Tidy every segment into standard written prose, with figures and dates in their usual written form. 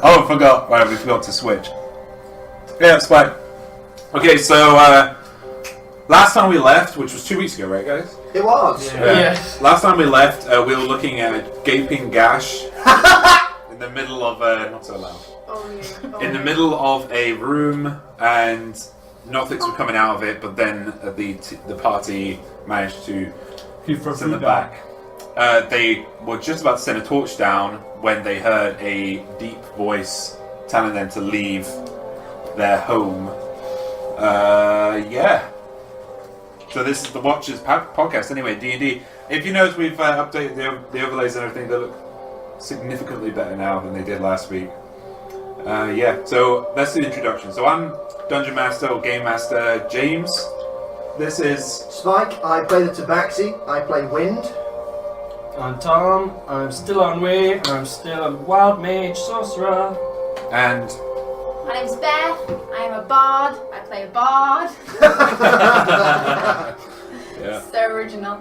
Oh, I forgot. Right, we forgot to switch. Yeah, it's fine. Okay, so last time we left, which was 2 weeks ago, right, guys? It was. Yeah. Yes. Last time we left, we were looking at a gaping gash in the middle of not so loud. In the middle of a room, and nothing's coming out of it. But then the party managed to send them back. They were just about to send a torch down when they heard a deep voice telling them to leave their home. Yeah. So this is the Watchers podcast. Anyway, D&D. If you notice, we've updated the overlays and everything. They look significantly better now than they did last week. Yeah. So that's the introduction. So I'm Dungeon Master or Game Master James. This is Spike. I play the Tabaxi. I play Wind. I'm Tom. I'm still on way. I'm still a wild mage sorcerer. and My name's Beth. I am a bard. I play a bard. yeah. So original.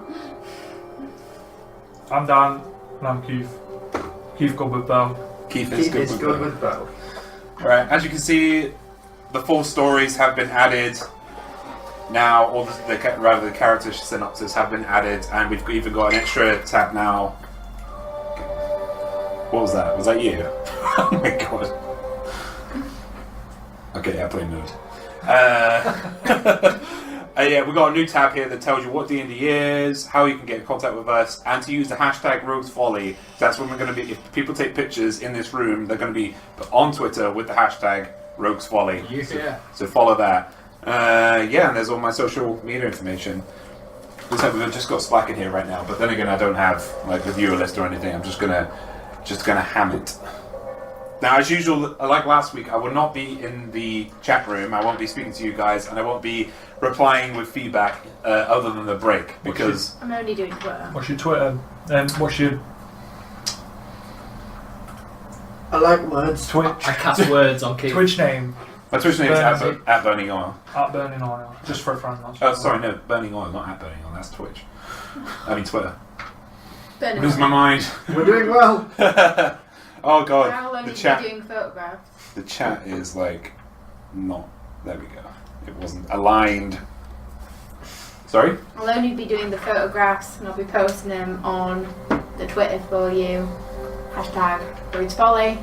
I'm Dan, and I'm Keith. Keith good with bow. Keith is Keith is good with bow. Right, as you can see, the 4 stories have been added now, or the character synopsis have been added, and we've even got an extra tab now. What was that? Was that you? Oh my god. Okay, airplane mode. Yeah, we've got a new tab here that tells you what D&D is, how you can get in contact with us, and to use the hashtag Rogues Folly. That's when we're going to be, if people take pictures in this room, they're going to be on Twitter with the hashtag Rogues Folly. Yeah. So follow that. Yeah, and there's all my social media information. Looks like we've just got Slack in here right now, but then again, I don't have like the viewer list or anything. I'm just gonna ham it. Now, as usual, like last week, I will not be in the chat room. I won't be speaking to you guys, and I won't be replying with feedback other than the break because I'm only doing Twitter. What's your Twitter? What's your I like words. Twitch? I cast words on Keith. Twitch name? my Twitch name is at Burning Oil. At Burning Oil. Just for a friend. Oh, sorry, no, Burning Oil, not at Burning Oil. That's Twitch. I mean Twitter. Burning Lose my mind. We're doing well. Oh god, How long the have you chat. been doing photographs? The chat is like not. There we go. It wasn't aligned. Sorry. I'll only be doing the photographs and I'll be posting them on the Twitter for you. Hashtag Rogues Folly.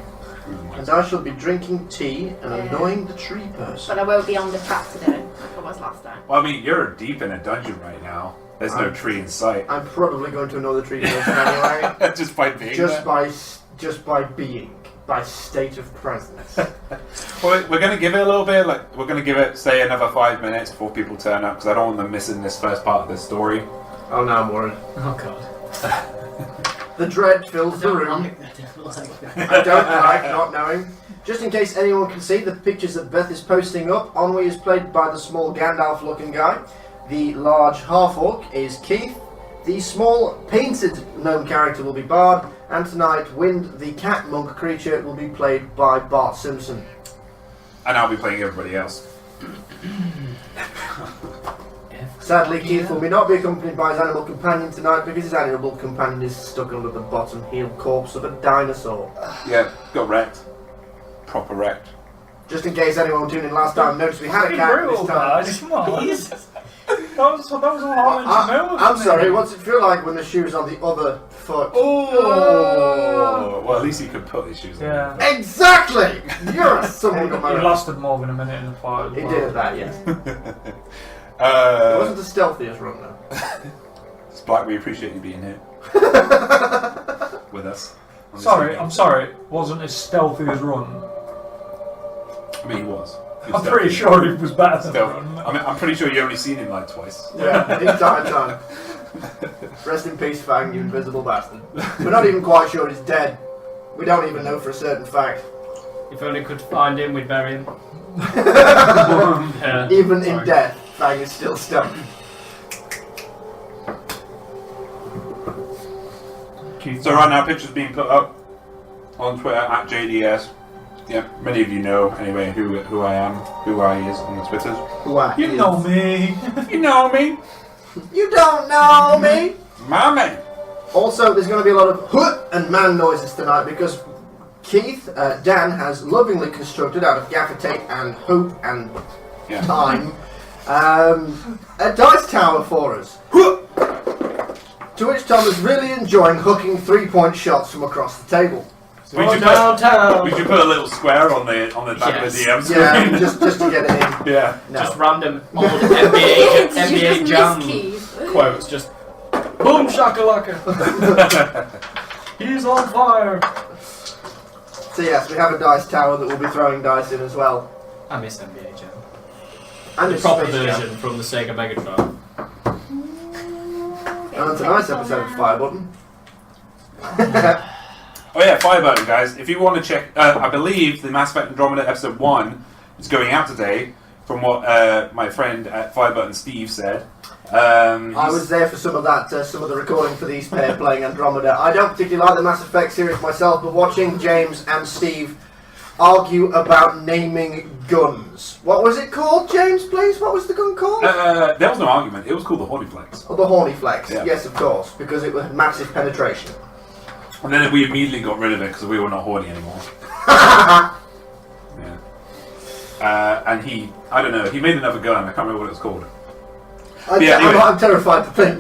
And I shall be drinking tea and annoying the tree person. But I won't be on the chat today like I was last time. Well, I mean, you're deep in a dungeon right now. There's no tree in sight. I'm probably going to annoy the tree person anyway. Just by being Just there. by being. By state of presence. Well, we're going to give it a little bit. Like we're going to give it, say, another 5 minutes before people turn up because I don't want them missing this first part of the story. Oh, now I'm worried. Oh god. The dread fills the room. I don't like not knowing. Just in case anyone can see the pictures that Beth is posting up, Ennui is played by the small Gandalf-looking guy. The large half-orc is Keith. The small painted gnome character will be Bard. And tonight, Wind, the cat monk creature, will be played by Bart Simpson. And I'll be playing everybody else. Sadly, Keith will not be accompanied by his animal companion tonight because his animal companion is stuck under the bottom heel corpse of a dinosaur. Yeah, got wrecked. Proper wrecked. Just in case anyone tuned in last time noticed we had a cat this time. Come on. That was all I wanted to know. I'm sorry, what's it feel like when the shoe's on the other foot? Oh! Well, at least he could put his shoes on. Yeah. Exactly! You're someone got my He own. lasted more than a minute in the fight. He did that, yes. It Uh, wasn't the stealthiest run though. Spike, we appreciate you being here with us. on this Sorry, evening. I'm sorry. Wasn't as stealthy as run. I mean, he was. He I'm was pretty stealthy. sure he was better than Stealthy. run. I mean, I'm pretty sure you only seen him like twice. Yeah, entire time. Rest in peace, Fang, you invisible bastard. We're not even quite sure he's dead. We don't even know for a certain fact. If only could find him, we'd bury him. Yeah. Even Sorry. in death, Fang is still stuck. So right now, pictures being put up on Twitter at JDS. Yeah, many of you know anyway who I am, who I is on the Twitters. What You is- know me. You know me, You don't know me! my man. Also, there's going to be a lot of hoot and man noises tonight because Keith, Dan has lovingly constructed out of gaffer tape and hope and time a dice tower for us. To which Tom is really enjoying hooking 3-point shots from across the table. We should put a little square on the back of the DM screen. Yeah, just to get it in. Yeah. No. Just random old NBA Jam quotes. Just boom shakalaka. He's on fire. So yes, we have a dice tower that we'll be throwing dice in as well. I miss NBA Jam. And The it's proper Space Jam. version from the Sega Megatron. And it's a nice episode of Fire Button. Oh yeah, Fire Button, guys. If you want to check, I believe the Mass Effect Andromeda Episode 1 is going out today, from what my friend at Fire Button, Steve, said. I was there for some of the recording for these pair playing Andromeda. I don't particularly like the Mass Effect series myself, but watching James and Steve argue about naming guns. What was it called, James, please? What was the gun called? There was no argument. It was called the Horny Flex. Oh, the Horny Flex. Yeah. Yes, of course, because it was massive penetration. And then we immediately got rid of it because we were not horny anymore. Yeah. And I don't know, he made another gun. I can't remember what it was called. I'm terrified to think.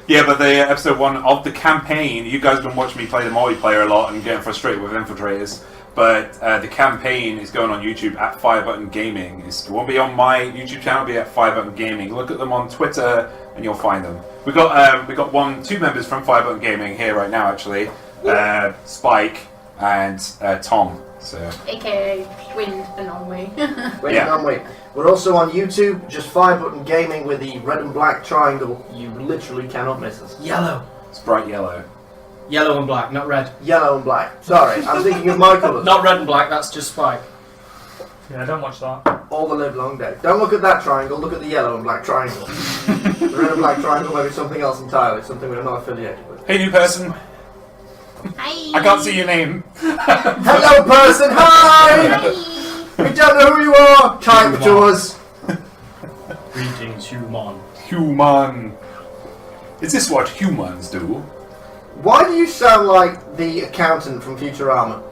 Yeah, but the episode 1 of the campaign, you guys have been watching me play the multiplayer a lot and getting frustrated with infiltrators. But the campaign is going on YouTube at Firebutton Gaming. It won't be on my YouTube channel, it'll be at Firebutton Gaming. Look at them on Twitter and you'll find them. We got two members from Firebutton Gaming here right now, actually. Spike and Tom. So. AKA Wind and Onway. Wind and Onway. We're also on YouTube, just Firebutton Gaming with the red and black triangle. You literally cannot miss us. Yellow. It's bright yellow. Yellow and black, not red. Yellow and black. Sorry, I'm thinking of my colours. Not red and black, that's just Spike. Yeah, don't watch that. All the live long day. Don't look at that triangle, look at the yellow and black triangle. The red and black triangle may be something else entirely, something we're not affiliated with. Hey, new person. Hi. I can't see your name. Hello, person. Hi. Hi. We don't know who you are. Type to us. Greetings, human. Human. Is this what humans do? Why do you sound like the accountant from Futurama?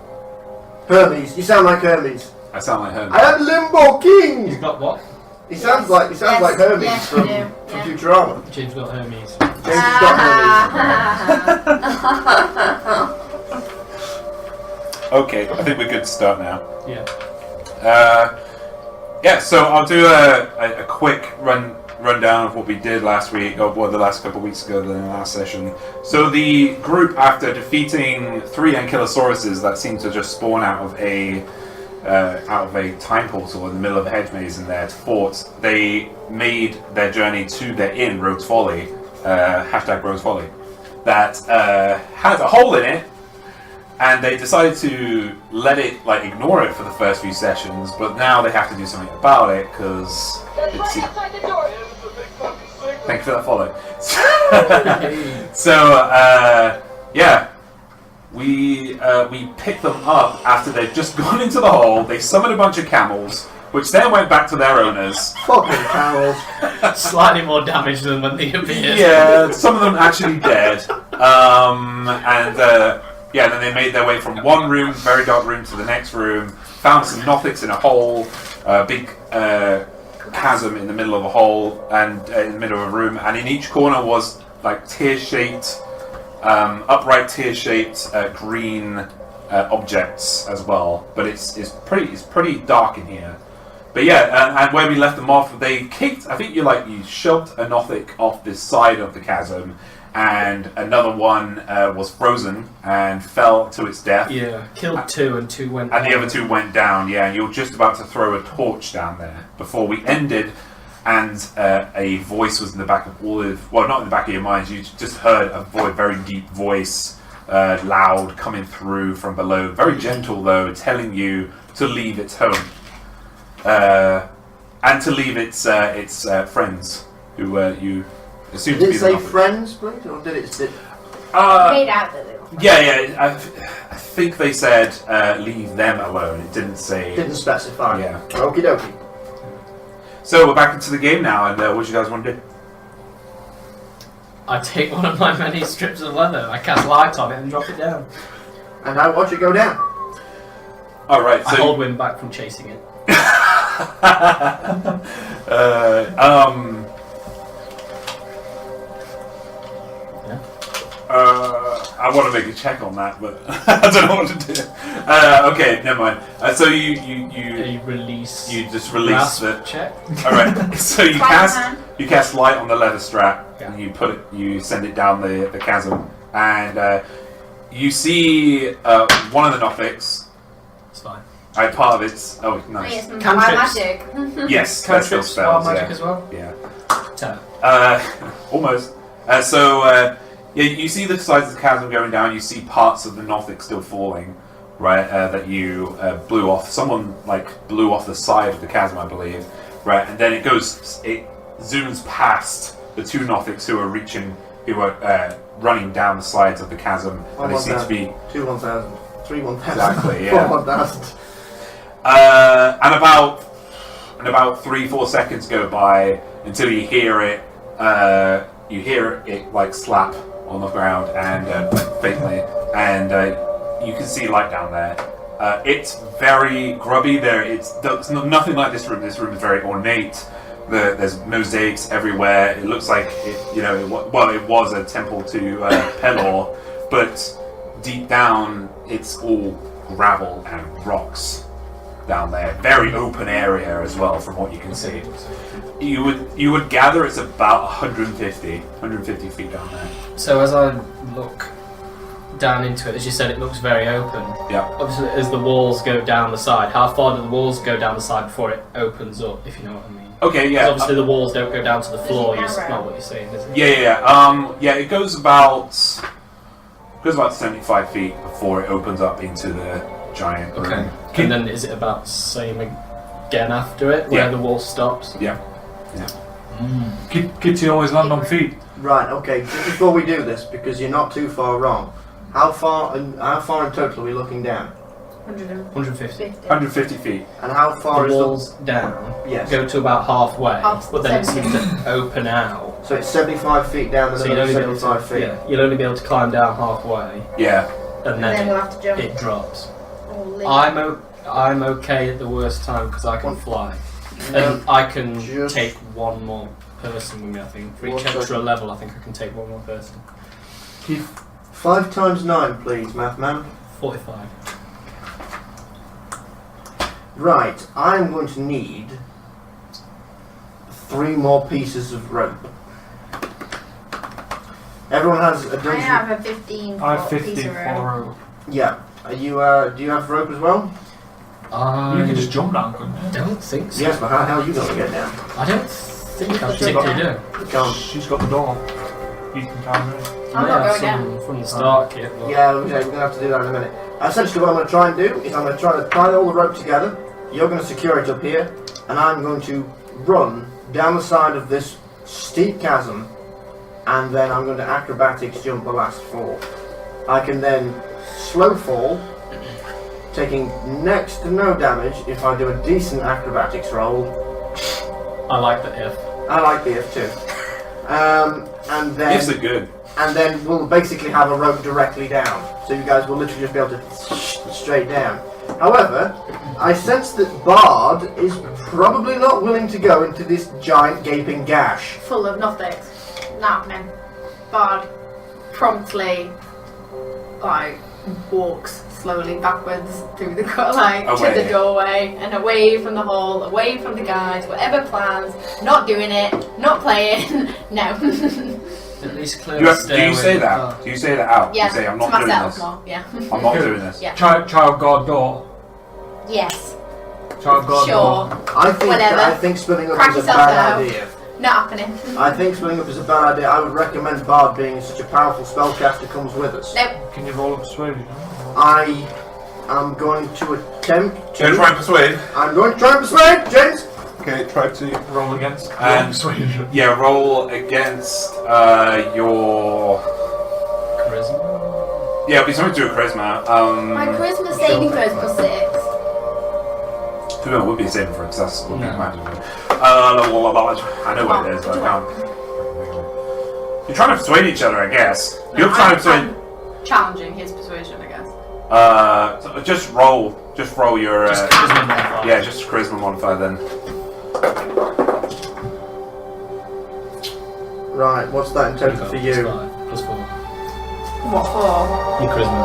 Hermes. You sound like Hermes. I sound like Hermes. I am Limbo King. You've got what? He sounds like Hermes Yes, from you do. Futurama. James got Hermes. James has got Hermes. Okay, I think we're good to start now. Yeah. So I'll do a quick rundown of what we did last week, or the last couple of weeks ago, the last session. So the group, after defeating 3 ankylosauruses that seemed to just spawn out of a time portal in the middle of a hedge maze in their fort, they made their journey to their inn, Rogue's Folly, hashtag Rogue's Folly, that had a hole in it. And they decided to let it, ignore it for the first few sessions, but now they have to do something about it, because it's... Thank you for that follow. We picked them up after they'd just gone into the hole, they summoned a bunch of camels, which then went back to their owners. Fucking camels. Slightly more damage than when they appeared. Yeah, some of them actually dead. Then they made their way from one room, very dark room, to the next room, found some Nothics in a hole, a big chasm in the middle of a hole, and in the middle of a room, and in each corner was tear-shaped, upright tear-shaped green objects as well. But it's pretty dark in here. But yeah, and where we left them off, they kicked. I think you shoved a Nothic off this side of the chasm. And another one was frozen and fell to its death. Yeah, killed 2 and 2 went And down. the other 2 went down, yeah. And you were just about to throw a torch down there before we ended, and a voice was in the back of all of... Well, not in the back of your minds, you just heard a very deep voice, loud, coming through from below. Very gentle, though, telling you to leave its home. And to leave its friends, who you... Did it say friends, please, or did it? Made out that they were friends. Yeah. I think they said leave them alone. It didn't say. Didn't specify. Yeah. Okie dokie. So we're back into the game now, and what do you guys want to do? I take one of my many strips of leather, I cast light on it and drop it down. And I watch it go down. All right. I So hold Wim back from chasing it. I want to make a check on that, but I don't know what to do. Okay, never mind. So you Release. you just release the. check. All right. So you cast light on the leather strap, Yeah. and you send it down the chasm, and you see one of the Nothics. It's fine. Part of it's nice. Cantrips. magic. Yes, that's still Cantrips, wild spells. magic Yeah. as well. Yeah. So, Almost. Yeah, you see the sides of the chasm going down. You see parts of the Nothic still falling, right? That you blew off. Someone blew off the side of the chasm, I believe, right? And then it zooms past the two Nothics who are running down the sides of the chasm, and they seem to be 2 1,000, 3 1,000, exactly, yeah. 4 1,000. And about 3-4 seconds go by until you hear it. You hear it slap on the ground and faintly, and you can see light down there. It's very grubby. There's nothing like this room. This room is very ornate. There's mosaics everywhere. It looks like it was a temple to Pelor, but deep down it's all gravel and rocks down there. Very open area as well, from what you can see. You would gather it's about 150 feet down there. So as I look down into it, as you said, it looks very open. Yeah. Obviously, as the walls go down the side, how far do the walls go down the side before it opens up, if you know what I mean? Okay, yeah. 'Cause obviously the walls don't go down to the floor, it's not what you're saying, is it? Yeah. It goes about 75 feet before it opens up into the giant room. Okay. And then is it about the same again after it, where the wall stops? Yeah. Kitty always land on feet. Right, okay, just before we do this, because you're not too far wrong, how far in total are we looking down? 150. 150 feet. And how far The is walls down Yes. go to about halfway, Half but then it 70. seems to open out. So it's 75 feet down and So you'll another only, be able 75 to, feet. yeah, you'll only be able to climb down halfway, Yeah. and And then then we'll have to jump. it drops. Or leap. I'm okay at the worst time because I can fly, No, and I can just- take one more person with me. I think for each 1 extra second. level, I think I can take one more person. 5 times 9, please, math man. 45. Right, I'm going to need 3 more pieces of rope. Everyone has a I dungeon. have a 15 I have foot 15 piece of rope. for rope. Yeah. Are you? Do you have rope as well? You can just jump down, couldn't you? Don't think so. Yes, but how the hell are you going to get down? I don't think I particularly do. You can't. She's got the door. You can climb in. I'm May not have going some from the start kit. But Yeah, we're going to have to do that in a minute. Essentially, what I'm going to try and do is I'm going to try to tie all the rope together. You're going to secure it up here, and I'm going to run down the side of this steep chasm, and then I'm going to acrobatics jump the last fall. I can then slow fall, taking next to no damage if I do a decent acrobatics roll. I like the if. I like the if too. And then Ifs are good. and then we'll basically have a rope directly down. So you guys will literally just be able to straight down. However, I sense that Bard is probably not willing to go into this giant gaping gash. Full of nothings. Not happening. Bard promptly walks slowly backwards through the to the doorway and away from the hall, away from the guys, whatever plans, not doing it, not playing, no. At least clear Do the you stairway. say that? Do you say that out? Yeah, You say, I'm to not doing myself this. more, yeah. I'm not doing this. Yeah. Child guard door. Yes, Child guard sure, door. I think splitting up Crack is a yourself bad out. idea. not happening. I think splitting up is a bad idea. I would recommend Bard being such a powerful spellcaster comes with us. Nope. Can you roll a persuasion? I am going to attempt Gonna to. try and persuade. I'm going to try and persuade, James. Okay, try to. Roll against And- persuasion. Yeah, roll against your. Charisma. Yeah, it'll be something to do with charisma. My charisma saving throw is +6. No, it would be a saving for success. Would be No. magical. I know what it is, but I can't. You're trying to persuade each other, I guess. You're trying to persuade. I'm challenging his persuasion, I guess. So just roll your. Just charisma modifier. Yeah, just charisma modifier then. Right, what's that in total for you? +5, +4. What for? Your charisma.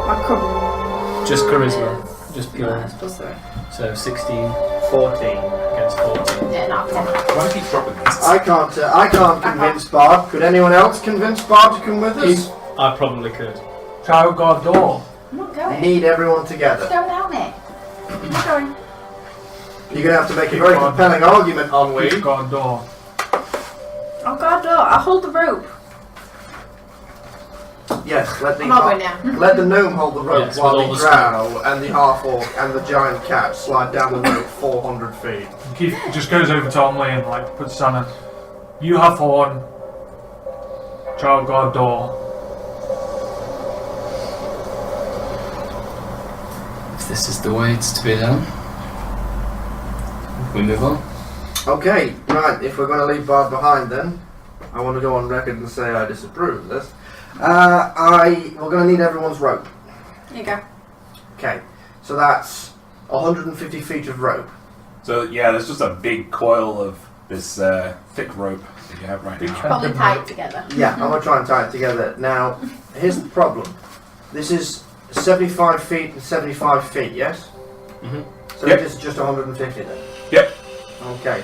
My Just charisma. Just pure. Nice, +3. So 16 14. against 14. Yeah, not 10. Why do you keep dropping this? I can't convince Bard. Could anyone else convince Bard to come with us? I probably could. Child guard door. I'm not I going. need everyone together. Don't help me. I'm not going. You're going to have to make a very compelling argument, aren't we? Child guard door. Oh god, no. I'll hold the rope. Yes, let the I'm not going now. let the gnome hold the rope Yes, while with all the the drow and the half-orc and the giant cat slide down the rope 400 feet. Keith just goes over to Onley and like puts his hand up. You have horn. Child guard door. If this is the way it's to be done, we move on. Okay, right, if we're going to leave Bard behind then, I want to go on record and say I disapprove of this. We're going to need everyone's rope. Here you go. Okay, so that's 150 feet of rope. So yeah, there's just a big coil of this thick rope that you have right now. Probably tie it together. Yeah, I'm going to try and tie it together. Now, here's the problem. This is 75 feet and 75 feet, yes? Mm-hmm. So Yep. this is just 150 then? Yep. Okay,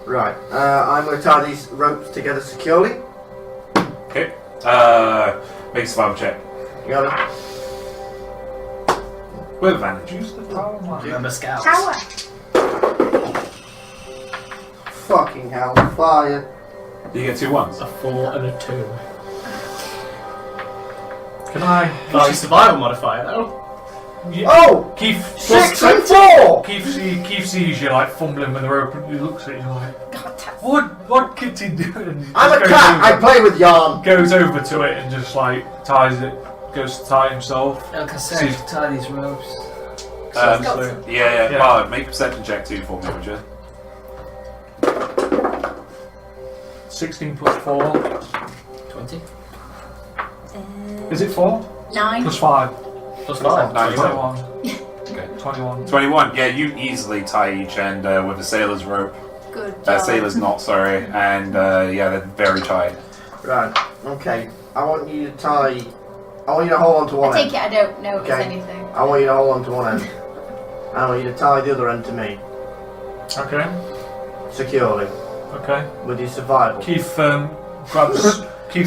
right. I'm going to tie these ropes together securely. Okay. Make a survival check. You got it? With advantage. Use the power line. Remember scouts. Tower. Fucking hell, fire. Do you get 2 ones? A 4 and a 2. Can I? Nice survival modifier though. Oh! Keith. 6 and 4! Keith sees you like fumbling with the rope and he looks at you like, God, that's what Kitty doing? I'm a Just cat, I goes play with yarn. over, goes over to it and just like ties it, goes to tie himself. Like I said, tie these ropes. Yeah, Yeah. Bard, make a perception check too for me, would you? 16 plus 4. 20. Is it 4? 9. Plus 5. Plus 5. Nine. 21. Okay. 21. 21. Yeah, you easily tie each end with a sailor's rope. Good job. Sailor's knot, sorry. And yeah, they're very tight. Right, okay. I want you to hold on to one I end. take it I don't notice Okay. anything. I want you to hold on to one end. I want you to tie the other end to me. Okay. Securely. Okay. With your survival. Keith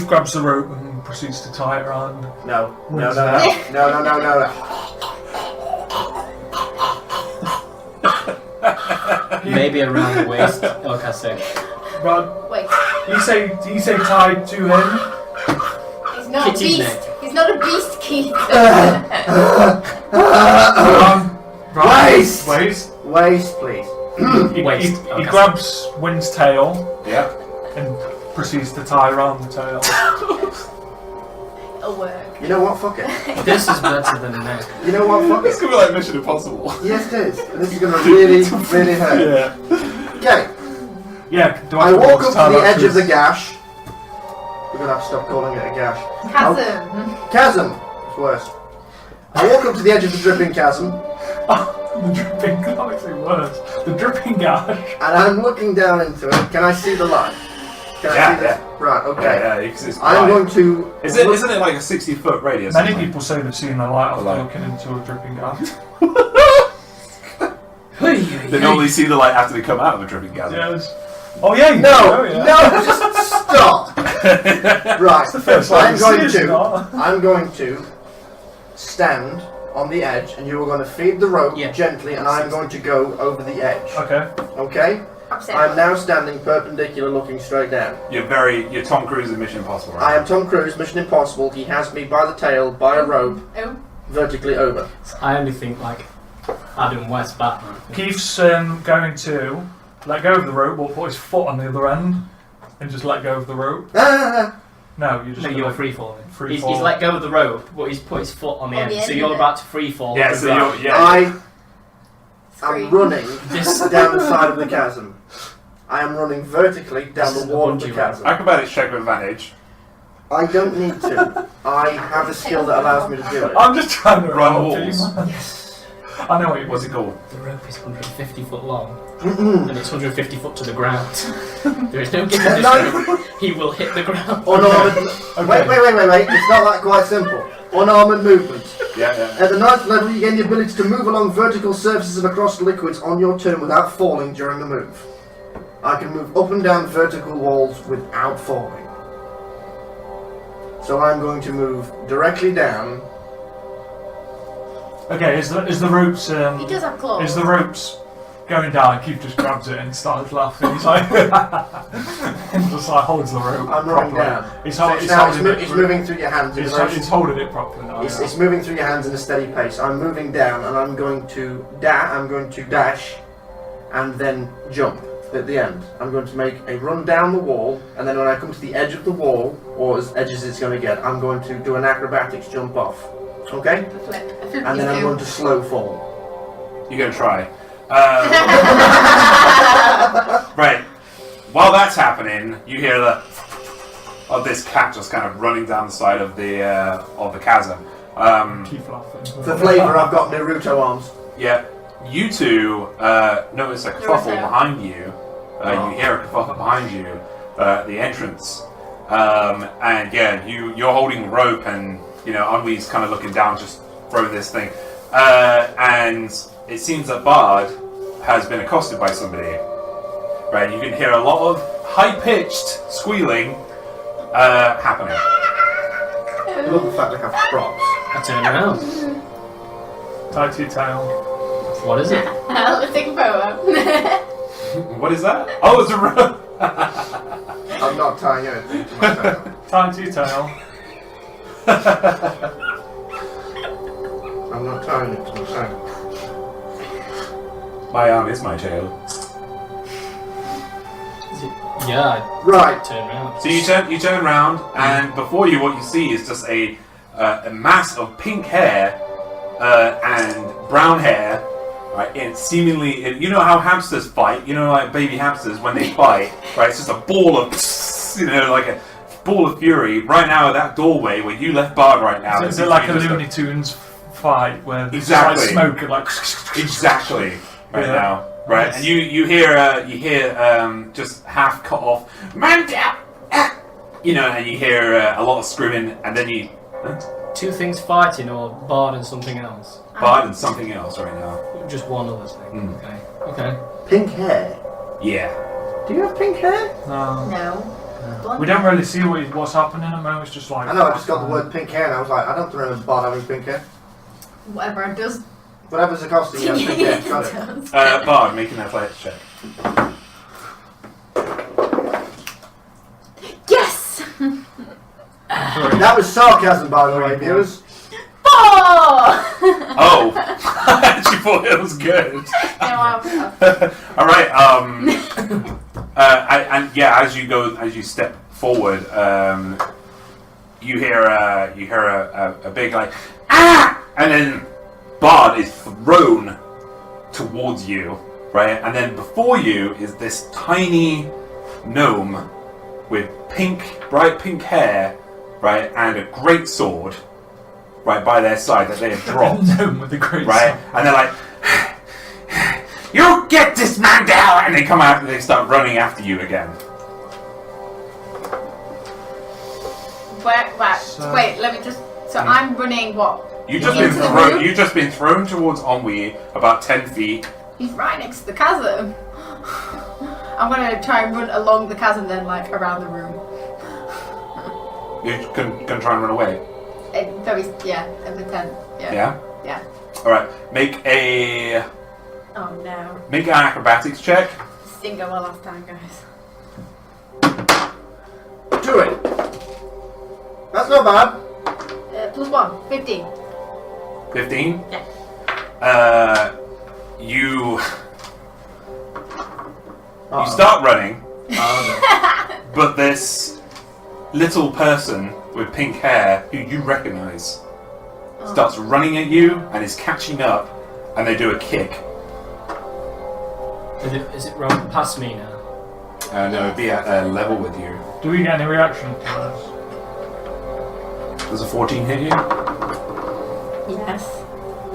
grabs the rope and proceeds to tie it around. No. Where's No. Maybe around the waist. Like I said. Right. Wait. You say tied to him. He's not a Kitty's beast. neck. He's not a beast, Keith. Right. Waist! Waist, please. He Waist. Okay. grabs Wind's tail Yeah. and proceeds to tie around the tail. It'll work. You know what? Fuck it. This is better than neck. You know what? Fuck It's it. gonna be like Mission Impossible. Yes, it is. And this is going to really, really hurt. Yeah. Okay. Yeah. Do I walk up tie to the that edge of the his- gash. We're going to have to stop calling it a gash. Chasm. Chasm. It's worse. I walk up to the edge of the dripping chasm. The dripping. That makes it worse. The dripping gash. And I'm looking down into it. Can I see the light? Can I see this? Right, okay. Yeah, it's I'm bright. going to... Isn't it like a 60-foot radius? Many people say they've seen the light after Light. looking into a dripping gash. They normally see the light after they come out of a dripping gas. Yes. Oh yeah. No! Yeah. No! Just stop! Right. First I'm going serious to... not. I'm going to stand on the edge and you are going to feed the rope Yeah. gently and I'm going to go over the edge. Okay. Okay? Upset. I'm now standing perpendicular looking straight down. You're Tom Cruise in Mission Impossible, right? I am Tom Cruise, Mission Impossible. He has me by the tail, by a rope, Oh. vertically over. I only think like Adam West Batman. Keith's going to let go of the rope, but put his foot on the other end, and just let go of the rope. Ah! No, you just. No, you're free falling. Free He's fall. let go of the rope, but he's put his foot on the On end. the end So of you're it. about to free fall. Yeah, with so that. you're. Yeah. I am Scream. running This- down the side of the chasm. I am running vertically down This the is wall a of the bungee chasm. Acrobatics check with advantage. I don't need to. I have a skill that allows me to do it. I'm just trying to Run roll walls. Yes. I know what you What's it called? The rope is 150 foot long, and it's 150 foot to the ground. There is no giving this rope. He will hit the ground. Unarmored. Okay. Wait. It's not that quite simple. Unarmored movement. Yeah. At the 9th level, you gain the ability to move along vertical surfaces and across liquids on your turn without falling during the move. I can move up and down vertical walls without falling. So I'm going to move directly down. Okay, is the ropes He does have claws. is the ropes going down? Keith just grabs it and starts laughing. He's like, and just like holds the rope. I'm running properly. down. He's So holding it's moving through your hands. In a very- He's holding it properly now. It's moving through your hands in a steady pace. I'm moving down, and I'm going to dash, and then jump at the end. I'm going to make a run down the wall, and then when I come to the edge of the wall, or as edge as it's going to get, I'm going to do an acrobatics jump off. Okay? A flip And then I'm you going to slow fall. You're going to try. Right. While that's happening, you hear of this cat just kind of running down the side of the chasm. Keith laughing. For flavour, I've got Naruto arms. Yeah. You two notice a kerfuffle behind you. You hear a kerfuffle behind you at the entrance. And yeah, you're holding the rope, and Anwi's kind of looking down, just throw this thing. And it seems that Bard has been accosted by somebody. Right, you can hear a lot of high-pitched squealing happening. I love the fact they have props. I turn around. Tie to your tail. What is it? Let's take a photo. What is that? Oh, it's a rope. I'm not tying anything to my tail. Tie to your tail. I'm not tying it to my tail. My arm is my tail. Yeah, Right. I turn around. So you turn around, and before you, what you see is just a mass of pink hair and brown hair. Right, and seemingly, you know how hamsters fight. Like baby hamsters when they fight. Right, it's just a ball of, like a ball of fury. Right now, at that doorway where you left Bard right now. So is it like a Looney Tunes fight where there's Exactly. like smoke and like Exactly. Right Yeah. now. Right, Nice. and you hear just half cut off, man down, and you hear a lot of screaming, and then you Two things fighting, or Bard and something else? Bard and something else right now. Just one other thing. Okay. Pink hair. Yeah. Do you have pink hair? No. We don't really see what's happening at the moment. It's just like I know, I just got the word pink hair and I was like, I don't remember Bard having pink hair. Whatever it does. Whatever's the costume, he has pink hair. Got it. Bard, make an athletics check. Yes! That was sarcasm, by the way, viewers. 4! Oh, I actually thought it was good. All right. And yeah, as you step forward, you hear a big like ah, and then Bard is thrown towards you, right? And then before you is this tiny gnome with bright pink hair, right, and a great sword, right by their side that they have dropped, gnome with the great right? sword. And they're like, "You get this man down!" And they come out and they start running after you again. Wait, let me just. So I'm running what? You've just Into the room? You've just been thrown towards Ennui about 10 feet. He's right next to the chasm. I'm gonna try and run along the chasm then, like around the room. You're gonna try and run away. Every 10. Yeah. Yeah. All right. Make an Oh no. acrobatics check. This didn't go well last time, guys. Do it. That's not bad. +1, 15. 15. Yeah. You start running, but this little person with pink hair who you recognise starts running at you and is catching up, and they do a kick. Is it run past me now? No, it'd be at level with you. Do we get any reaction to this? Does a 14 hit you? Yes.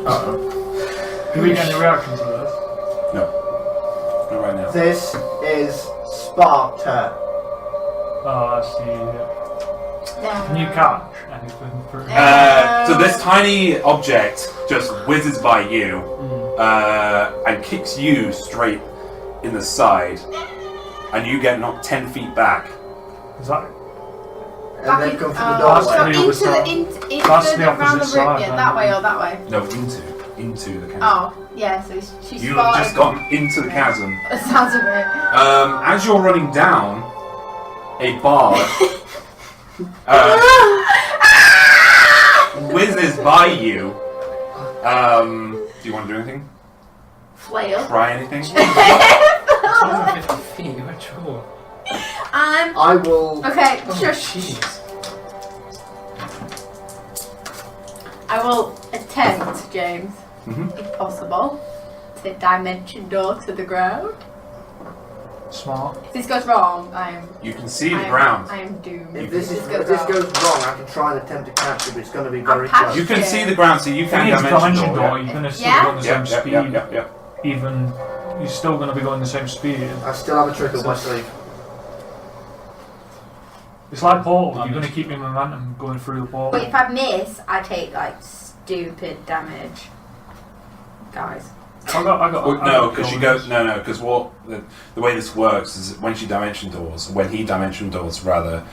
Uh-oh. Do we get any reaction to this? No. Not right now. This is Sparta. Oh, I see. Can you catch anything through? So this tiny object just whizzes by you and kicks you straight in the side, and you get knocked 10 feet back. Is that? And they've come from the That's doorway. the other side. That's the around opposite the side, room. Yeah, then. that way or that way. No, into the chasm. Oh, yeah. So she's You have just gone into the chasm. That sounds a bit. As you're running down, a bard whizzes by you. Do you want to do anything? Flail. Try anything? 150 feet, you're sure. I will. Okay, Oh, shush. jeez. I will attempt, James, if possible, to dimension door to the ground. Smart. If this goes wrong, You can see the ground. I am doomed. If this goes wrong, I can try and attempt to catch it, but it's going to be very catch close. You can see the ground, so you If can it's dimension door. you're going to still Yeah? go on the same speed. Yep. Even you're still going to be going the same speed. I still have a trick up my sleeve. It's like Portal. You're going to keep your momentum going through the portal. But if I miss, I take like stupid damage. Guys. I got. Well, no, because she goes. No, because what the way this works is when he dimension doors, rather,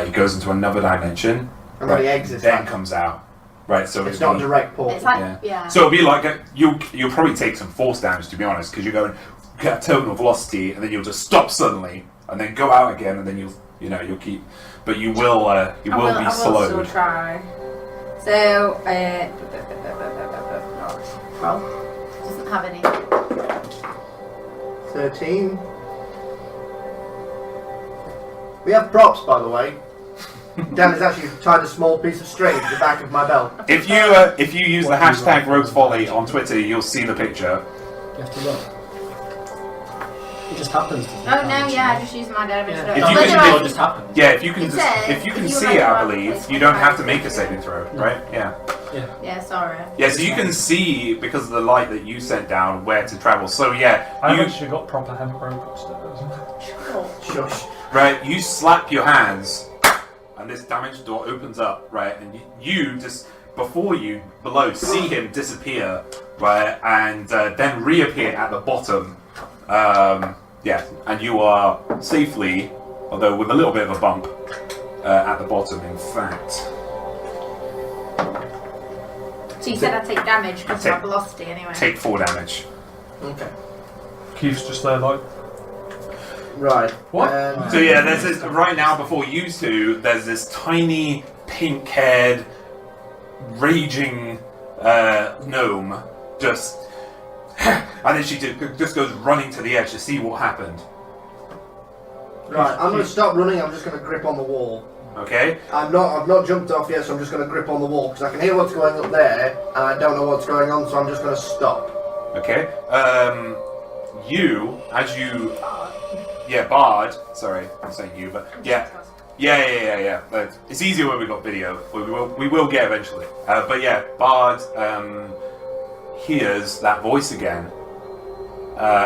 he goes into another dimension. And then he exits. Then comes out. Right, so It's not a direct portal. It's like, yeah. So it'll be like you'll probably take some force damage, to be honest, because you're going at terminal velocity, and then you'll just stop suddenly, and then go out again, and then you'll keep, but you will be I will slowed. still try. So, well, doesn't have any. 13. We have props, by the way. Dan has actually tied a small piece of string to the back of my belt. If you use the hashtag Rogues Folly on Twitter, you'll see the picture. You have to look. It just happens. Oh no, yeah, I just use my dimension door. If you But can- then It just happens. Yeah, if you can It says if you can if you see like it, I around the believe place, you don't you have to can make a see saving throw, right? Yeah. Yeah, sorry. Yeah, so you can see because of the light that you sent down where to travel. So yeah, I've you actually got proper hemp rope upstairs. Shush. right, you slap your hands, and this dimension door opens up, right, and you just below see him disappear, right, and then reappear at the bottom. Yeah, and you are safely, although with a little bit of a bump, at the bottom. In fact, So you said I take damage because of my velocity anyway. take 4 damage. Okay. Keith's just there like. Right. What? So yeah, there's this right now before you two. There's this tiny pink-haired, raging gnome just, and then she just goes running to the edge to see what happened. Right, I'm going to stop running, I'm just going to grip on the wall. Okay. I've not jumped off yet, so I'm just going to grip on the wall, because I can hear what's going up there, and I don't know what's going on, so I'm just going to stop. Okay. Bard. Sorry, I'm saying you, but yeah. But it's easier when we got video. We will get eventually. But yeah, Bard hears that voice again,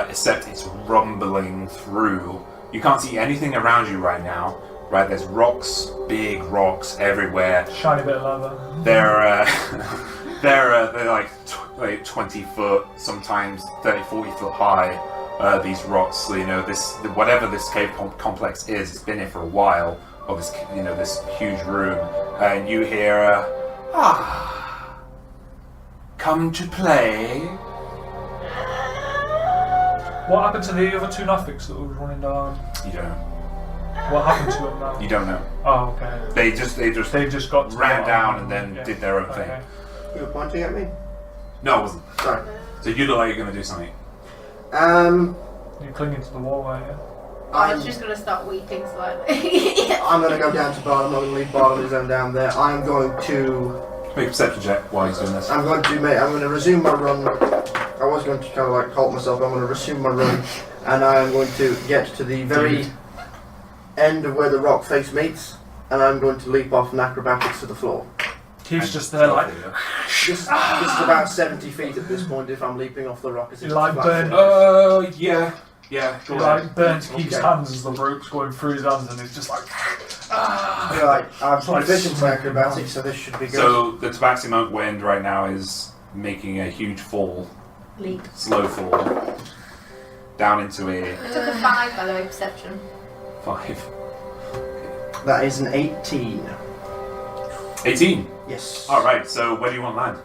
except it's rumbling through. You can't see anything around you right now. Right, there's rocks, big rocks everywhere. Shiny bit of leather. They're like 20 foot, sometimes 30, 40 foot high. These rocks, so, whatever this cave complex is, it's been here for a while. Or this, this huge room, and you hear, come to play. What happened to the other two Nothics that were running down? You don't know. What happened to them now? You don't know. Oh, okay. They just got ran down and then did their own thing. You were pointing at me? No, it wasn't. Sorry. So you look like you're going to do something. You're clinging to the wall, aren't you? I was just going to start weeping slightly. I'm going to go down to Bard. I'm not going to leave Bard on his own down there. I'm going to Make a perception check while he's doing this. I'm going to resume my run. I was going to kind of like halt myself. I'm going to resume my run, and I am going to get to the very end of where the rock face meets, and I'm going to leap off and acrobatics to the floor. Keith's just there like... This is about 70 feet at this point if I'm leaping off the rock. You like burn... Yeah. He like burns Keith's hands as the rope's going through his hands and he's just like... Right, I'm proficient in acrobatics, so this should be good. So the Tabaxi Monk Wind right now is making a huge fall. Leap. Slow fall. Down into a... I took a 5 by the way, perception. 5. That is an 18. 18? Yes. Alright, so where do you want to land?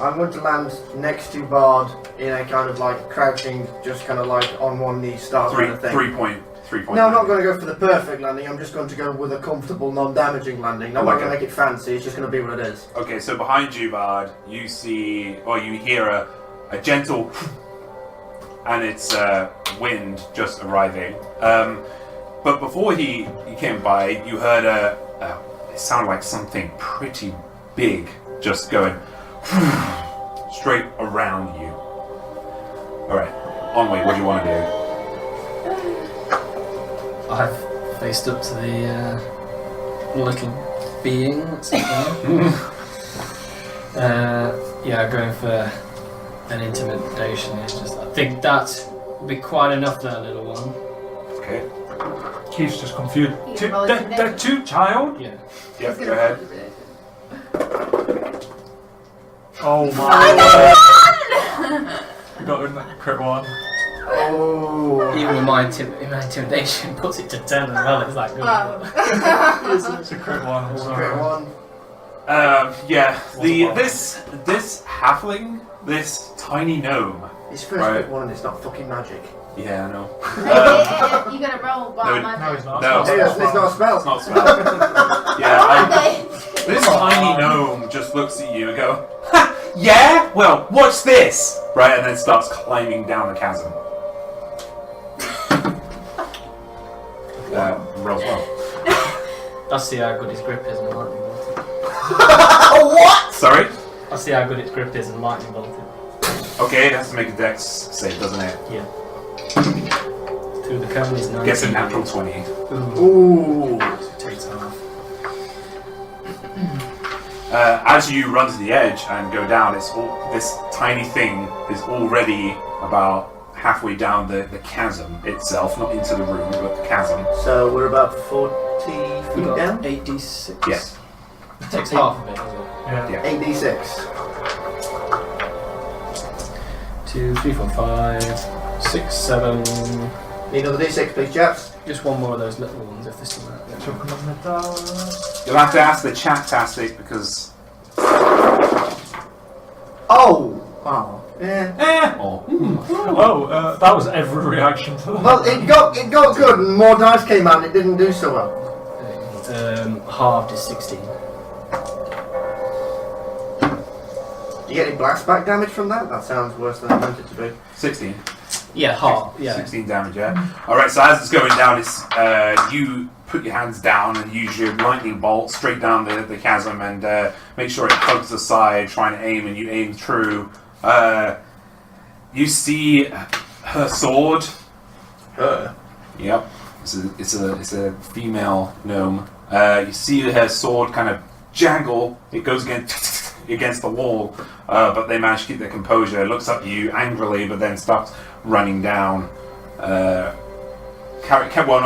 I'm going to land next to Bard in a kind of like crouching, just kind of like on one knee start kind of thing. 3 point. No, I'm not going to go for the perfect landing. I'm just going to go with a comfortable, non-damaging landing. I'm not going to make it fancy. It's just going to be what it is. Okay, so behind you, Bard, you see, or you hear a gentle, and it's wind just arriving. But before he came by, you heard it sounded like something pretty big just going straight around you. Alright, Onway, what do you want to do? I've faced up to the little being that's up there. Yeah, going for an intimidation is just... I think that would be quite enough there, little one. Okay. Keith's just confused. You can roll intimidation. They're two child? Yeah. Yep, go ahead. Oh my... You got in that crit one. Oh. Even with my intimidation puts it to 10 as well, it's like... It's a crit one, I'm sorry. Crit one. Yeah, this halfling, this tiny gnome. It's first Right. crit one and it's not fucking magic. Yeah, I know. You gotta roll while No, I'm No, it's not. No. Hey, it's not a spell. It's not a spell. This tiny gnome just looks at you and go, ha, yeah? Well, what's this? Right, and then starts climbing down the chasm. Rolls well. That's see how good his grip is and lightning bolted. What? Sorry? I see how good its grip is and lightning bolted. Okay, it has to make a dex save, doesn't it? Yeah. Through the cone is 19. Gets a natural 20. Ooh. Takes half. As you run to the edge and go down, this tiny thing is already about halfway down the chasm itself, not into the room, but the chasm. So we're about 40 feet down? 8d6. Yes. It takes half of it, doesn't it? Yeah. 8d6. 2, 3, 4, 5, 6, 7. Need another d6, please, chaps. Just one more of those little ones if there's some out there. You'll have to ask the chat-tastic because... Oh! Oh. Yeah. Oh. That was every reaction to that. Well, it got good and more dice came out and it didn't do so well. Halved is 16. Do you get any blast back damage from that? That sounds worse than I meant it to be. 16. Yeah, half. Yeah. 16 damage, yeah. Alright, so as it's going down, it's you put your hands down and use your lightning bolt straight down the chasm and make sure it hugs the side, trying to aim, and you aim through. You see her sword. Her? Yep. It's a female gnome. You see her sword kind of jangle. It goes against the wall, but they manage to keep their composure. Looks up at you angrily, but then starts running down. Not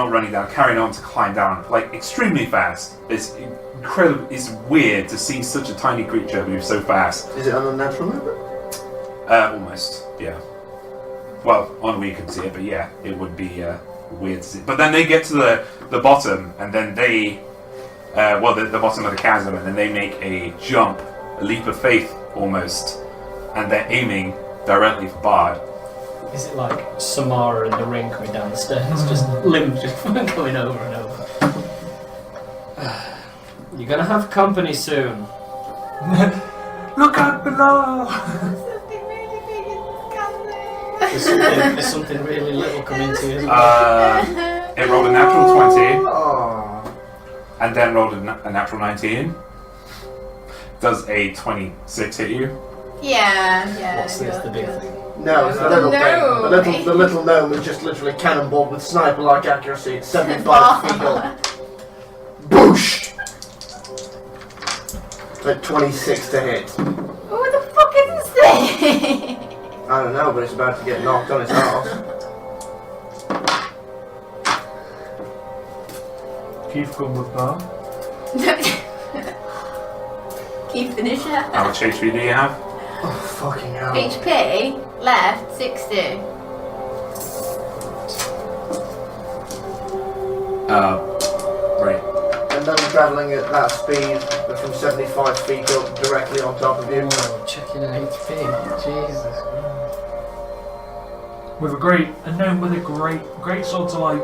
running down, carrying on to climb down, like extremely fast. It's incredible. It's weird to see such a tiny creature move so fast. Is it an unnatural movement? Almost, yeah. Well, Ennui can see it, but yeah, it would be weird to see. But then they get to the bottom, and then they, the bottom of the chasm, and then they make a jump, a leap of faith almost, and they're aiming directly for Bard. Is it like Samara in the ring coming down the stairs? Just limbs just going over and over. You're gonna have company soon. Look out below! Something really big in the There's something really little coming to you as well. It rolled a natural 20, Oh. and then rolled a natural 19. Does a 26 hit you? Yeah. What's this, the big thing? No, it's the little No. thing. The little gnome is just literally cannonballed with sniper-like accuracy. It's 75 feet up. Boosh! So For 26 to hit. Who the fuck is this? I don't know, but it's about to get knocked on its arse. Keith good with that. Keep finisher. How much HP do you have? Oh, fucking hell. HP left 60. Right. And then travelling at that speed from 75 feet up directly on top of you. Oh, checking an HP. Jesus. With a gnome with a great sword to like.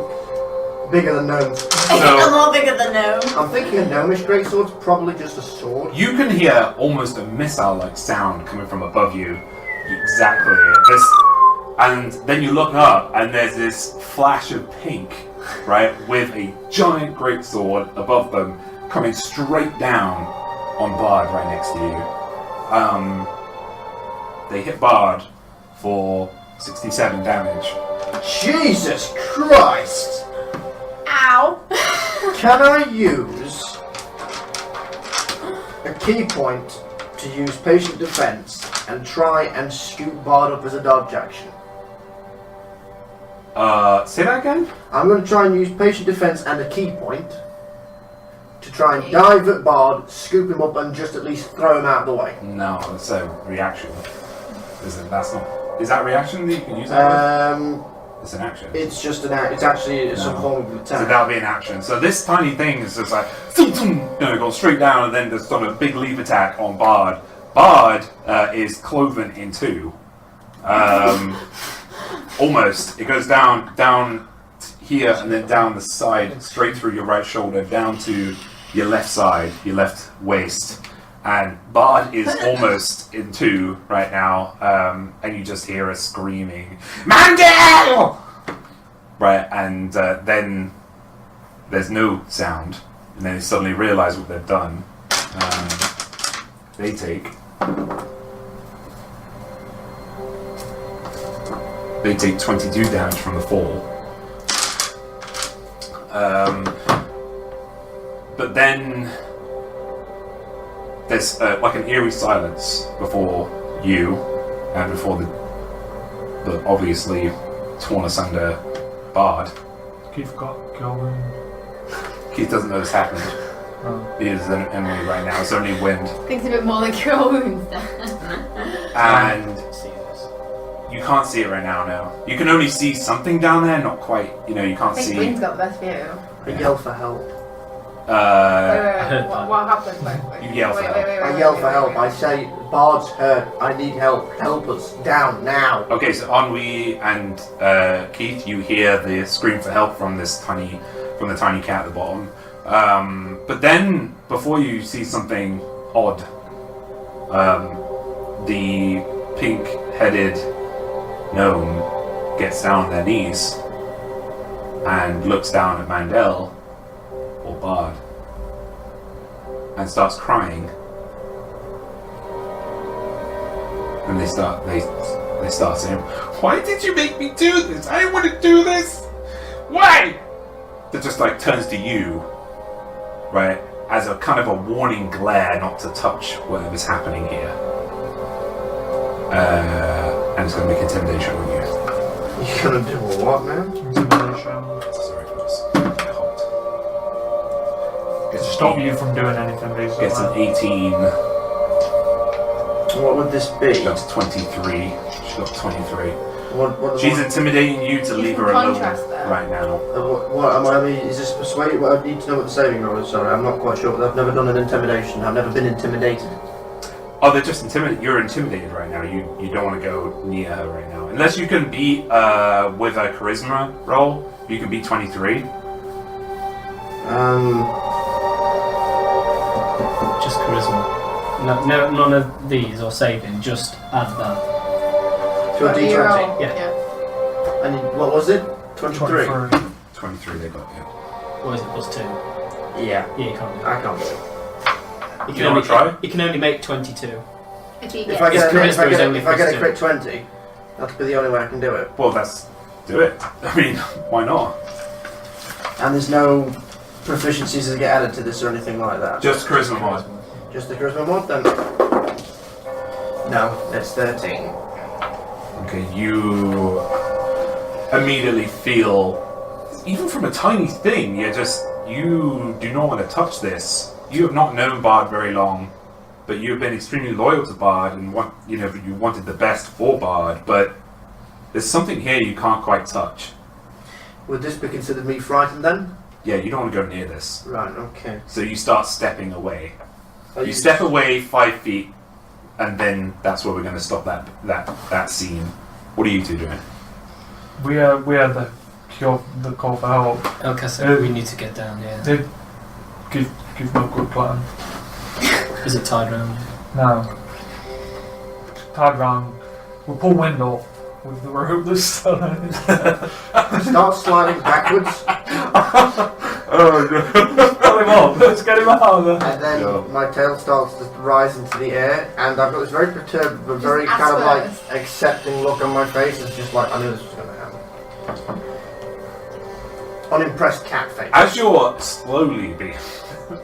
Bigger than gnomes. A lot bigger than gnome. I'm thinking a gnomish greatsword's probably just a sword. You can hear almost a missile-like sound coming from above you. Exactly. This, and then you look up, and there's this flash of pink, right, with a giant greatsword above them, coming straight down on Bard right next to you. They hit Bard for 67 damage. Jesus Christ! Ow. Can I use a key point to use patient defense and try and scoop Bard up as a dodge action? Say that again? I'm going to try and use patient defense and a key point to try and dive at Bard, scoop him up, and just at least throw him out of the way. No, that's a reaction. Is that a reaction that you can use that with? It's an action. It's just it's actually some form of So attack. that'll be an action. So this tiny thing is just like, goes straight down, and then there's sort of a big leap attack on Bard. Bard is cloven in two. Almost. It goes down here, and then down the side, straight through your right shoulder, down to your left side, your left waist. And Bard is almost in two right now, and you just hear her screaming, Mandel! Right, and then there's no sound, and then they suddenly realise what they've done. They take 22 damage from the fall. But then there's like an eerie silence before you and before the obviously torn asunder Bard. Keith got Kelvin. Keith doesn't know this happened. Oh. He is an enemy right now. It's only wind. Thinks a bit more like your wounds. And See this. you can't see it right now, no. You can only see something down there, not quite, you can't I think see. Wind's got the best view. I yell for help. Wait. heard that. What happened? Wait. You yell for help. I yell for help. I say, Bard's hurt. I need help. Help us. Down now. Okay, so Ennui and Keith, you hear the scream for help from the tiny cat at the bottom. But then, before you see something odd, the pink-headed gnome gets down on their knees and looks down at Mandel or Bard and starts crying. And they start saying, "Why did you make me do this? I didn't want to do this. Why?" That just like turns to you, right, as a kind of a warning glare not to touch whatever's happening here. And it's going to make intimidation on you. You gonna do a what, man? Intimidation. Sorry, folks. Hot. To stop you from doing anything, basically. Gets an 18. What would this be? She got 23. She got 23. What She's intimidating you to leave her alone contrast that. right now. what am I? Is this persuade? Well, I need to know what the saving roll is. Sorry, I'm not quite sure. I've never done an intimidation. I've never been intimidated. Oh, they're just intimidated. You're intimidated right now. You don't want to go near her right now. Unless you can beat, with a charisma roll, you can beat 23. Just charisma. No, none of these or saving. Just add that. To a What do you D20. roll? Yeah. And what was it? 23. 23 they got you. Or is it +2? Yeah. Yeah, you can't do I can't do it. it. You wanna try? You can only make 22. If you If get I get, His charisma is only if I get a +2. crit 20, that'll be the only way I can do it. Well, do it. I mean, why not? And there's no proficiencies that get added to this or anything like that. Just charisma mod. Just the charisma mod then. No, it's 13. Okay, you immediately feel, even from a tiny thing, you do not want to touch this. You have not known Bard very long, but you have been extremely loyal to Bard and you wanted the best for Bard, but there's something here you can't quite touch. Would this be considered me frightened then? Yeah, you don't want to go near this. Right, okay. So you start stepping away. You step away 5 feet, and then that's where we're going to stop that scene. What are you two doing? We are the call for help. Okay, so we need to get down here. They give no good plan. Is it tied round? No. Tied round. We'll pull wind off with the rope this time. Start sliding backwards. Oh no. Pull him up. Let's get him out of there. And then my tail starts to rise into the air, and I've got this very perturbed, but very Just kind of like ask accepting look on my face. It's just like I knew this was going to happen. Unimpressed cat face. As you're slowly being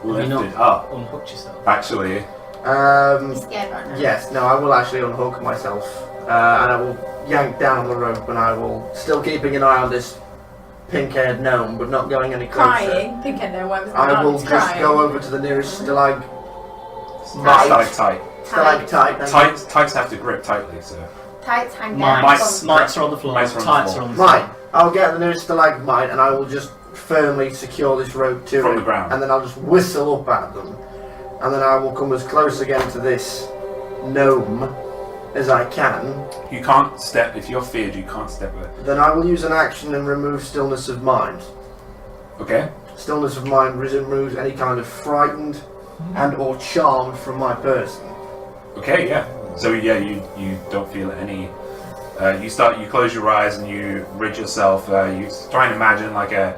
lifted up, Unhook yourself. actually, I'm scared right now. Yes, no, I will actually unhook myself, and I will yank down the rope, and I will, still keeping an eye on this pink-haired gnome, but not going any closer. Crying. Think I know what was going I on. will It's just crying. go over to the nearest stalagmite. stalactite. Stalactite. Tights have to grip tightly, so. Tights hang down. Mites are on the floor. Mites are on the Tights floor. are on the floor. Right, I'll get the nearest stalagmite, and I will just firmly secure this rope to From it, the ground. and then I'll just whistle up at them, and then I will come as close again to this gnome as I can. You can't step, if you're feared, you can't step with it. Then I will use an action and remove stillness of mind. Okay? Stillness of mind removes any kind of frightened and or charmed from my person. Okay, yeah. So yeah, you don't feel any. You close your eyes and you rid yourself. You try and imagine like an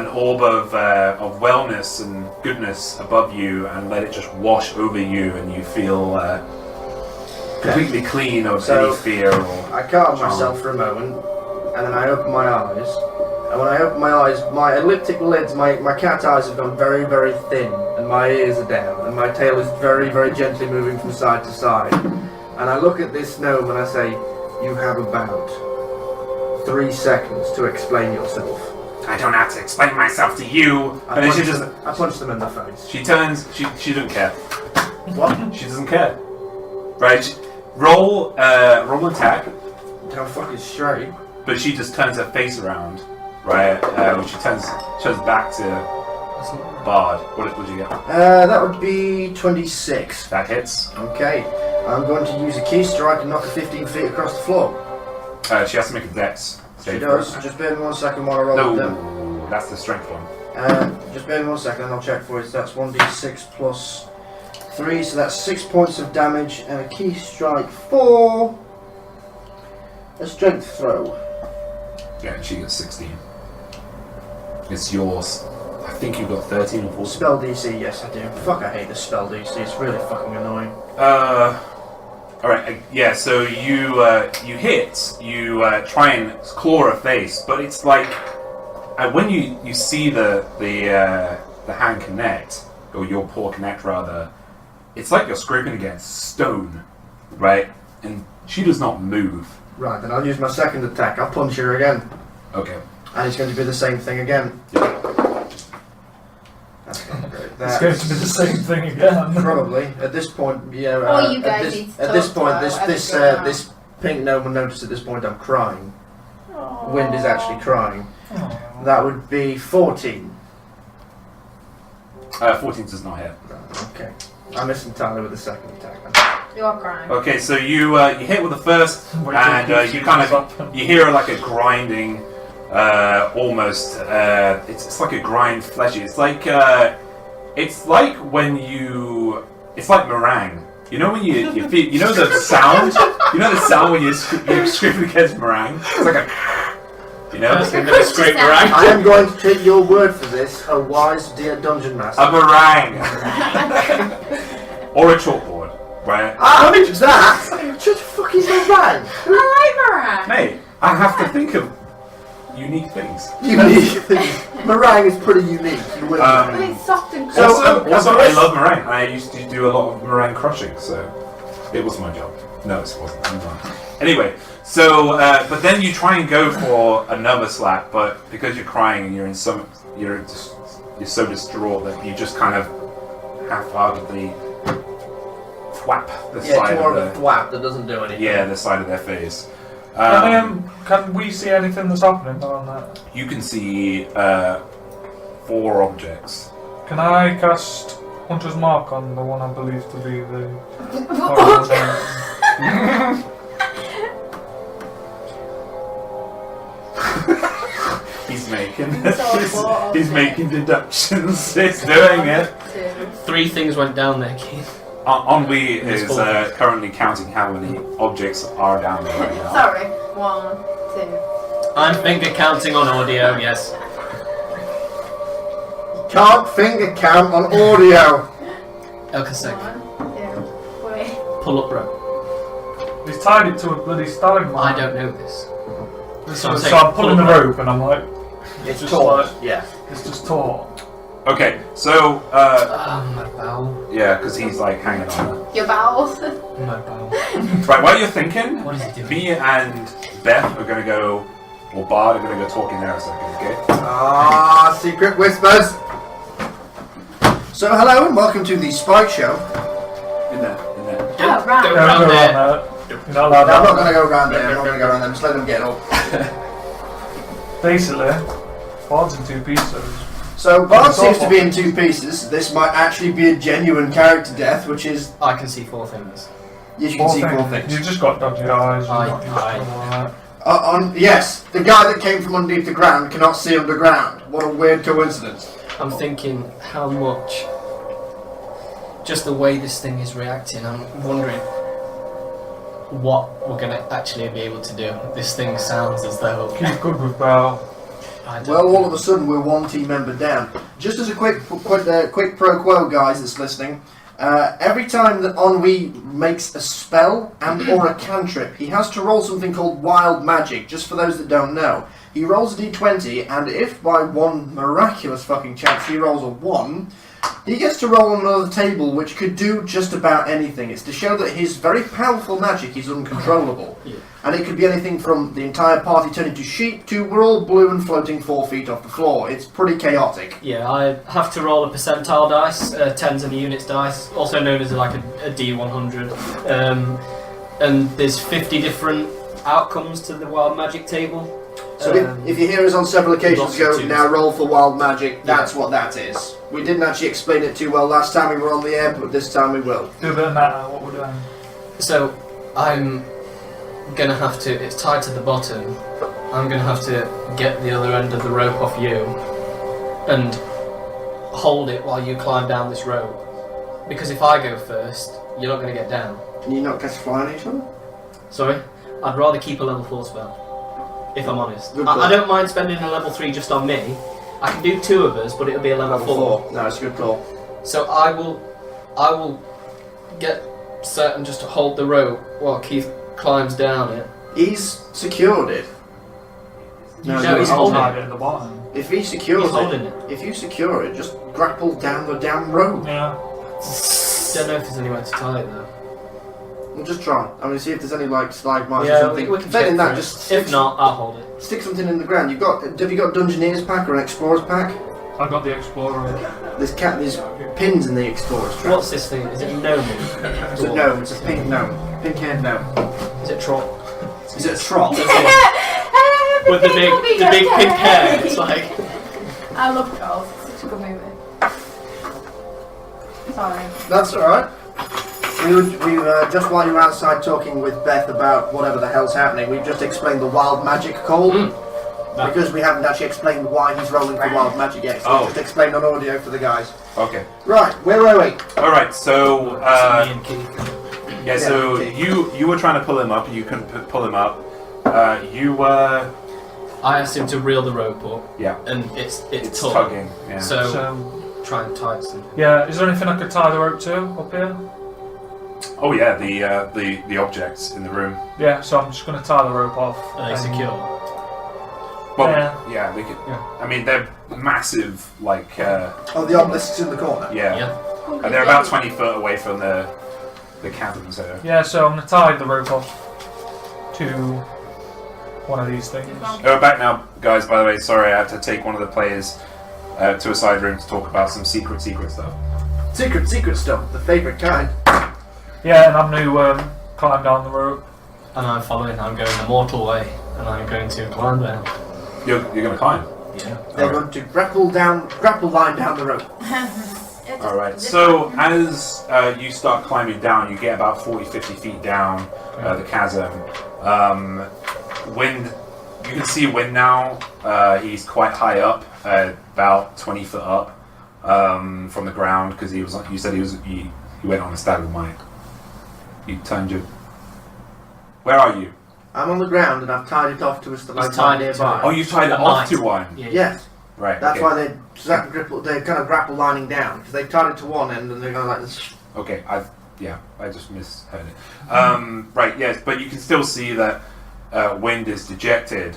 orb of wellness and goodness above you, and let it just wash over you, and you feel completely clean of So, any fear or. I calm charm. myself for a moment, and then I open my eyes. And when I open my eyes, my elliptic lids, my cat eyes have gone very, very thin, and my ears are down, and my tail is very, very gently moving from side to side. And I look at this gnome and I say, "You have about 3 seconds to explain yourself." I don't have to explain myself to you. I And then punch them in the face. she turns. She doesn't care. What? She doesn't care. Right? Roll attack. Don't fucking straight. But she just turns her face around, right? When she turns back to Bard. What would you get? That would be 26. That hits. Okay. I'm going to use a key strike and knock her 15 feet across the floor. She has to make a dex. She save does. first. Just bear with me 1 second while I roll it down. No, that's the strength one. Just bear with me 1 second and I'll check for it. So that's 1d6 plus 3, so that's 6 points of damage and a key strike for a strength throw. Yeah, she gets 16. It's yours. I think you got 13 or 14. Spell DC, yes I do. Fuck, I hate this spell DC. It's really fucking annoying. Alright, yeah, so you hit, you try and claw her face, but it's like, when you see the hand connect, or your paw connect rather, it's like you're scraping against stone, right? And she does not move. Right, then I'll use my second attack. I'll punch her again. Okay. And it's going to be the same thing again. Yeah. That's not great. It's going to be the same thing again. Probably. At this point, yeah. Or you guys need to at this talk to point, her, this whatever's going on. this pink gnome will notice at this point I'm crying. Wind is actually crying. That would be 14. 14 does not hit. Right, okay. I missed entirely with the second attack. You're crying. Okay, so you hit with the first, and you kind of you hear like a grinding, almost. It's like a grind fleshy. It's like when you. It's like meringue. You know when you feel, you know the sound. You know the sound when you're scraping against meringue. It's like a. You know. Scrape meringue. I am going to take your word for this, a wise dear dungeon master. A meringue. Or a chalkboard, right? What is that? Just fucking meringue. I like meringue. Mate, I have to think of unique things. Unique things. Meringue is pretty unique. You wouldn't know. But it's soft and So, Also, I love meringue. I used to do a lot of meringue crushing, so it was my job. No, it wasn't. Anyway, so but then you try and go for another slap, but because you're crying and you're so distraught that you just kind of half-heartedly thwap the side it's more of of a thwap that doesn't do anything. Yeah, the side of their face. Can we see anything that's happening on that? You can see 4 objects. Can I cast Hunter's Mark on the one I believe to be the... He's making deductions. He's doing it. 3 things went down there, Keith. Ennui is currently counting how many objects are down there right now. Sorry. 1, 2. I'm finger counting on audio, yes. Can't finger count on audio. Elkasek. 1, 2, wait. Pull up rope. He's tied it to a bloody stalagmite. I don't know this. So I'm pulling the rope and I'm like... It's just taut. like... Yeah. It's just taut. Okay, so My bowel. yeah, because he's like hanging on. Your bowels. My bowel. Right, while you're thinking, What is he doing? me and Beth are gonna go, or Bard are gonna go talk in there a second, okay? Ah, secret whispers. So hello and welcome to the Spike Show. In there. Oh, Don't right. go Don't round go there. around that. You're not allowed No, I'm not that. going to go around there. I'm not going to go around there. Just let them get up. Basically, Bard's in 2 pieces. So Bard seems to be in 2 pieces. This might actually be a genuine character death, which is I can see 4 things. yes, you can see 4 things. You've just got dodgy eyes. Yes, the guy that came from underneath the ground cannot see underground. What a weird coincidence. I'm thinking how much... Just the way this thing is reacting, I'm wondering what we're going to actually be able to do. This thing sounds as though... Keep good with Bell. I don't Well, know. all of a sudden we're 1 team member down. Just as a quick pro quo, guys, that's listening. Every time that Ennui makes a spell and or a cantrip, he has to roll something called wild magic. Just for those that don't know, he rolls a d20, and if by one miraculous fucking chance he rolls a 1, he gets to roll on another table, which could do just about anything. It's to show that his very powerful magic is uncontrollable. Yeah. And it could be anything from the entire party turning to sheep to we're all blue and floating 4 feet off the floor. It's pretty chaotic. Yeah, I have to roll a percentile dice, tens and units dice, also known as like a D100. And there's 50 different outcomes to the wild magic table. So if you hear us on several occasions lots of go, twos. now roll for wild magic, that's what that is. We didn't actually explain it too well last time we were on the air, but this time we will. Do a bit of that, what we're doing. So I'm gonna have to, it's tied to the bottom, I'm gonna have to get the other end of the rope off you and hold it while you climb down this rope. Because if I go first, you're not gonna get down. Can you not catch fly on each other? Sorry? I'd rather keep a level 4 spell, if I'm honest. Good call. I don't mind spending a level 3 just on me. I can do 2 of us, but it'll be a level 4. No, it's a good call. So I will get certain just to hold the rope while Keith climbs down it. He's secured it. No, no, he's I'll holding Tied it. it at the bottom. If he secures He's holding it, it. if you secure it, just grapple down the damn rope. Yeah. Don't know if there's anywhere to tie it though. We'll just try. I'm gonna see if there's any like stalagmites or Yeah, something. we can Failing check that, for it. just If not, I'll hold it. stick something in the ground. Have you got Dungeoneer's pack or an Explorer's pack? I got the Explorer. There's pins in the Explorer's trap. What's this thing? Is it a gnome? It's a gnome. It's a pink gnome. Pink-haired gnome. Is it Trot? Is it a trot? With the big pink hair. It's like. I love Trolls. It's such a good movie. Sorry. That's alright. We just while you were outside talking with Beth about whatever the hell's happening, we've just explained the wild magic call. Because we haven't actually explained why he's rolling for wild magic yet. So we just explained on audio for the guys. Okay. Right, where were we? Alright, so Me and Keith. yeah, so okay. you were trying to pull him up, you couldn't pull him up. You were I asked him to reel the rope up, yeah. and it's It's taut. tugging, yeah. So So, try and tie it. yeah, is there anything I could tie the rope to up here? Oh yeah, the objects in the room. Yeah, so I'm just going to tie the rope off. Are they secure? Well, yeah, we could. Yeah. I mean, they're massive, like. Oh, the obelisks in the corner. Yeah. And they're about 20 foot away from the chasm, so. Yeah, so I'm gonna tie the rope off to one of these things. We're back now, guys. By the way, sorry, I had to take one of the players to a side room to talk about some secret stuff. Secret stuff, the favourite kind. Yeah, and I'm gonna climb down the rope. And I'm following. I'm going the mortal way, and I'm going to climb down. You're gonna climb. Yeah. They're going to grapple line down the rope. Alright, so as you start climbing down, you get about 40-50 feet down the chasm. Wind, you can see Wind now. He's quite high up, about 20 foot up from the ground, because he was. You said he went on a stalagmite. You turned your. Where are you? I'm on the ground and I've tied it off to a stalagmite tied it nearby. Oh, you tied it off to one. Yeah. Yes. Right. That's okay. why they're kind of grapple lining down, because they tied it to one end and they're going like this. Okay, I just misheard it. Right, yes, but you can still see that Wind is dejected,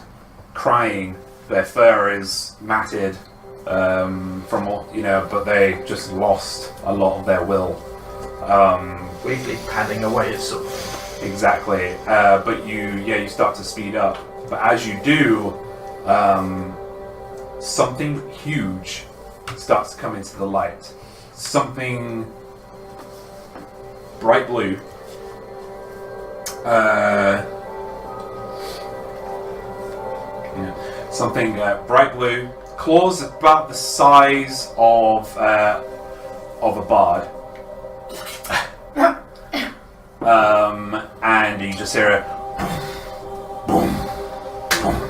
crying. Their fur is matted from what but they just lost a lot of their will. Weakly padding away at something. Exactly, but you start to speed up. But as you do, something huge starts to come into the light. Something bright blue. Something bright blue. Claws about the size of a bard. And you just hear a boom, boom.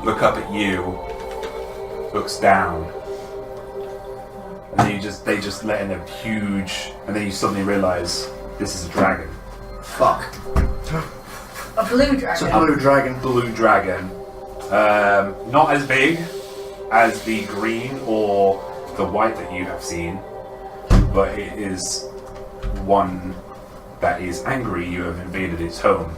Look up at you. Looks down. And then they just let in a huge, and then you suddenly realise this is a dragon. Fuck. A blue dragon. It's a blue dragon. Blue dragon. Not as big as the green or the white that you have seen, but it is one that is angry you have invaded its home.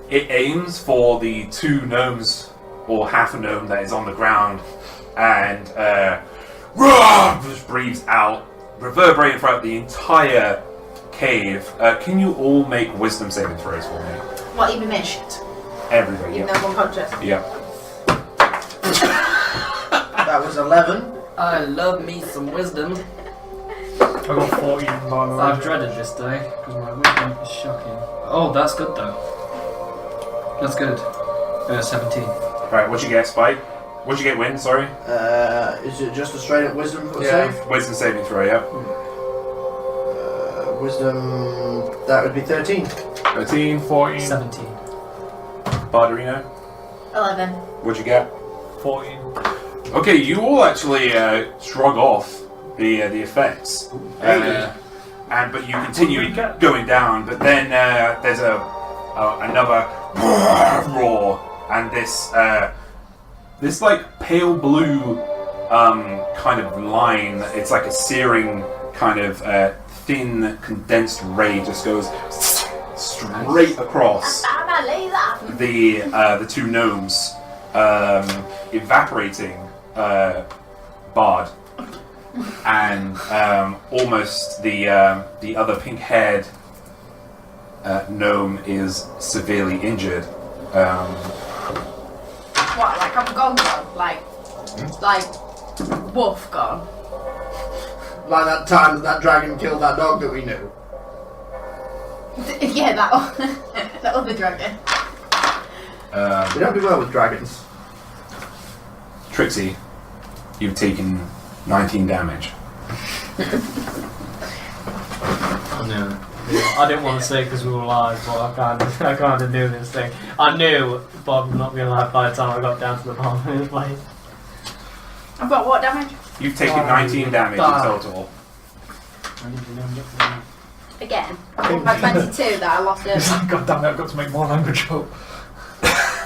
It aims for the two gnomes, or half a gnome that is on the ground, and just breathes out, reverberating throughout the entire cave. Can you all make wisdom saving throws for me? What, even me? Shit. Everybody, Even yeah. though I'm unconscious. Yeah. That was 11. I love me some wisdom. I got 14 by the way. I've dreaded this day because my wisdom is shocking. Oh, that's good though. That's good. 17. Alright, what'd you get, Spike? What'd you get, Win? Sorry? Is it just a straight up wisdom save? Wisdom saving throw, yeah. Wisdom, that would be 13. 13, 14. 17. Bardarino, 11. what'd you get? 14. Okay, you all actually shrug off the effects, but you continue What did we get? going down. But then there's another roar, and this like pale blue kind of line. It's like a searing kind of thin condensed ray just goes straight across I'm a laser. the two gnomes, evaporating Bard, and almost the other pink-haired gnome is severely injured. What, like I'm gone? Like woof gone. Like that time that dragon killed that dog that we knew. Yeah, that one. That other dragon. We don't do well with dragons. Trixie, you've taken 19 damage. Oh no. I didn't want to say because we were live, but I kind of knew this thing. I knew Bob would not be alive by the time I got down to the bottom of his place. I've got what damage? You've taken 19 damage in total. Again. My 22 that I lost earlier. God damn it, I've got to make more language up.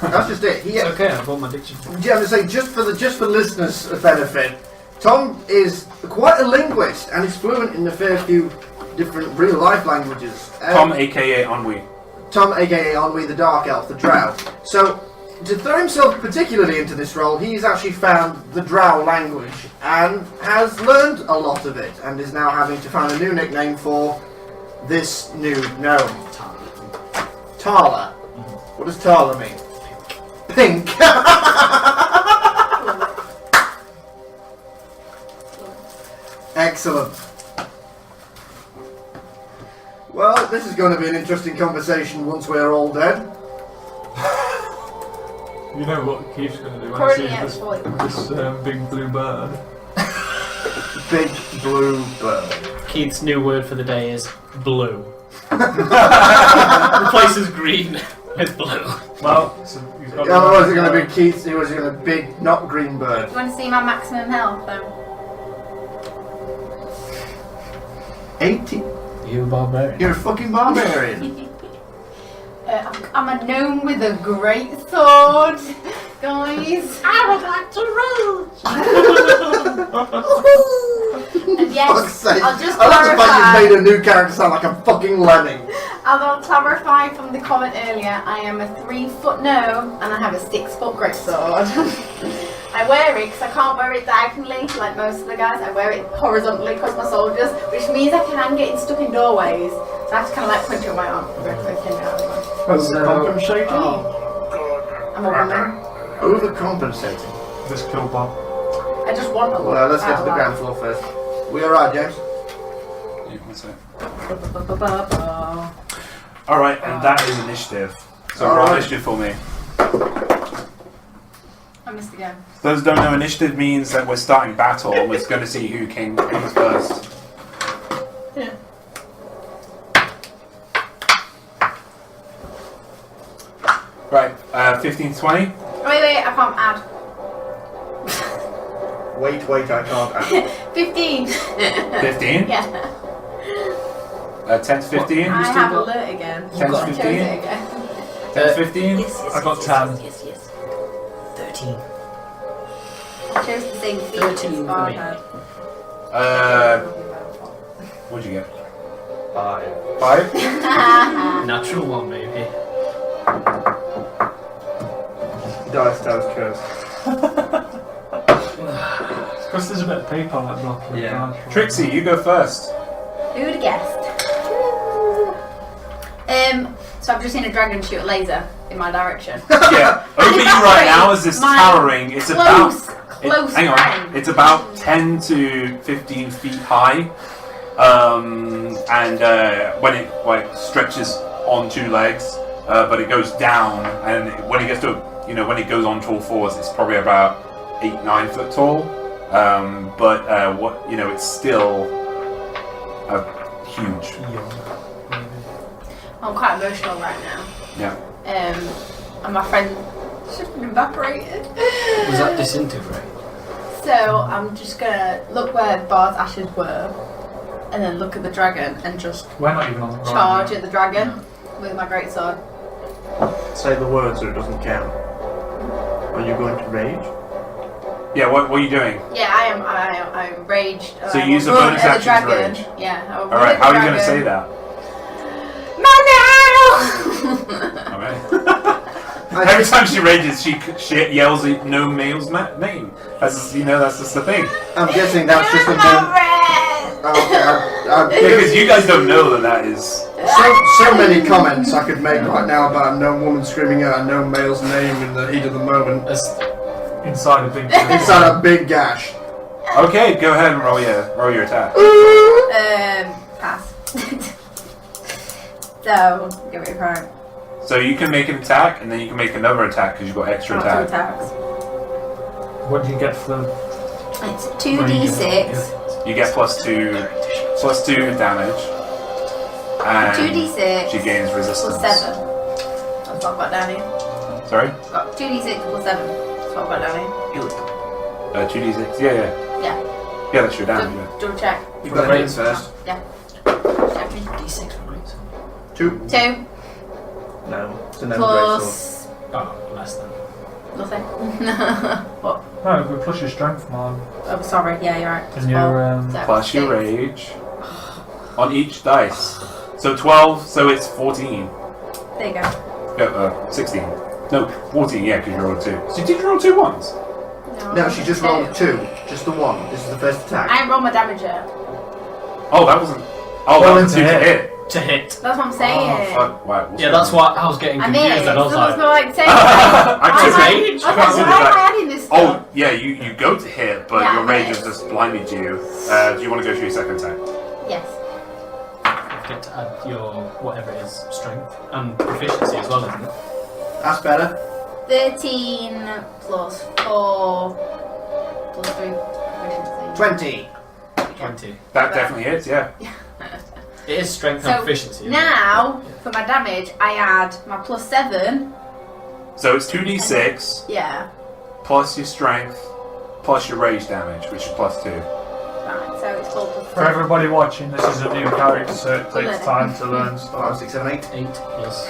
That's just it. It's okay, I've got my dictionary. Yeah, I'm saying just for listeners' benefit, Tom is quite a linguist and is fluent in a fair few different real life languages. Tom, aka Ennui. Tom, aka Ennui, the Dark Elf, the Drow. So to throw himself particularly into this role, he's actually found the Drow language and has learned a lot of it, and is now having to find a new nickname for this new gnome. Tala. What does Tala mean? Pink. Excellent. Well, this is going to be an interesting conversation once we're all dead. You know what Keith's going to do when he Currently sees at this 40. big blue bird? Big blue bird. Keith's new word for the day is blue. Replaces green with blue. Well, so he's got Otherwise, it's going to be Keith. It was going to be big, not green bird. Do you want to see my maximum health though? 80. You barbarian. You're a fucking barbarian. I'm a gnome with a great sword, guys. I would like to roll. And yes, Fuck's sake. I'll just I like the fact clarify. you've made a new character sound like a fucking lemming. I'll clarify from the comment earlier. I am a 3-foot gnome and I have a 6-foot greatsword. I wear it because I can't wear it diagonally like most of the guys. I wear it horizontally because my soldiers, which means I can get stuck in doorways. So I have to kind of like punch on my arm. Overcompensating? I'm a woman. Overcompensating. this kill bomb. I just want a lot. Well, let's get to the ground floor first. We alright, James? Yeah, that's it. Ba-ba-ba-ba-ba. Alright, and that is initiative. So roll Alright. initiative for me. I missed again. Those who don't know, initiative means that we're starting battle. We're going to see who comes first. Yeah. Right, 15, 20. Wait, I can't add. Wait, I can't add. 15. 15? Yeah. 10 to 15? I have alert again. 10 to I chose 15? it again. 10 to 15? I got 10. 13. I chose the same feat 13 as for me. Farhad. What'd you get? 5. 5? Natural one, maybe. Dice Tower's cursed. Because there's a bit of paper on that block. Yeah. Trixie, you go first. Who would have guessed? So I've just seen a dragon shoot a laser in my direction. Yeah, over you right now is this My towering. It's Close hang on. friend. It's about 10 to 15 feet high, and when it stretches on 2 legs, but it goes down, and when it gets to when it goes on to all fours, it's probably about 8-9 foot tall. But it's still huge. I'm quite emotional right now. Yeah. And my friend just been evaporated. Was that disintegrate? So I'm just gonna look where Bard's ashes were, and then look at the dragon and just We're not even on the ground. charge at the dragon with my greatsword. Say the word so it doesn't count. Are you going to rage? Yeah. What are you doing? Yeah, I'm raged. So you I will use a run bonus at the action to dragon. rage. Yeah. I will All run right. at the How are you going to dragon. say that? My All right. Every time she rages, she yells no male's name. That's that's just the thing. I'm guessing that's just a no! Okay, Because you guys don't know that is. so many comments I could make right now about a known woman screaming out a known male's name in the heat of the moment. Inside a big Inside a big gash. Okay, go ahead and roll your attack. Pass. So, give it a try. So you can make an attack, and then you can make another attack because you've got extra Two attack. attacks. What do you get for the... It's 2d6. You get plus two damage, and 2d6 she gains resistance. plus 7. That's what I've got down here. Sorry, Got 2d6 plus 7. That's what I've got down here. 2d6. Yeah. Yeah. Yeah, that's your damage. Yeah. Double check. You've got to hit first. Yeah. Check me. D6 right? 2. 2 No. It's a no plus Oh, less than. nothing. What? No, but plus your strength, man. Oh, sorry. Yeah, you're right. And your, So, Plus your 6. rage on each dice. So 12. So it's 14. There you go. 16. No, 14, yeah, because you rolled 2. So did you roll 2 ones? No, she just rolled a 2. Just the 1. This is the first attack. I roll my damage yet. Oh, that wasn't... Oh, Well, that was 2 to hit. To hit. That's what I'm saying. Fuck, wow, what's Yeah, going that's on? what I was getting I confused. mean, And I was so like, that's like saying. I can't I see I can't was see like, that. why am I adding this Oh, stuff? yeah, you go to hit, but Yeah, your I rage hit. has just blinded you. Do you want to go through your second attack? Yes. you get to add your whatever it is, strength and proficiency as well, isn't it? That's better. 13 plus 4 plus 3 proficiency. 20. 20. That definitely hits, yeah. It is strength So, and proficiency. isn't it? Now, for my damage, I add my plus 7. So it's 2d6 Yeah. plus your strength plus your rage damage, which is plus 2. Right, so it's 4 plus 3. For everybody watching, this is a new character, so it takes time to learn 5, stuff. 6, 7, 8. 8 plus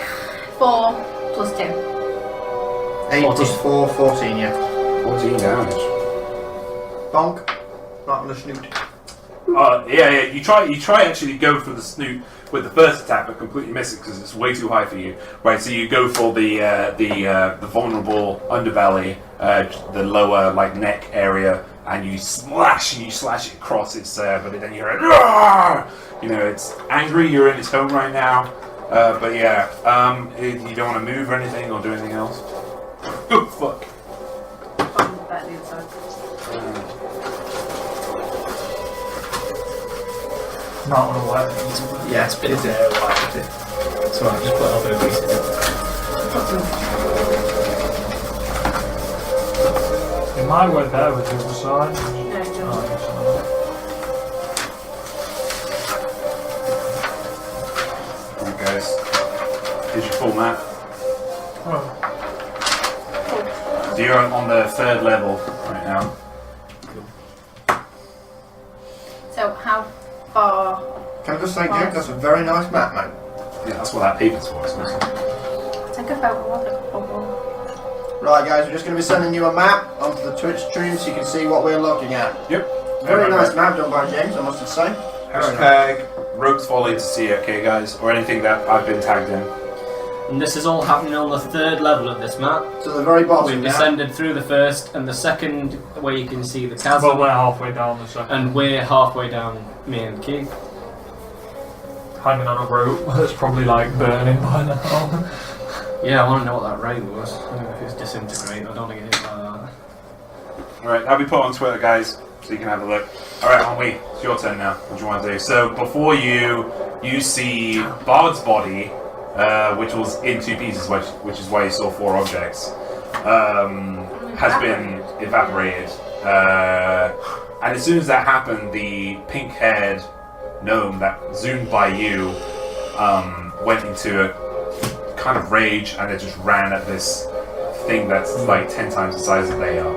4 plus 2. 8 14. plus 4, 14, yeah. 14 damage. Bonk. Right on the snoot. Yeah. You try actually go for the snoot with the first attack, but completely miss it because it's way too high for you. Right, so you go for the vulnerable underbelly, the lower like neck area, and you slash it across its. But then you're like, "Argh!" You know, it's angry. You're in its home right now. But yeah, you don't want to move or anything or do anything else. Oh fuck. Back the other side. Not on a weapon. Yeah, It's been is there it? a while. So I just put other pieces in. It might work better with the other side. No, it's Oh, not. it's not. Alright guys, here's your full map. Oh, So you're on the 3rd level right now. So how far? Can I just say, Jake, that's a very nice map, mate. Yeah, that's what that paper's for, I suppose. Take a photo. Right, guys, we're just going to be sending you a map onto the Twitch stream so you can see what we're looking at. Yep. Very nice map done by James, I must say. Very nice. Hashtag Rogues Folly to see it, okay guys? Or anything that I've been tagged in. And this is all happening on the 3rd level of this map. To the very bottom We've now. descended through the 1st and the 2nd, where you can see the but chasm. we're halfway down the second. And we're halfway down, me and Keith. Hanging on a rope that's probably like burning by now. Yeah, I want to know what that raid was. I don't know if it's disintegrate. I don't want to get hit by that. Alright, that'll be put on Twitter, guys, so you can have a look. Alright, Henri, it's your turn now. What do you want to do? So, before you see Bard's body, which was in 2 pieces, which is why you saw 4 objects, has been evaporated. And as soon as that happened, the pink-haired gnome that zoomed by you went into a kind of rage, and it just ran at this thing that's like 10 times the size that they are.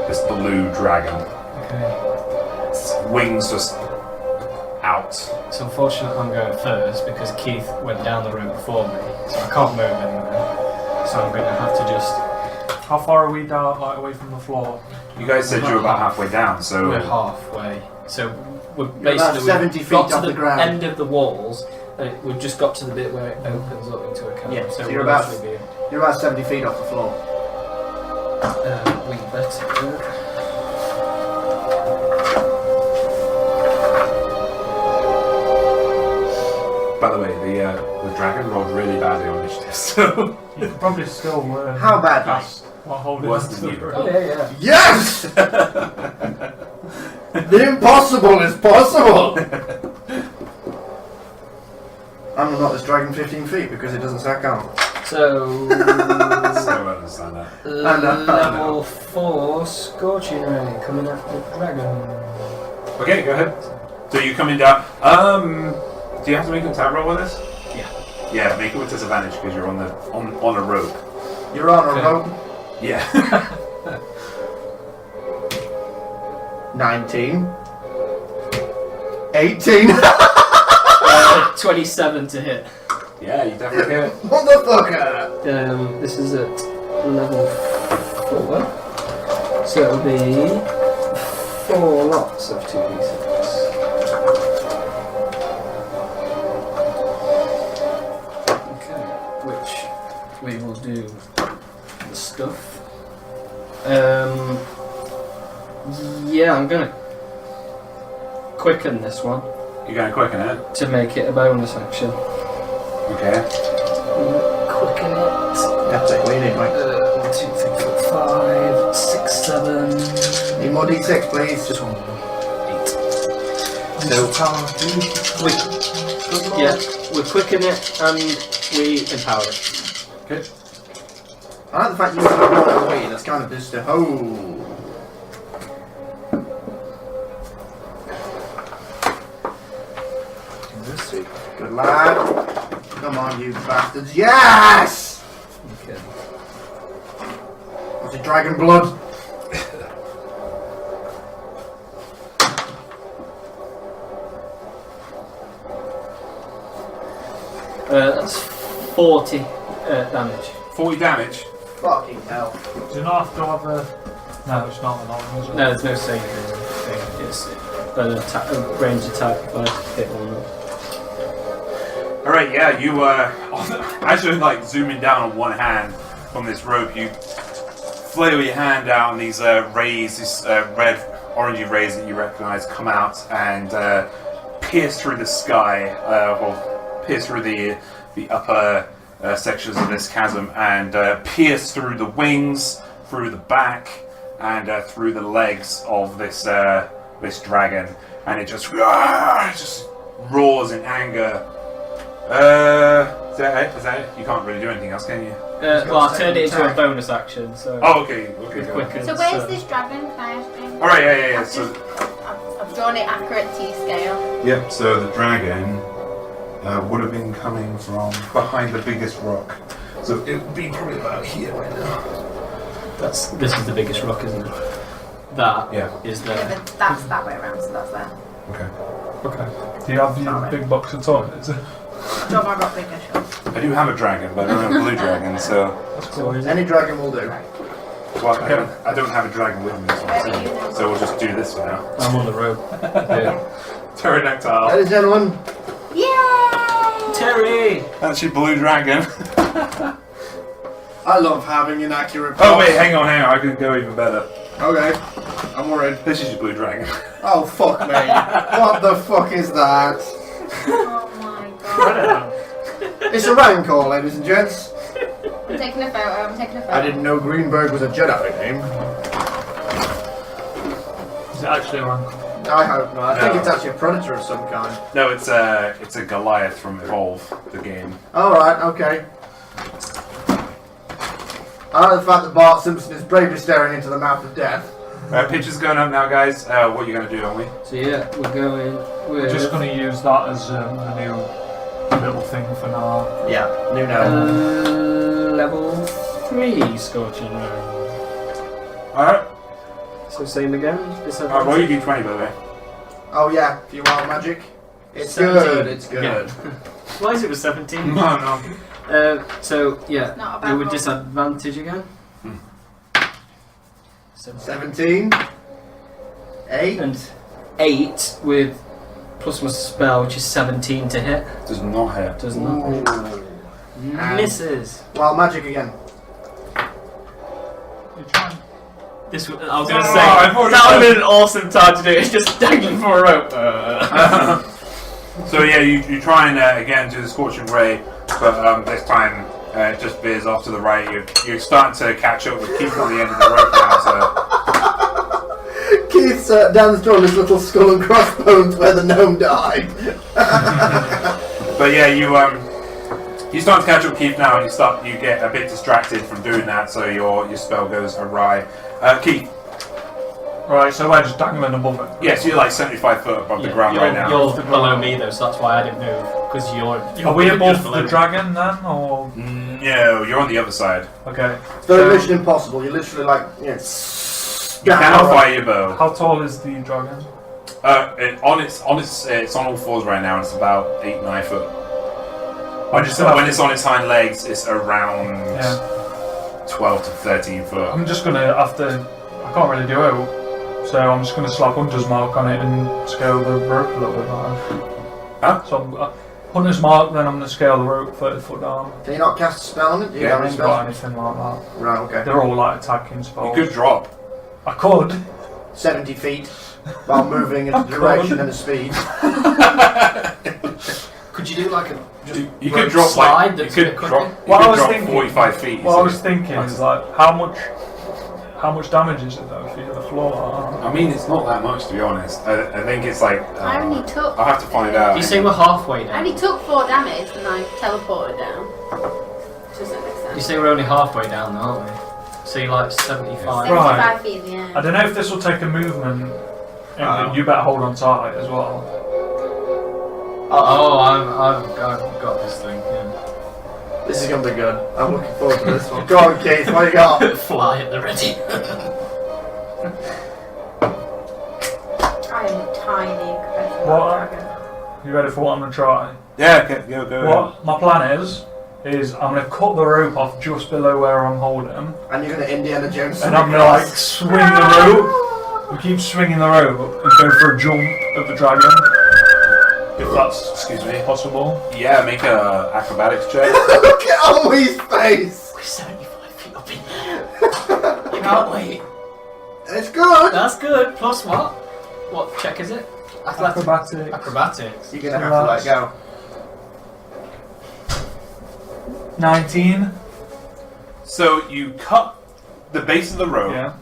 This blue dragon. Okay. Its wings just out. It's unfortunate I'm going first because Keith went down the road before me, so I can't move anywhere. So I'm going to have to just... How far are we down, like away from the floor? You guys said you were about halfway down, so We're halfway. So we're You're about basically 70 we've feet got off to the the ground. end of the walls, and we've just got to the bit where it opens up into a cave. Yeah, so we'll you're about- literally be You're about 70 feet off the floor. we better do it. by the way, the dragon rolled really badly on initiative, so You could probably still learn. How badly? Cast while holding Worse on than to you. the Oh rope. yeah. Yes! The impossible is possible! I'm not this dragon 15 feet because it doesn't say I can't. So I don't understand that. level 4 scorching ray coming at the dragon. Okay, go ahead. So you're coming down. Do you have to make an attack roll with this? Yeah. Yeah, make it with disadvantage because you're on a rope. You're on a Okay. rope. Yeah. 19. 18. 27 to hit. Yeah, you definitely get it. Motherfucker! This is at level 4. So it'll be 4 lots of 2d6. Okay, which we will do stuff. Yeah, I'm gonna quicken this one You're going to quicken it? to make it a bonus action. Okay. Quicken it. That's it, we need, mate. 1, 2, 3, 4, 5, 6, 7. Need more d6, please. Just one more. 8. So, Yeah, we quicken it and we empower it. Okay. I like the fact you have one away, that's kind of just a ho. Good lad. Come on, you bastards. Yes! Okay. What's it, dragon blood? That's 40 damage. 40 damage. Fucking hell. Do you not have to have a... No, it's not an arm, is it? No, there's no saving thing. It's an attack, a ranged attack if I hit one. Alright, yeah, you, as you're, like, zooming down on one hand from this rope, you flail your hand out and these rays, these red, orangey rays that you recognize come out and pierce through the sky, or pierce through the upper sections of this chasm and pierce through the wings, through the back, and through the legs of this dragon, and it just roars in anger. Is that it? You can't really do anything else, can you? Well, I turned it into a bonus action, so. Oh, okay. Quicker. So where's this dragon? Can I ask you? Alright, yeah. So, I've drawn it accurate T-scale. yep, so the dragon would have been coming from behind the biggest rock. So it would be probably about here right now. This is the biggest rock, isn't it? That is Yeah, there. but that's that way around, so that's there. Okay. Okay. Do you have your big box of toilets? Draw my rock bigger, sure. I do have a dragon, but I don't have a blue dragon, so... That's cool. Any dragon will do. Well, I don't have a dragon with me, so we'll just do this for now. I'm on the rope. Yeah. Pterodactyl. Ladies and gentlemen, Yay! Terry! That's your blue dragon. I love having inaccurate Oh wait, hang on, I could go even better. Okay, I'm worried. This is your blue dragon. Oh, fuck me. What the fuck is that? Oh my god. It's a rancor, ladies and gents. I'm taking a photo. I didn't know Greenberg was a Jedi name. Is it actually a rancor? I hope not. I think No. it's actually a predator of some kind. No, it's a Goliath from Evolve, the game. Alright, okay. I like the fact that Bart Simpson is bravely staring into the mouth of death. Picture's going up now, guys. What are you going to do, aren't we? So yeah, we're going with... We're just going to use that as the new little thing for now. Yeah, new now. level 3 Scorching Ray. Alright. So same again? Alright, roll your d20, by the way. Oh yeah, if you want magic. It's 17. good, it's good. Yeah. Why is it with 17? No. So yeah, Not a bad you with roll. disadvantage again. 17. 8. And 8 with plus my spell, which is 17 to hit. Does not hit. Does not hit. And- Misses. Wild magic again. You're trying. This I was going to Oh, say I've already that would have done- been an awesome time to do it. It's just dangling for a rope. So yeah, you try and again do the Scorching Ray, but this time it just veers off to the right. You're starting to catch up with Keith on the end of the rope now, so... Keith's down the store on his little skull and crossbones where the gnome died. But yeah, you start to catch up with Keith now, and you get a bit distracted from doing that, so your spell goes awry. Keith, Right, so we're just dangling above it. yes, you're like 75 foot above the ground you're, right now. You're below me though, so that's why I didn't move. Because you're Are we just above below the me. dragon then, or...? No, you're on the other side. Okay. It's very So, Mission Impossible. You're literally like, you know, You cannot fire your bow. how tall is the dragon? It's on all fours right now, and it's about 8-9 foot. When it's on its hind legs, it's around Yeah. 12 to 13 foot. I'm just gonna have to... I can't really do it, so I'm just gonna slap Hunter's mark on it and scale the rope a little bit higher. Huh? So Hunter's Mark, then I'm going to scale the rope 30 foot down. Can you not cast a spell on it? Do you Yeah, have I any ain't got spells? anything like that. Right, okay. They're all like attacking spells. You could drop. I could. 70 feet while moving in a direction and a speed. Could you do like a just You rope could drop slide like you that's a could bit drop. quicker? You What I could was drop thinking- 45 feet. you What I see. was thinking is like, how much damage is it though if you hit the floor? I mean, it's not that much to be honest. I think it's like. I only took. I'll have to find out. You say we're halfway I down. only took 4 damage and I teleported down. Doesn't make sense. You say we're only halfway down, though, aren't we? So you're like 75. Right. 75 feet, yeah. I don't know if this will take a movement. And you better hold on tight as well. Oh, I've got this thing. Yeah. This is going to be good. I'm looking forward to this one. Go on, Keith, what you got? Fly at the ready. I am tiny compared to that What? dragon. You ready for what I'm going to try? Yeah, okay, go. What my plan is I'm going to cut the rope off just below where I'm holding, And you're going to Indiana Jones. and I'm going to like swing the rope. We keep swinging the rope and go for a jump of the dragon, if that's Excuse me. possible. Yeah, make a acrobatics check. Look at Alway's face! We're 75 feet up in there. Can't wait. It's good! That's good. Plus what? What check is it? Acrobatics. Acrobatics. You're going to have to let go. 19. So you cut the base of the rope, Yeah.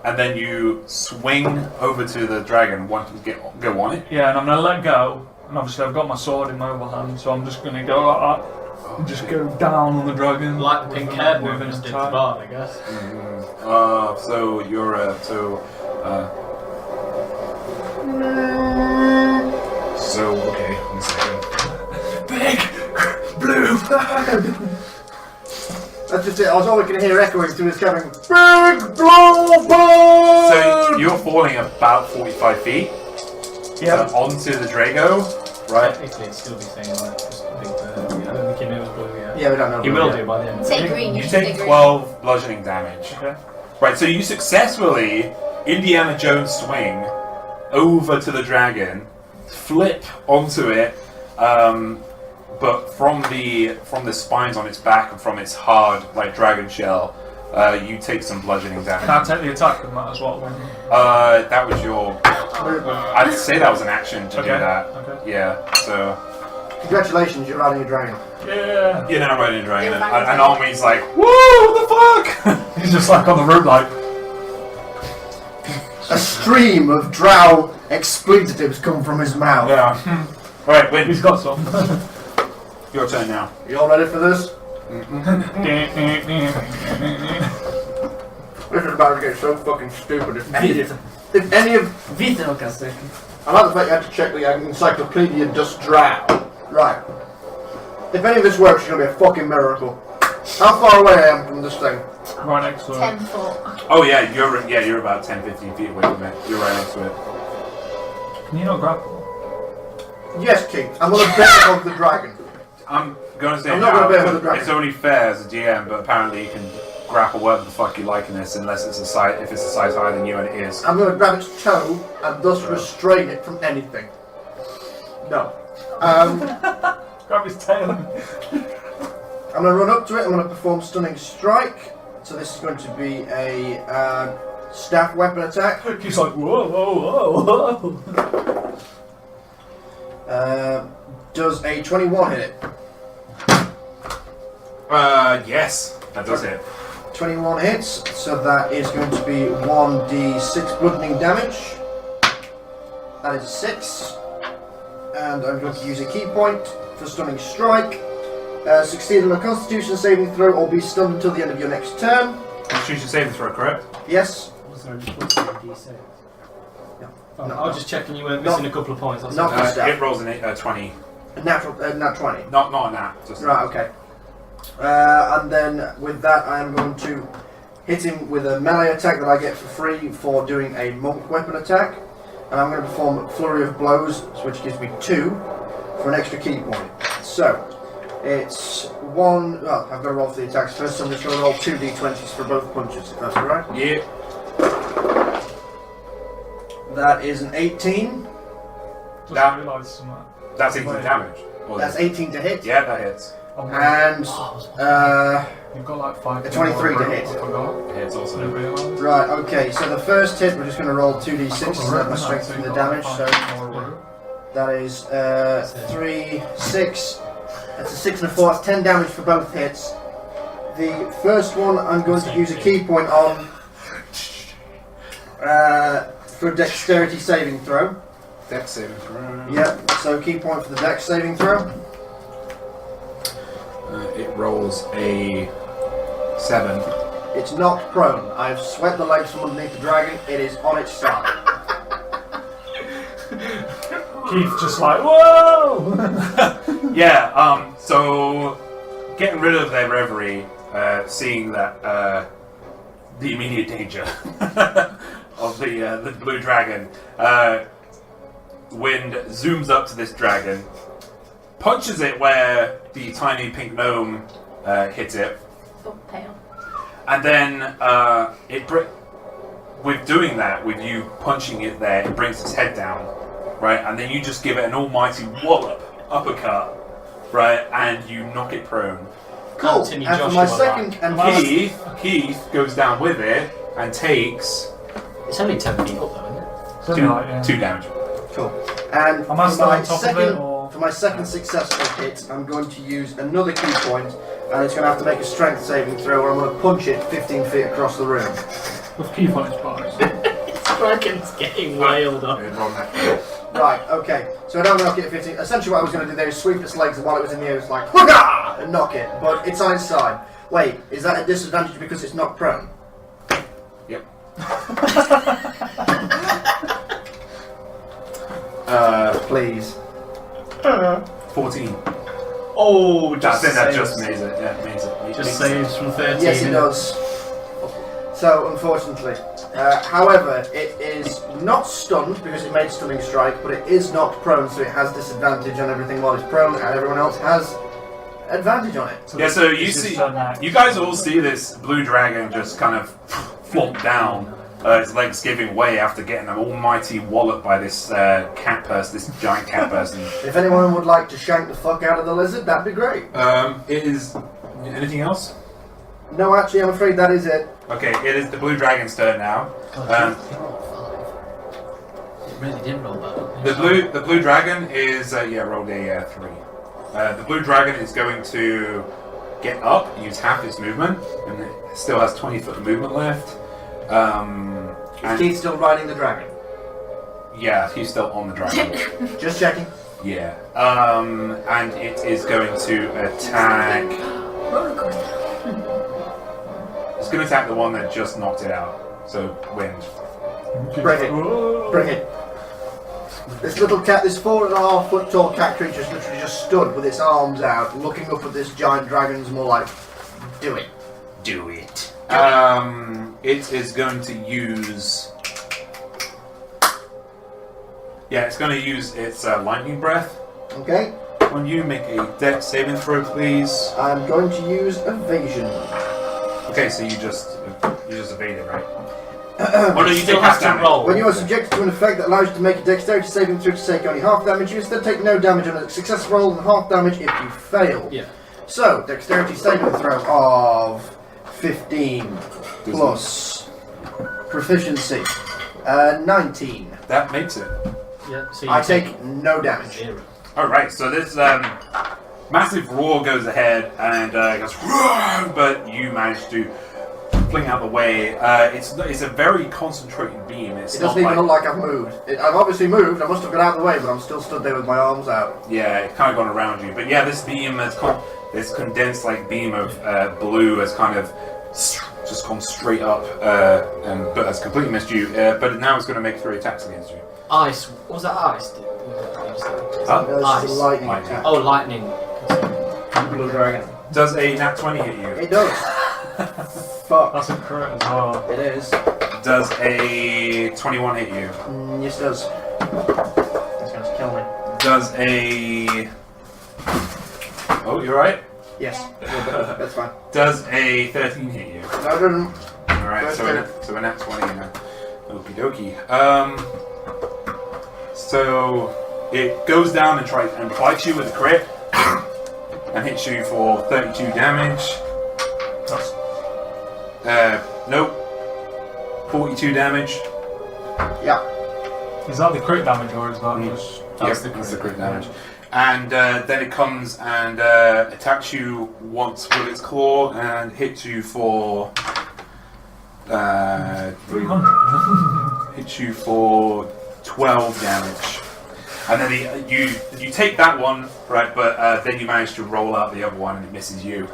and then you swing over to the dragon. Want to go on it? Yeah, and I'm going to let go. And obviously I've got my sword in my other hand, so I'm just going to go like that. And just go down on the dragon. Like the pink haired with one an just did the attack. bard, I guess. So you're okay. 1 second. Big blue. That's just it. I was always going to hear echoing through his cabin. Big blue bird! So you're falling about 45 feet Yeah. onto the Drago, right? Technically, it'd still be saying like just a big bird. I don't think he knows blue yet. Yeah, we don't know. He will do by the end of the Say day. green. You should say take green. 12 bludgeoning damage. Okay. Right, so you successfully Indiana Jones swing over to the dragon, flip onto it, but from the spines on its back and from its hard like dragon shell, you take some bludgeoning damage. Can I take the attack with that as well? That was your. I'd say that was an action to do that. Okay. Yeah. So Congratulations, you're riding a dragon. Yeah. you're now riding a dragon, You're and, riding a and dragon. Army's like, "Woo! What the fuck?" He's just like on the rope, like. A stream of drow expletives come from his mouth. Yeah. All right, win. He's got some. Your turn now. You all ready for this? This is about to get so fucking stupid. If any of... Vito Castek. I like the fact you had to check the Encyclopedia Dust Drow. Right. If any of this works, it's going to be a fucking miracle. How far away I am from this thing? Right next to 10 it. foot. Oh yeah, you're about 10-15 feet away from it. You're right next to it. Can you not grapple? Yes, King. I'm going to bet above the dragon. I'm going to say I'm not now, gonna bet with the dragon. it's only fair as a GM, but apparently you can grapple whatever the fuck you like in this, unless it's a size higher than you, and it is. I'm going to grab its toe and thus restrain it from anything. No. Grab his tail. I'm going to run up to it. I'm going to perform Stunning Strike. So this is going to be a staff weapon attack. He's like, whoa, whoa, whoa. Does a 21 hit it? Yes, that does it. 21 hits, so that is going to be 1d6 bludgeoning damage. That is 6. And I'm going to use a key point for Stunning Strike. Succeed on a Constitution saving throw or be stunned until the end of your next turn. Constitution saving throw, correct? Yes. Sorry, just put D6. No. Oh, No, I was no. just checking you weren't missing a couple of points. That's Not okay. for staff. It rolls an 20. A natural, nat 20. Not a nat. Just Right, okay. And then with that, I am going to hit him with a melee attack that I get for free for doing a monk weapon attack. And I'm going to perform Flurry of Blows, which gives me 2 for an extra key point. So, it's 1. Well, I've got to roll for the attacks first, so I'm just going to roll 2 d20s for both punches, if that's alright. Yeah. That is an 18. Just That- realised something. That's 18 damage. That's 18 to hit. Yeah, that hits. And you've got like 5. a 23 to hit. I forgot. It hits also. Didn't realise. Right, okay, so the first hit, we're just going to roll 2d6 instead of my strength from the damage, so that is 3, 6, that's a 6 and a 4, that's 10 damage for both hits. The first one I'm going to use a key point on for a dexterity saving throw. Dex saving throw. Yep, so key point for the dex saving throw. It rolls a 7. It's not prone. I've swept the legs from underneath the dragon, it is on its side. Keith just like, whoa! Yeah, so getting rid of their reverie, seeing that the immediate danger of the blue dragon, Wind zooms up to this dragon, punches it where the tiny pink gnome hit it, Tail. and then with doing that, with you punching it there, it brings its head down, right? And then you just give it an almighty wallop, uppercut, right? And you knock it prone. Cool, Continue, and for Joshua, my second... right. And for my- Keith goes down with it and takes It's only 10 feet up though, isn't it? Something like, yeah. 2 damage. Cool. And Am I still on top of it, or? for my second successful hit, I'm going to use another key point, and it's going to have to make a strength saving throw, or I'm going to punch it 15 feet across the room. With Keith on his bars. Dragon's getting wailed up. Right, okay. So I don't knock it at 15. Essentially what I was going to do there is sweep its legs, and while it was in the air, it's like, hurrah! And knock it. But it's on its side. Wait, is that a disadvantage because it's not prone? Yep. please. 14. Oh, I just think that saves. just makes it. Yeah, it makes it. Just saves from 13. Yes, it does. So, unfortunately. However, it is not stunned because it made stunning strike, but it is not prone, so it has disadvantage on everything while it's prone, and everyone else has advantage on it. Yeah, so you see, you guys all see this blue dragon just kind of flop down, its legs giving way after getting an almighty wallop by this cat person, this giant cat person. If anyone would like to shank the fuck out of the lizard, that'd be great. It is. Anything else? No, actually, I'm afraid that is it. Okay, it is the blue dragon's turn now. God, you rolled 5. It really did roll that. The blue dragon is rolled a 3. The blue dragon is going to get up, use half its movement, and it still has 20 foot of movement left. Is Keith still riding the dragon? Yeah, he's still on the dragon. Just checking. Yeah. And it is going to attack. It's going to attack the one that just knocked it out. So, Wind. Bring it. Bring it. This little cat, this 4.5 foot tall cat creature is literally just stood with its arms out, looking up at this giant dragon's more like, do it. Do it. It is going to use. Yeah, it's going to use its lightning breath. Okay. When you make a dex saving throw, please. I'm going to use evasion. Okay, so you just evade it, right? Oh, no, you still have to roll. When you are subjected to an effect that allows you to make a dexterity saving throw to take only half damage, you instead take no damage on a success roll and half damage if you fail. Yeah. So, dexterity saving throw of 15 plus proficiency 19. That makes it. Yeah, so I take no damage. 0. Alright, so this massive roar goes ahead and goes, "Roar!" But you manage to fling out the way. It's a very concentrated beam. It's It doesn't even look like I've moved. I've obviously moved, I must have got out of the way, but I'm still stood there with my arms out. Yeah, it's kind of gone around you. But yeah, this beam has this condensed like beam of blue has kind of just gone straight up, but has completely missed you. But now it's going to make 3 attacks against you. Ice. Was that ice? Huh? It's Ice. a lightning Lightning. attack. Oh, lightning. Blue dragon. Does a nat 20 hit you? It does. Fuck. That's a crit as well. It is. Does a 21 hit you? Yes, it does. It's going to kill me. Does a... Oh, you're right. Yes. That's fine. Does a 13 hit you? No, it doesn't. Alright, so a nat 20 and a okie dokie. So it goes down and tries and bites you with a crit and hits you for 32 damage. Nope. 42 damage. Yeah. Is that the crit damage or is that just... That's the crit damage. And then it comes and attacks you once with its claw and hits you for 300. hits you for 12 damage. And then you take that one, right? But then you manage to roll out the other one and it misses you.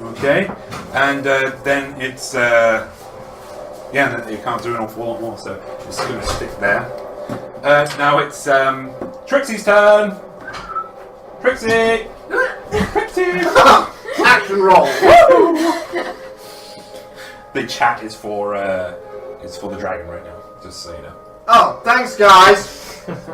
Okay, and then it's yeah, you can't do an awful lot more, so it's going to stick there. Now it's Trixie's turn. Trixie. Trixie. Action roll. The chat is for the dragon right now, just so you know. Oh, thanks, guys.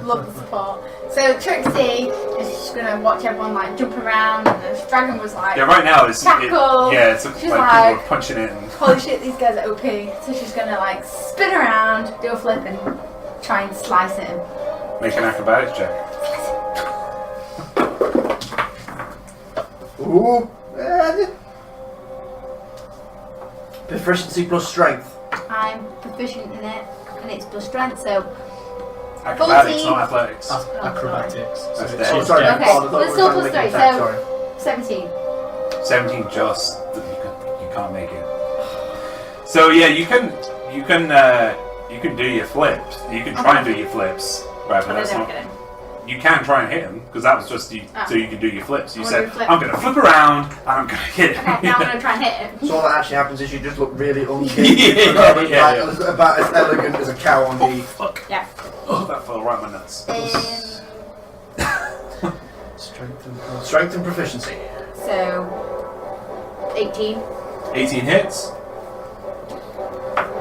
Love the support. So Trixie is just gonna watch everyone like jump around, and the dragon was like, Yeah, right now it's tackle. it's She's like like, people are punching it. And holy shit, these guys are OP. So she's gonna like spin around, do a flip, and try and slice it. make an acrobatics check. Ooh. Proficiency plus strength. I'm proficient in it, and it's plus strength, so Acrobatics, 14. not athletics. Acrobatics. So That's it's dead. Oh, just sorry. dex. Okay, I thought but we it's were still trying to plus make an 3, attack, so sorry. 17. 17 just you can't make it. So yeah, you can do your flips. You can try and do your flips, right? But But I that's don't not. get him. You can try and hit him because that was just you, Ah. so you can do your flips. You I said wanna do a flip. I'm going to flip around and I'm going to hit him. Okay, now I'm gonna try and hit it. So all that actually happens is you just look really ungainly Yeah. about as elegant as a cow on the... Fuck! Yeah. Oh, that fell right in my nuts. Strength and proficiency. So 18. 18 hits.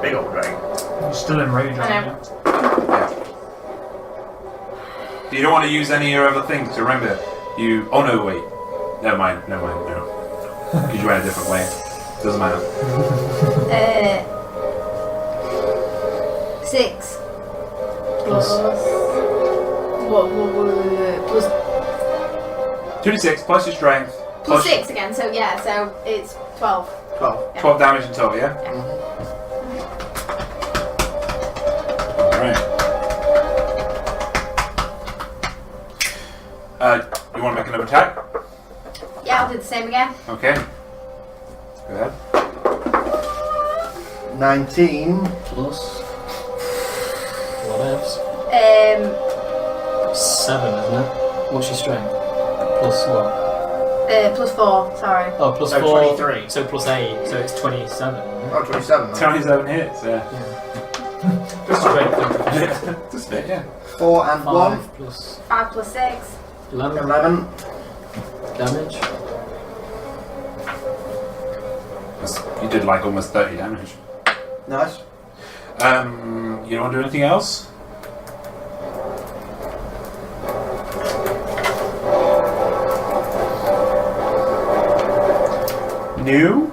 Big old dragon. You're still in rage, I aren't know. Yeah. You don't want to use any of your other things. So remember, you. Oh no, wait. Never mind. No. Because you went a different way. Doesn't matter. 6 plus what plus 2d6 plus your strength. plus 6 again. So yeah, so it's 12. 12. 12 damage in total, yeah? Alright. You want to make another attack? Yeah, I'll do the same again. Okay. Go ahead. 19. Plus. Whatevs. 7, isn't it? What's your strength? Plus what? Plus 4. Sorry. Oh, plus So 4. 23. So plus 8. So it's 27. Isn't it? Oh, 27. right? 27 hits, yeah. Just strength and proficiency. Just a bit, yeah. 4 and 1. 5 plus 5 plus 6. 11 11. damage. You did like almost 30 damage. Nice. You don't want to do anything else? No?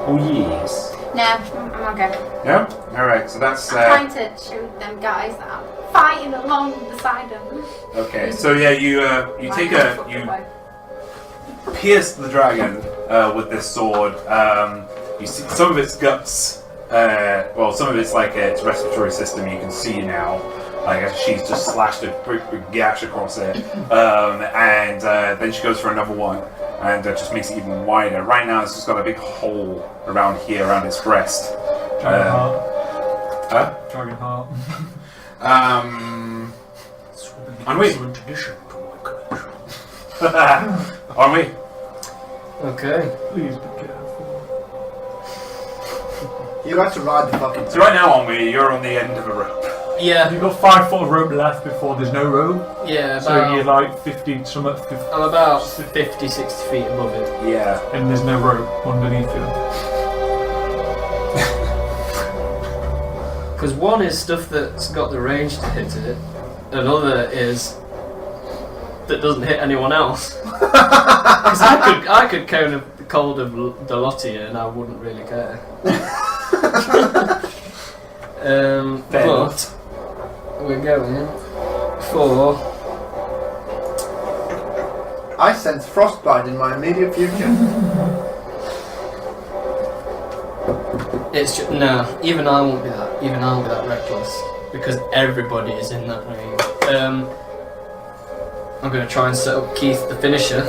Oh yes. No, I'm okay. No? Alright, so that's I'm trying to shoot them guys that I'm fighting along beside them. okay, so yeah, you take you pierce the dragon with this sword. You see some of its guts, well, some of it's like its respiratory system. You can see now, like she's just slashed a big gash across it, and then she goes for another one, and just makes it even wider. Right now, it's just got a big hole around here, around its breast. Dragon heart. Huh? Dragon heart. On we. On we. Okay. Please be careful. You like to ride the fucking... So right now, on we, you're on the end of a rope. Yeah. You've got 5 foot of rope left before there's no rope. Yeah, So about, you're like 50, something, 50, I'm about 50, 60 feet above it. Yeah. and there's no rope underneath you. Because one is stuff that's got the range to hit it, another is that doesn't hit anyone else. Because I could count the cold of the lot of you and I wouldn't really care. Fair But we're going for. I sense frostbite in my immediate future. It's just, no, even I won't be that. Even I won't be that reckless because everybody is in that range. I'm going to try and set up Keith the finisher,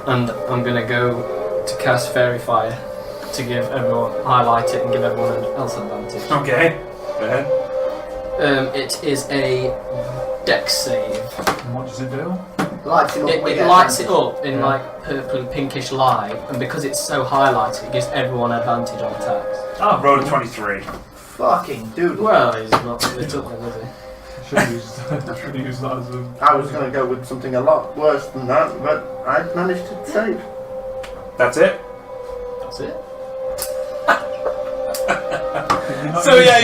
and I'm going to go to cast Fairy Fire to give everyone highlight it and give everyone else advantage. Okay. Go ahead. It is a Dex save. And what does it do? Lights it up. It lights it up in like purple pinkish light, and because it's so highlighted, it gives everyone advantage on attacks. Oh, Roll a 23. Fucking dude. Well, he's not lit up then, is he? should have used that as a. I was going to go with something a lot worse than that, but I managed to save. That's it? That's it. So yeah,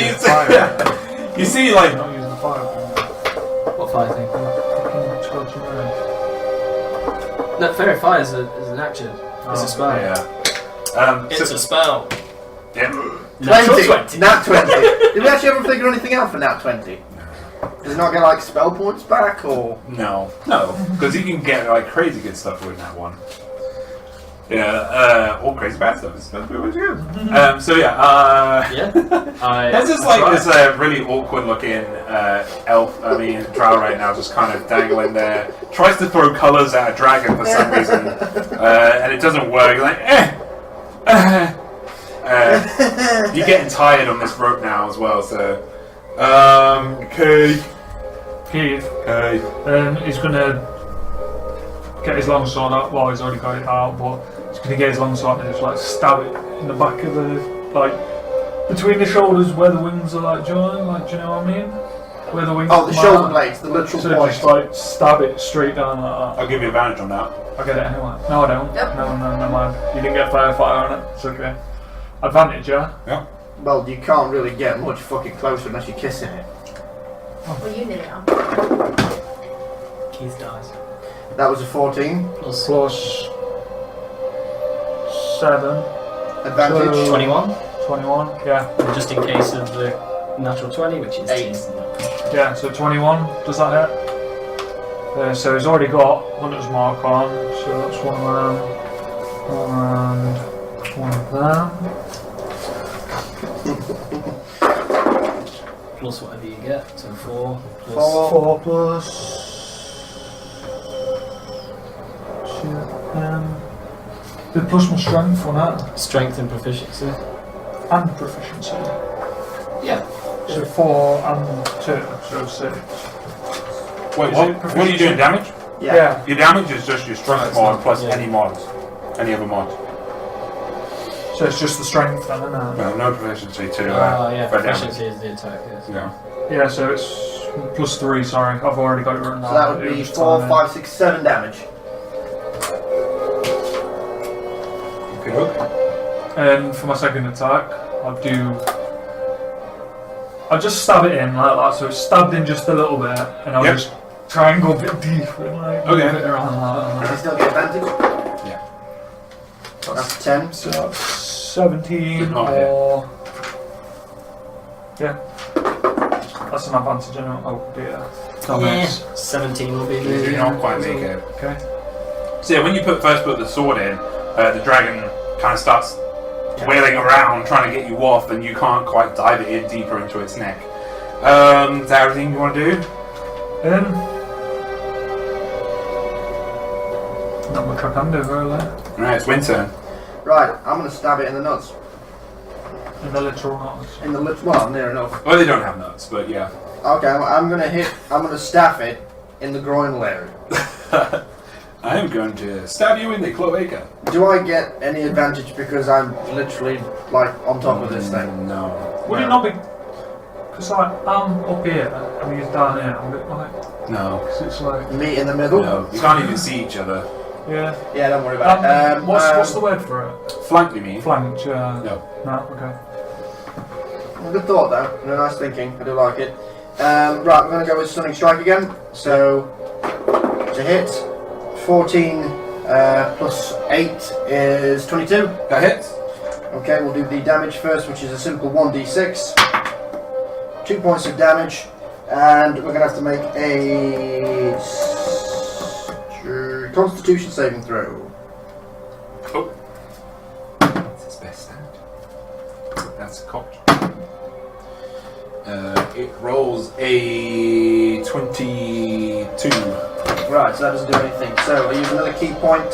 you see like Not using the fire thing. What fire thing? Fucking scorching red. No, Fairy Fire is an action. It's a spell. yeah. It's a spell. Yeah. Natural 20. Nat 20. Did we actually ever figure anything out for Nat 20? Does it not get like spell points back or? No, because you can get like crazy good stuff with that one. Yeah, all crazy bad stuff. That's pretty good. So yeah, Yeah. there's just like this really awkward looking drow right now, just kind of dangling there. Tries to throw colours at a dragon for some reason, and it doesn't work. You're like, you're getting tired on this rope now as well. So, okay. Keith, Okay. he's gonna get his long sword out. Well, he's already got it out, but he's gonna get his long sword and just like stab it in the back of the between the shoulders where the wings are like joined. Like, do you know what I mean? Where the wings. Oh, the come shoulder out. blades, the literal So point. just like stab it straight down like that. I'll give you advantage on that. I get it anyway. No, I don't. Yep. No, never mind. You didn't get fire on it. It's okay. Advantage, yeah. Yeah. Well, you can't really get much fucking closer unless you're kissing it. Well, you nearly are. Keith dies. That was a 14. Plus Plus 7. Advantage. So- 21. 21. Yeah. And just in case of the natural 20, which is 8. Yeah. So 21. Does that hit? So he's already got Hunter's Mark on. So that's one round. One of them. Plus whatever you get. So 4. Plus 4. 4 plus. The plus my strength on that. strength and proficiency. And proficiency. Yeah. So 4 and 2, so 6. Wait, Is what? it What are you doing? Damage? Yeah. Your damage is just your strength it's mod not- plus yeah. any mods, any other mods. So it's just the strength then, isn't it? No proficiency to Yeah, for damage. proficiency is the attack, yes. Yeah. Yeah, so it's plus 3, sorry. I've already got it written down. So that would It be was 4, timing. 5, 6, 7 damage. Okay, look. And for my second attack, I'll just stab it in like that, so it's stabbed in just a little bit, and I'll Yep. just try and go a bit deeper and like Okay. move it around like Does he still get advantage? Yeah. That's 10. that. So that's 17 Not or... Yeah. That's an advantage anyway. Oh dear. Damn Yeah. it. 17 will be You do the... not quite make it. Okay. So yeah, when you first put the sword in, the dragon kind of starts wailing around trying to get you off, and you can't quite dive it in deeper into its neck. Is that everything you want to do? Not much I can do really. Alright, it's Winter. Right, I'm going to stab it in the nuts. In the literal knots. In the lips. Well, near enough. Well, they don't have nuts, but yeah. Okay, I'm going to staff it in the groin area. I am going to stab you in the cloaca. Do I get any advantage because I'm literally like on top of this thing? No. Would it not be... Because like, I'm up here and he's down here. I'm a bit like... No. Because it's like... Meet in the middle? No. You can't even see each other. Yeah. Yeah, don't worry about it. What's the word for it? Flank, you mean? Flanked, yeah. No. No, okay. Good thought though. No, nice thinking. I do like it. Right, we're going to go with Stunning Strike again. So, to hit, 14 plus 8 is 22. That hits. Okay, we'll do the damage first, which is a simple 1d6. 2 points of damage. And we're going to have to make a Constitution saving throw. Oh. That's his best stand. That's a cocked. It rolls a 22. Right, so that doesn't do anything. So I use another key point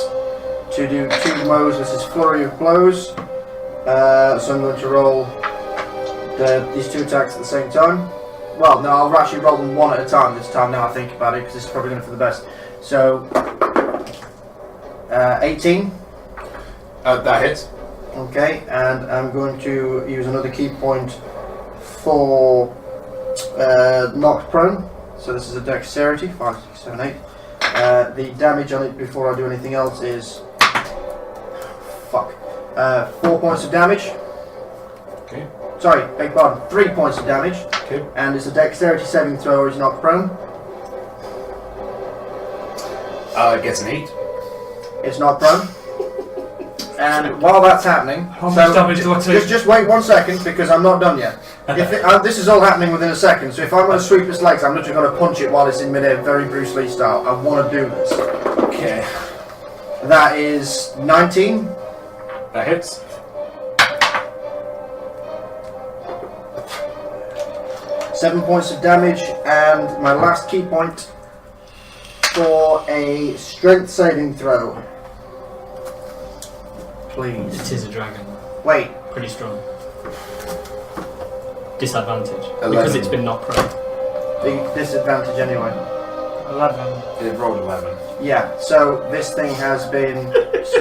to do 2 blows. This is flurry of blows. So I'm going to roll these 2 attacks at the same time. Well, no, I'll actually roll them 1 at a time this time. Now I think about it, because this is probably going to for the best. So 18. That hits. Okay, and I'm going to use another key point for knocked prone. So this is a dexterity, 5, 6, 7, 8. The damage on it before I do anything else is 4 points of damage. Okay. Sorry, beg pardon, 3 points of damage. Okay. And it's a dexterity saving throw or he's knocked prone. It gets an 8. It's knocked prone. And while that's happening, How much damage do I take? just wait 1 second because I'm not done yet. This is all happening within a second, so if I'm going to sweep its legs, I'm literally going to punch it while it's in midair, very Bruce Lee style. I want to do this. Okay. That is 19. That hits. Seven points of damage, and my last key point for a strength saving throw. Please. It is a dragon. Wait. Pretty strong. Disadvantage. 11. Because it's been knocked prone. The disadvantage anyway. 11. It rolled 11. Yeah, so this thing has been,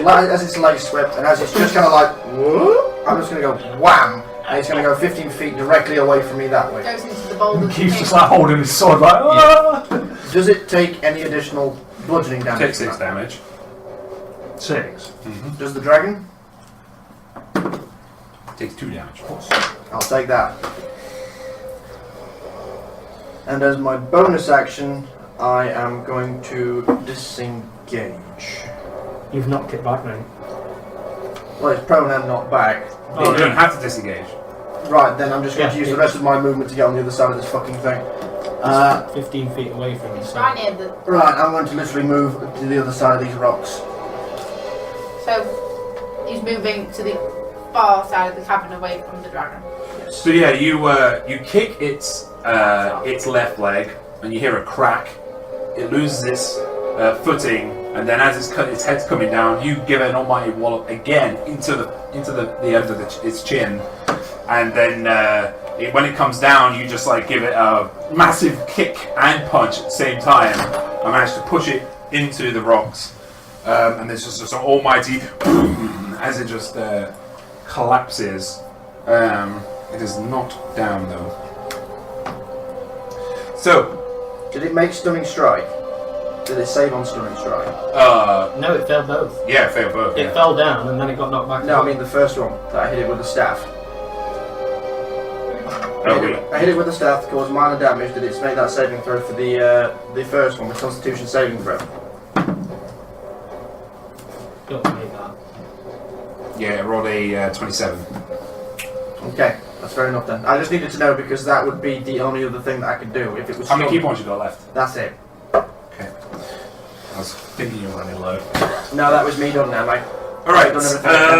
as its legs swept, and as it's just kind of like, whoop, I'm just going to go wham, and it's going to go 15 feet directly away from me that way. Goes into the boulder. Keeps just like holding his sword like, ah! Does it take any additional bludgeoning damage? Takes 6 damage. 6. Does the dragon? Takes 2 damage. I'll take that. And as my bonus action, I am going to disengage. You've knocked it back now. Well, it's prone and not back. You don't have to disengage. Right, then I'm just going to use the rest of my movement to get on the other side of this fucking thing. 15 feet away from you. So. Right near the. Right, I'm going to literally move to the other side of these rocks. So he's moving to the far side of the cabin away from the dragon. So yeah, you kick its left leg, and you hear a crack. It loses its footing, and then as its head's coming down, you give it an almighty wallop again into the end of its chin, and then when it comes down, you just like give it a massive kick and punch at the same time. I managed to push it into the rocks, and there's just an almighty boom as it just collapses. It is not down though. So. Did it make stunning strike? Did it save on stunning strike? No, it failed both. Yeah, it failed both. It fell down and then it got knocked back. No, I mean the first one that I hit it with the staff. I hit it with the staff, caused minor damage. Did it make that saving throw for the first one, the Constitution saving throw? Don't make that. Yeah, it rolled a 27. Okay, that's fair enough then. I just needed to know because that would be the only other thing that I could do if it was. How many stunned. key points you got left? That's it. Okay. I was thinking you were running low. No, that was me done now, mate. Alright, I've done everything I can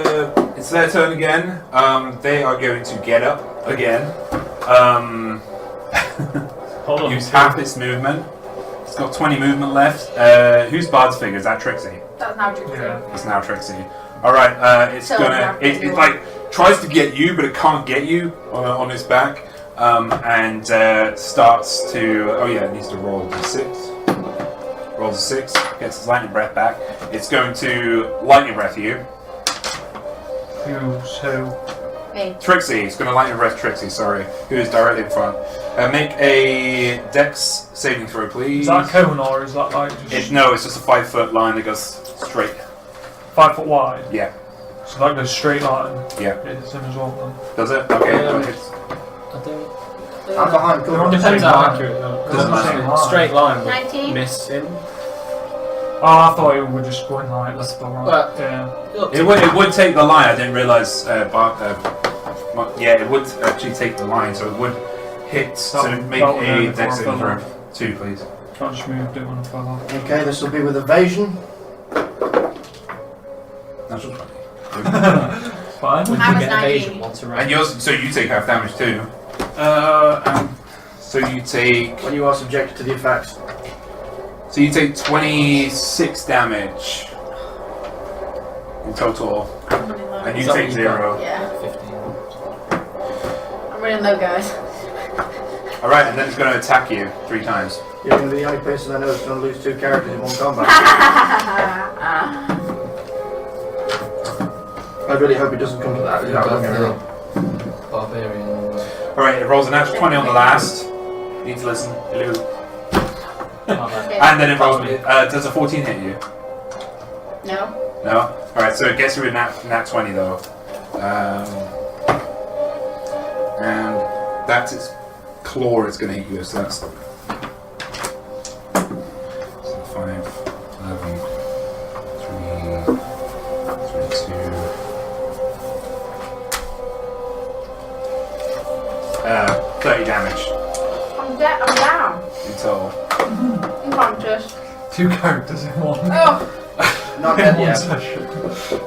do now. it's their turn again. They are going to get up again. Hold on. Use half its movement. It's got 20 movement left. Who's Bard's figure? Is that Trixie? That's now Trixie. Yeah. It's now Trixie. Alright, it's So gonna. It like tries to get you, but it can't get you on its back. And starts to. Oh yeah, it needs to roll a d6. Rolls a 6, gets its lightning breath back. It's going to lightning breath you. Who? Me. Trixie, it's going to lightning breath Trixie, sorry, who is directly in front. Make a dex saving throw, please. Is that a cone or is that like just No, it's just a 5-foot line that goes straight. 5 foot wide? Yeah. So that goes straight line. Yeah. It's in as well then. Does it? Okay. I don't. I'm behind. They're on the Depends same how line. accurate. Though. Doesn't matter. Straight line would 19. miss him. Oh, I thought it would just go in like left or right. But- Yeah. It would take the line. I didn't realise. Yeah, it would actually take the line, so it would hit. So make that would a hurt dex before I saving fell throw. 2, please. Can't just move, didn't want to fall off. Okay, this will be with evasion. Natural 20. Fine. We I can was get 19. evasion once around. And yours, so you take half damage too. So you take. When you are subjected to the effects. So you take 26 damage in total, I'm running low. and you Is that take what you've got? 0. Yeah, 15. I'm running low, guys. All right, and then it's going to attack you 3 times. You're going to be the only person I know that's going to lose 2 characters in one combat. I really hope it doesn't come to that. You've Don't got get me wrong. the barbarian. All right, it rolls a natural 20 on the last. You need to listen. Hello. And then it rolls. Does a 14 hit you? No. No. All right, so it gets you a nat 20 though, and that's its claw. It's going to hit you. So that's 5, 11, 3, 22, 30 damage I'm dead. I'm down. in total. Unconscious. 2 characters in one. Oh, Not dead One yet. session.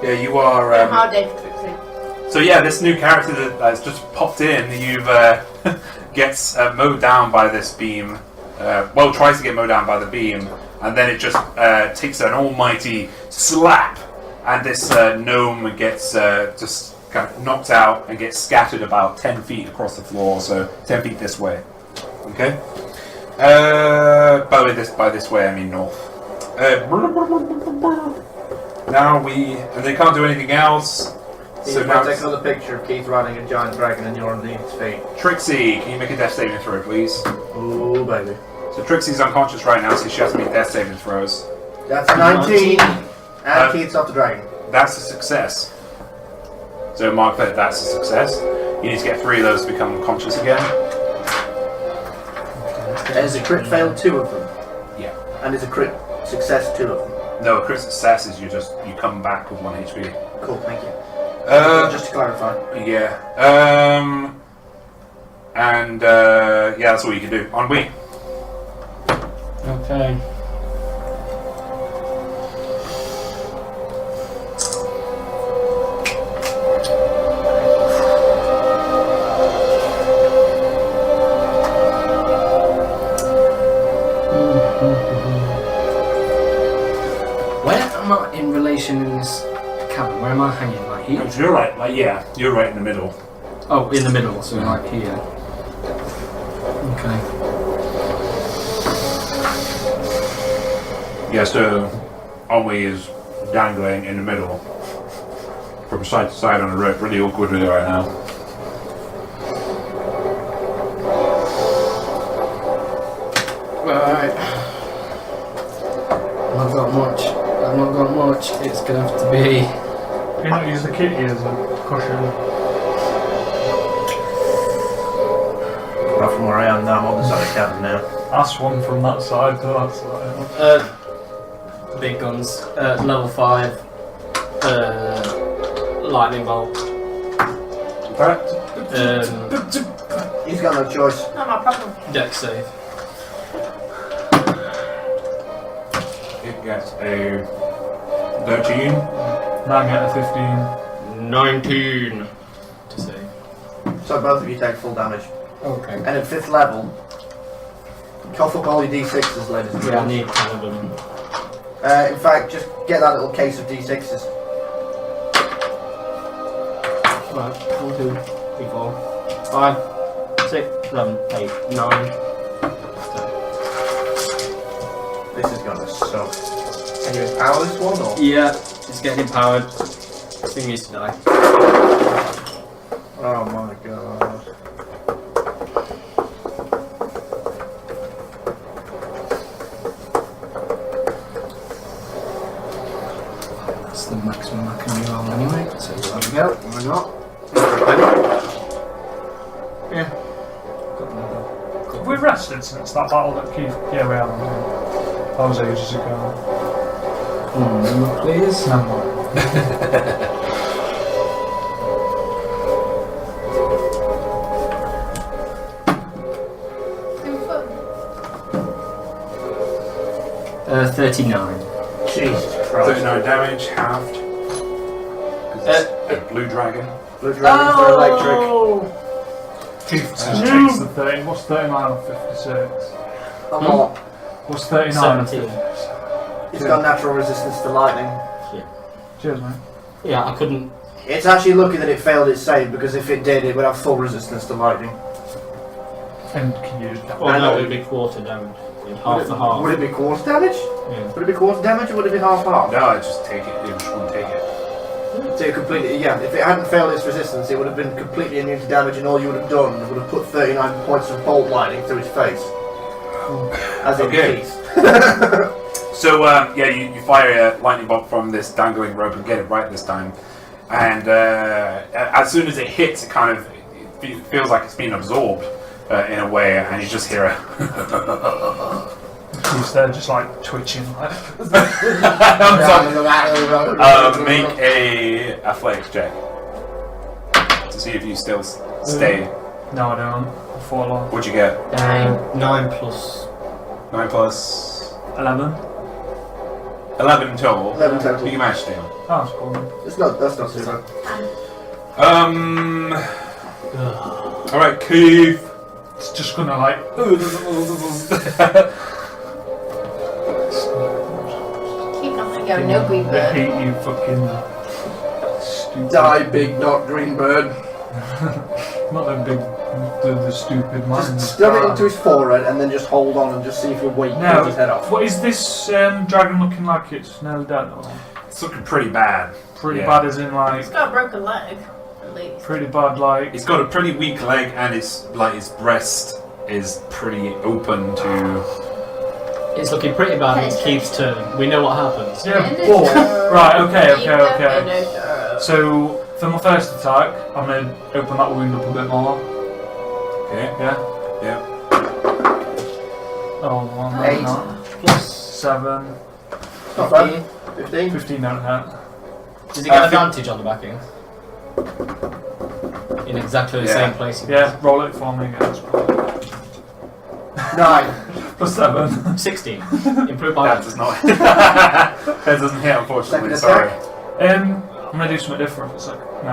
Yeah, you are. hard day for Trixie. So yeah, this new character that's just popped in, you've gets mowed down by this beam. Well, tries to get mowed down by the beam, and then it just takes an almighty slap, and this gnome gets just kind of knocked out and gets scattered about 10 feet across the floor. So 10 feet this way. Okay. By this way I mean north. Now and they can't do anything else. So So now now take another picture of Keith riding a giant dragon and you're underneath his feet. Trixie, can you make a death saving throw, please? Ooh, baby. So Trixie's unconscious right now, so she has to make death saving throws. That's 19. And Uh, Keith's off the dragon. That's a success. So mark that that's a success. You need to get 3 of those to become conscious again. Is a crit fail 2 of them? Yeah. And is a crit success 2 of them? No, a crit success is you come back with 1 HP. Cool, thank you. Just Just to clarify. yeah. Yeah, that's all you can do. On we. Okay. Where am I in relation in this cabin? Where am I hanging? Like here? You're right. Yeah, you're right in the middle. Oh, in the middle, so like here. Okay. Yeah, so Onwe is dangling in the middle, from side to side on a rope. Really awkward with it right now. Right. I've not got much. I've not got much. It's gonna have to be. Can you not use the kitty as a cushion? Well, from where I am now, I'm on the side of the cabin now. Ask one from that side, so that's like, Big guns. Level 5. Lightning bolt. He's got no choice. Not my problem. Dex save. It gets a 13. now I'm getting a 15. 19 to save. So both of you take full damage. Okay. And at 5th level, cough up all your d6s, ladies and Yeah, I gentlemen. need 10 of them. In fact, just get that little case of d6s. Right, 1, 2, 3, 4, 5, 6, 7, 8, 9. This is gonna suck. Can you empower this one or? Yeah, it's getting empowered. Thing needs to die. Oh my god. That's the maximum I can roll anyway. So There we go. Why not? yeah. Have we rested since that battle that Keith... Yeah, we have. That was ages ago. Please. No. 39. Jesus Christ. 39 damage, halved. 'Cause it's a blue dragon. Blue dragons are electric. Keith just takes the 30. What's 39 on 56? A lot. What's 39 on 17. 56? It's got natural resistance to lightning. Cheers, mate. Yeah, I couldn't. It's actually lucky that it failed its save, because if it did, it would have full resistance to lightning. And can you use that? Oh no, it would be quarter damage. Half the half. Would it be quarter damage? Yeah. Would it be quarter damage or would it be half? No, I just take it. You just won't take it. So it completely, yeah, if it hadn't failed its resistance, it would have been completely immune to damage, and all you would have done would have put 39 points of bolt lightning through its face. As in Okay. teeth. So, yeah, you fire a lightning bolt from this dangling rope and get it right this time. And as soon as it hits, it kind of feels like it's been absorbed in a way, and you just hear a. He's there just like twitching. Like. Make a athletics check to see if you still stay. No, I don't. I fall off. What'd you get? 9 plus. 9 plus 11. 11 total. 11 total. You managed to. Oh, that's cool. That's not too bad. All right, Keith. It's just gonna like. Keep not gonna go, no green I bird. hate you, fucking stupid. Die, big, not green bird. Not that big, the stupid man. Just stab it into his forehead and then just hold on and just see if you're weak and Now, cut his head off. what is this dragon looking like? It's nearly dead, or It's looking pretty bad. pretty Yeah. bad, as in like It's got a broken leg, at least. pretty bad, like. It's got a pretty weak leg, and it's like its breast is pretty open to. It's looking pretty bad and it keeps turning. We know what happens. Yeah, And but it's- right, okay. And it's- So for my first attack, I'm gonna open that wound up a bit more. Okay. Yeah. Yeah. Oh, one, 8. not. Plus 7, Not bad. 15. 15 don't hit. Does he get advantage on the backing? In exactly the Yeah. same place. Yeah, roll it for me again. 9. Plus 7. 16. Improved by That 1. does not. That doesn't hit, unfortunately. Second Sorry. I'm gonna do something different. It's like, no,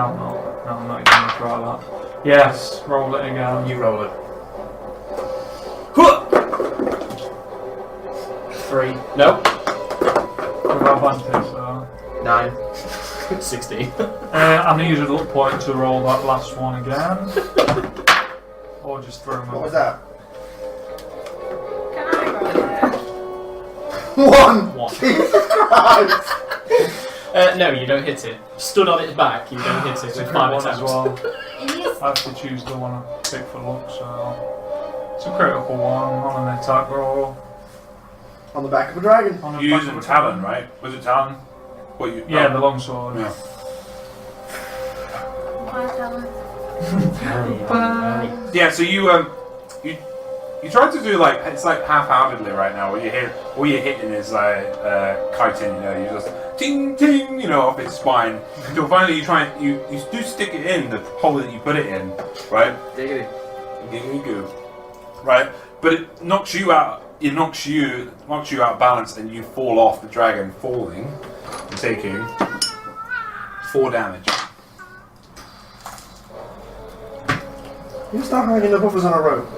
I'm not even gonna try that. Yes, roll it again. You roll it. 3. Nope. Without advantage, so. 9. 16. I'm gonna use a luck point to roll that last one again. Or just throw them What was out. that? Can I roll it? 1! What? Jesus Christ! No, you don't hit it. Stood on its back, you don't hit it It's a with good 5 one as attempts. well. Yes. I have to choose the one I pick for luck, so. It's a critical one on an attack roll. On the back of a dragon. On a You're back using of a Talon, dragon. right? Was it Talon? What you? Yeah, oh. the longsword. Yeah. Yeah. So you tried to do like it's like half-heartedly right now. What you're hitting is like chitin. You know, you just ting ting. You know, off its spine. Until finally you do stick it in the hole that you put it in, right? Diggity. Giggity goo. Right, but it knocks you out. It knocks you out of balance, and you fall off the dragon, falling and taking 4 damage. You start hanging above us on a rope.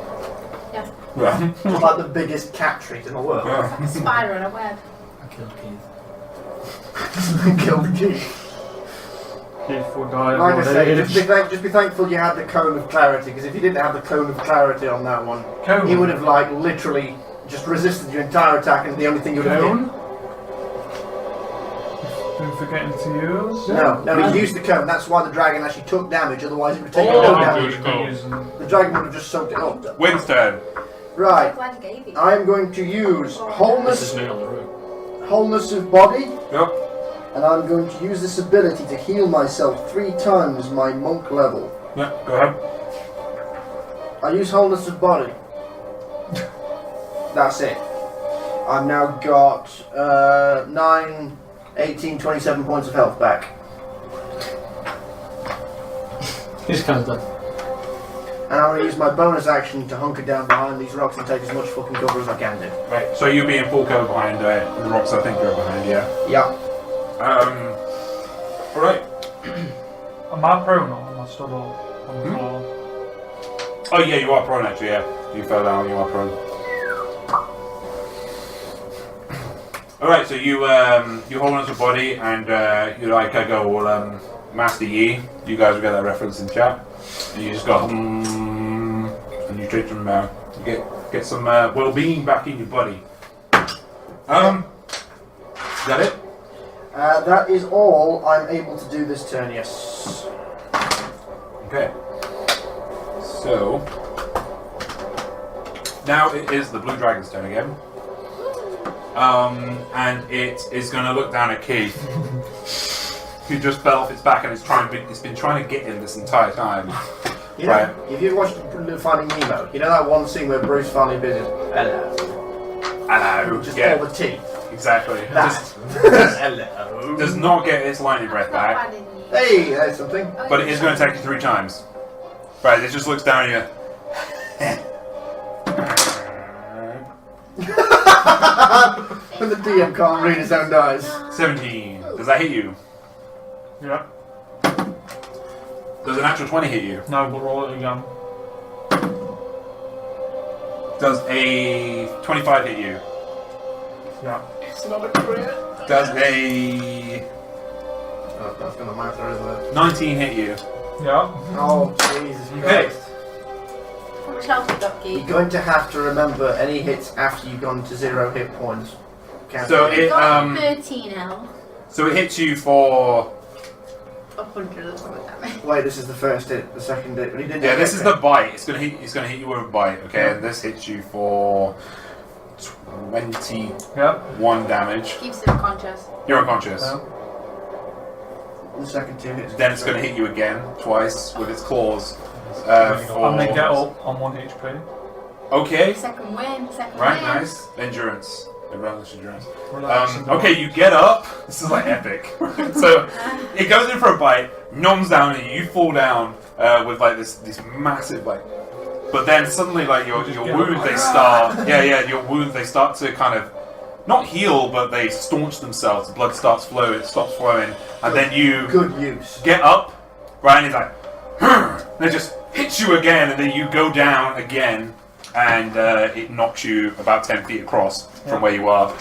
Yeah. Yeah. It's like the biggest cat treat in the world. Yeah. A spider on a web. I killed Keith. Kill the king. If we die, Like I we'll say, age. just be thankful you had the cone of clarity, because if you didn't have the cone of clarity on that one, Cone? he would have like literally just resisted your entire attack, and the only thing you would have Cone? hit. Been forgetting to use. No, he used the cone. That's why the dragon actually took damage. Otherwise, it would take Oh, no okay. damage. Using. The dragon would have just soaked it up. Wind's turn. Right. Glad you gave it. I am going to use This wholeness is me on the roof. wholeness of body, Yep. and I'm going to use this ability to heal myself 3 times my monk level. Yeah. Go ahead. I use wholeness of body. That's it. I've now got 9, 18, 27 points of health back. He's kind of done. and I'm going to use my bonus action to hunker down behind these rocks and take as much fucking cover as I can do. Right. So you being full cover behind the rocks, I think you're behind. Yeah. Yeah. All right. Am I prone or am I stood up on the floor? Oh yeah, you are prone actually. Yeah. You fell down. You are prone. All right. So you hold onto the body and you like go all Master Yi. You guys will get that reference in chat. And you just go and you take some get some well-being back in your body. Is that it? That is all I'm able to do this turn, yes. Okay. So now it is the blue dragon's turn again. And it is going to look down at Keith, who just fell off its back and it's been trying to get him this entire time. You know, if you've watched Finding Nemo, you know that one scene where Bruce finally visits hello. Hello. Just Yeah, all the teeth. exactly. That. Hello. Does not get its lightning breath back, Hey, there's something. but it is going to attack you 3 times. Right, it just looks down at When the DM can't read his own dice. you. 17. Does that hit you? Yeah. Does a natural 20 hit you? No, but roll it again. Does a 25 hit you? Yeah. It's not a crit. Does a Oh, that's gonna matter, isn't it? 19 hit you? Yeah. Oh, Jesus Okay. Christ. How much health you got, You're Keith? going to have to remember any hits after you've gone to 0 hit points. So I've it got 13 health. so it hits you for 100 or something like that. Wait, this is the first hit, the second hit. But he did yeah. This is the hit. bite. It's gonna hit you with a bite. Okay, and this hits you for 21 Yeah. damage. Keeps him conscious. You're unconscious. Yeah. The second 2 hits. Then it's gonna hit you again twice with its claws. And they get up on 1 HP. Okay. Second win, second Right. win. Nice. Endurance. Endurance. Relax and go. Okay, you get up. This is like epic. So it goes in for a bite, noms down, and you fall down with like this massive like. But then suddenly, like your Just get wounds, up. they start. Your wounds they start to kind of not heal, but they staunch themselves. The blood starts flowing. It stops flowing, and then you Good use. get up, right? And it's like, and it just hits you again, and then you go down again, and it knocks you about 10 feet across from where you are.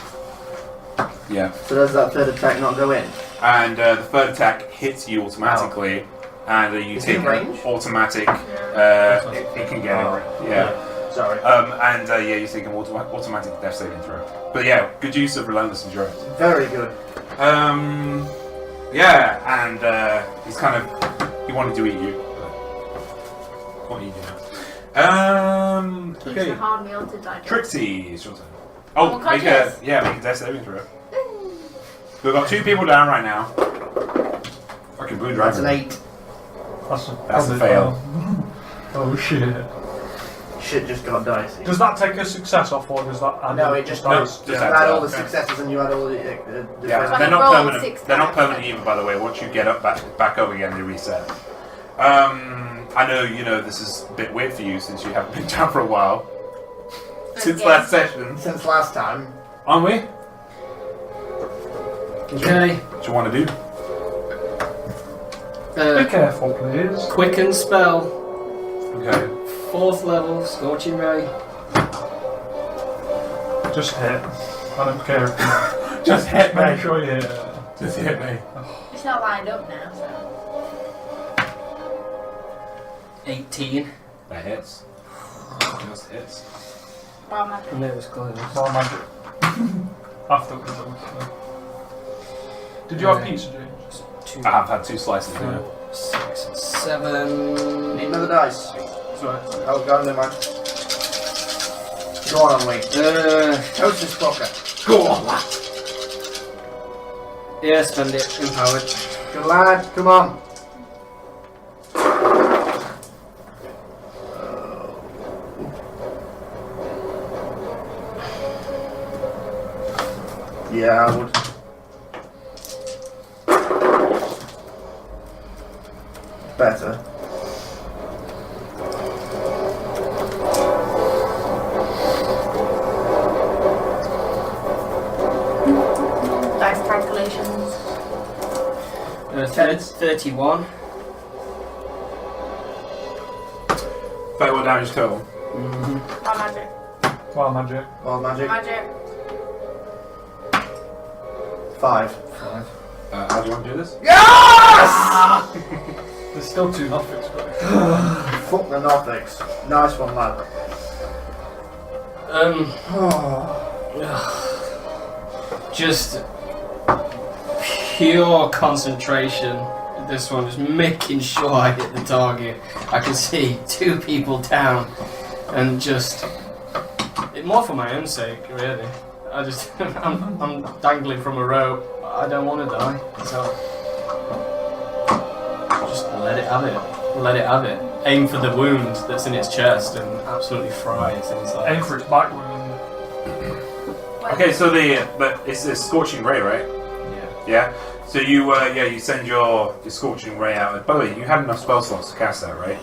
Yeah. So does that third attack not go in? And the third attack hits you automatically, and you Is take it range? automatic. It can get it. Yeah. Sorry. You take an automatic death saving throw. But yeah, good use of relentless endurance. Very good. Yeah, and he's kind of he wanted to eat you. But what are you doing? Keeps Okay. a hard meal to digest. Trixie, it's your turn. I'm Oh, make a death saving throw. We've got 2 people down right now. Fucking blue That's dragon. an 8. That's a That's a fail. Oh shit. Shit just got dicey. Does that take a success off or does that add No, up it just to does. dice? No, You just add all the okay. successes and you add all the. Yeah, When they're I not rolled permanent. 6 They're not times, permanent then- either, by the way. Once you get up back over again, they reset. I know this is a bit weird for you since you haven't been down for a while. Since Okay. last session, Since last time. aren't we? Okay. What you want to do? Be careful, please. Quicken spell. Okay. 4th level, Scorching Ray. Just hit. I don't care. Just hit Make me. sure you hit. Just hit me. It's not lined up now, so. 18. That hits. Just hits. Well, my And it was close. More magic. After it was over. Did you have pizza, James? 2, I have had 2 slices now. 6, 7. Need another dice. Sorry. Oh, got him in mind. Go on, Lee. Toast this fucker. Go on, lad. Yeah, spend it. Empowered. Good lad. Come on. Yeah, I would. Better. dice calculations. 31. 31 damage total. Oh, magic. Wild magic. Wild magic. Magic. 5. How do you want to do this? Yes! There's still 2 Nothics, but Fuck the Nothics. Nice one, lad. Just pure concentration. This one is making sure I hit the target. I can see 2 people down, and just more for my own sake, really. I'm dangling from a rope. I don't want to die, so just let it have it. Let it have it. Aim for the wound that's in its chest and absolutely fry its inside. aim for its back wound. Okay, so it's a scorching ray, right? Yeah. Yeah. So you send your scorching ray out. By the way, you had enough spell slots to cast that, right?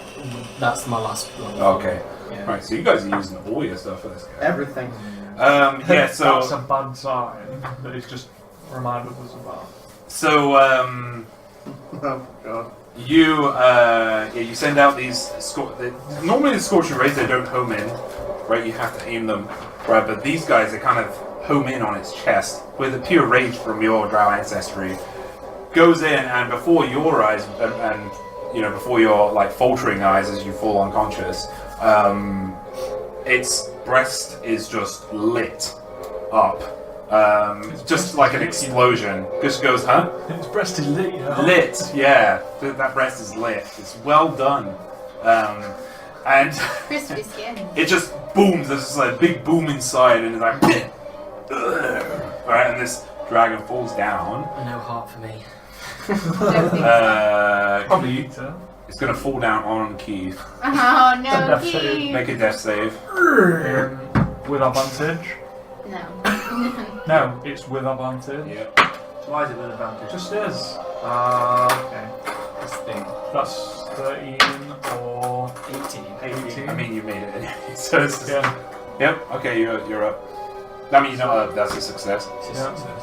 That's my last one. Okay. Yeah. Right. So you guys are using all your stuff for this guy. Everything. Yeah. So That's a bad sign that it's just reminded us about. so Oh, God. you send out these normally the scorching rays, they don't home in, right? You have to aim them, right? But these guys, they kind of home in on its chest with a pure rage from your drow ancestry. Goes in, and before your eyes and before your like faltering eyes as you fall unconscious, its breast is just lit up, just like an explosion. Just goes, huh? Its breast is lit, yeah. Lit, yeah. That breast is lit. It's well done. And Crispy skin. it just booms. There's just like a big boom inside, and it's like, alright, and this dragon falls down. No heart for me. Probably eat it. It's gonna fall down on Keith. Oh no, Death save. Keith. Make a death save. With advantage. No. No, it's with advantage. Yep. Why is it with advantage? Just is. Okay. This thing. That's 13 or 18. I mean, you made it anyway. So it's just, yeah. Yep. Okay, you're up. I mean, you're not up. That's a success. It's just Yeah. success.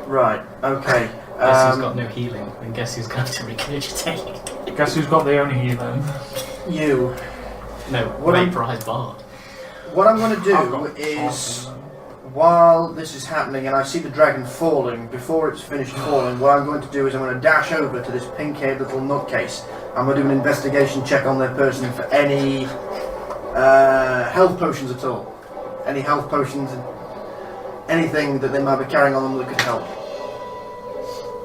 Right, okay. Guess who's got no healing, and guess who's going to regurgitate? Guess who's got the only healing? You. No, What great am- prize bard. What I'm going to I've do got is, sorcerer. while this is happening and I see the dragon falling, before it's finished falling, what I'm going to do is I'm going to dash over to this pink-haired little nutcase. I'm going to do an investigation check on their person for any health potions at all. Any health potions, anything that they might be carrying on them that could help.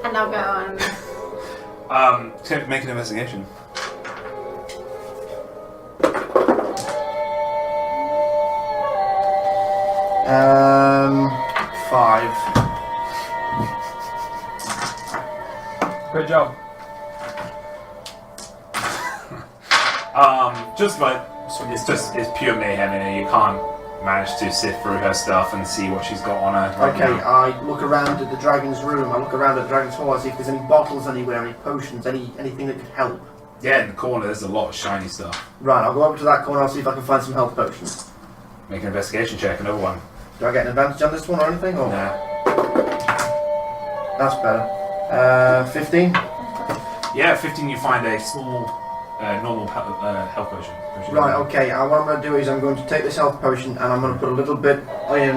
And I'll go Make an investigation. Um, 5. Great job. Just like it's pure mayhem in here. You can't manage to sift through her stuff and see what she's got on her. Right Okay, now. I look around at the dragon's room, I look around at the dragon's hall, I see if there's any bottles anywhere, any potions, anything that could help. Yeah, in the corner there's a lot of shiny stuff. Right, I'll go over to that corner, I'll see if I can find some health potions. Make an investigation check. Another one. Do I get an advantage on this one or anything? Or? Nah. That's better. 15? Yeah, 15. You find a small, normal health potion. Right, okay, what I'm going to do is I'm going to take this health potion and I'm going to put a little bit in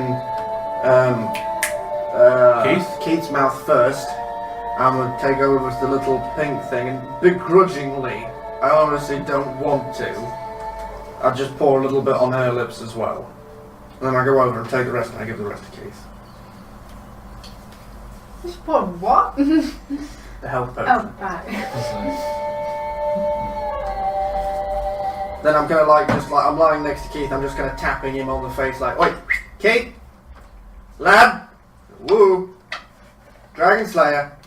Keith's mouth first. I'm going to take over the little pink thing and begrudgingly, I honestly don't want to, I just pour a little bit on her lips as well. And then I go over and take the rest and I give the rest to Keith. Just put what? The health potion. Oh, right. Then I'm going to I'm lying next to Keith, I'm just going to tapping him on the face like, "Oi, Keith! Lad! Woo! Dragon Slayer!"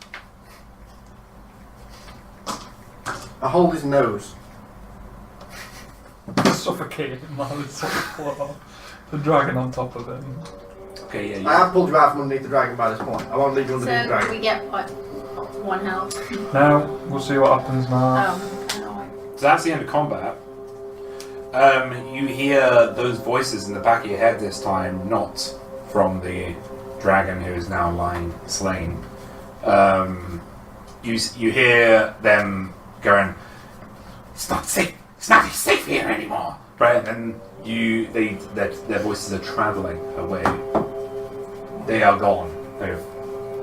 I hold his nose. Suffocating while it's on the floor. The dragon on top of him. Okay, yeah. I have pulled you out from underneath the dragon by this point. I won't leave you underneath the So dragon. we get what? 1 health. Now, we'll see what happens now. Oh. So that's the end of combat. You hear those voices in the back of your head this time, not from the dragon who is now lying slain. You hear them going, "It's not safe. It's not safe here anymore." Right, and their voices are travelling away. They are gone. They've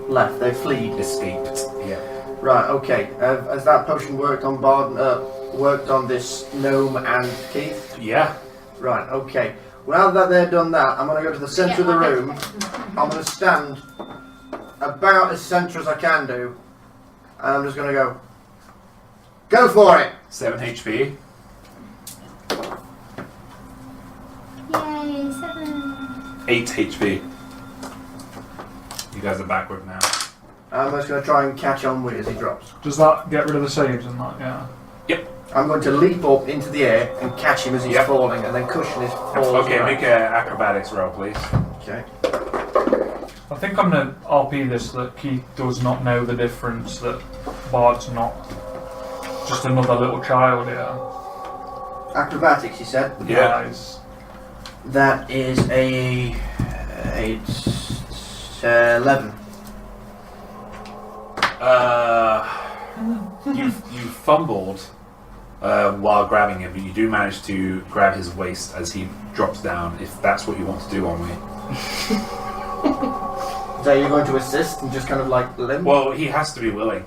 Left. They fled. escaped. Yeah. Right. Okay. Has that potion worked on Bard? Worked on this gnome and Keith? Yeah. Right. Okay. Well, now that they've done that, I'm going to go to the centre of the room. I'm going to stand about as centre as I can do, and I'm just going to go for it. 7 HP. Yay, 7. 8 HP. You guys are backward now. I'm just going to try and catch on with as he drops. Does that get rid of the saves and that? Yeah. Yep. I'm going to leap up into the air and catch him as he's falling, and then cushion his fall. Okay, make an acrobatics roll, please. Okay. I think I'm going to RP this that Keith does not know the difference, that Bard's not just another little child here. Acrobatics, you said? Yeah. Nice. That is a 11. You fumbled while grabbing him, but you do manage to grab his waist as he drops down, if that's what you want to do on me. So you're going to assist and just kind of like limp? Well, he has to be willing.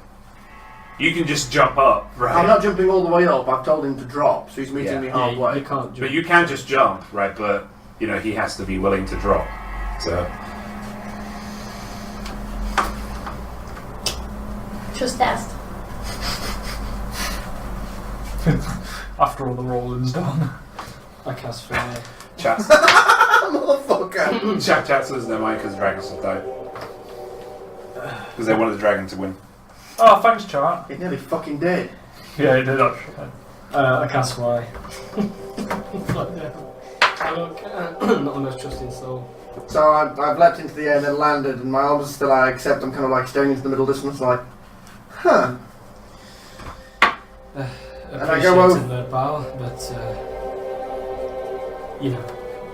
You can just jump up, right? I'm not jumping all the way up. I've told him to drop, so he's meeting me halfway. You can't But you can just jump, right? But, he has to be willing to drop. So... Trust test. After all the rolling's done. I cast fire. Chats. Motherfucker! Chat says no mind because dragons will die. Because they wanted the dragon to win. Oh, thanks, chat. He nearly fucking did. Yeah, he did actually. I cast fly. Look, not the most trusting soul. So I've leapt into the air and then landed, and my arms are still out, except I'm kind of like staring into the middle distance, like, huh. And I go over. The power, but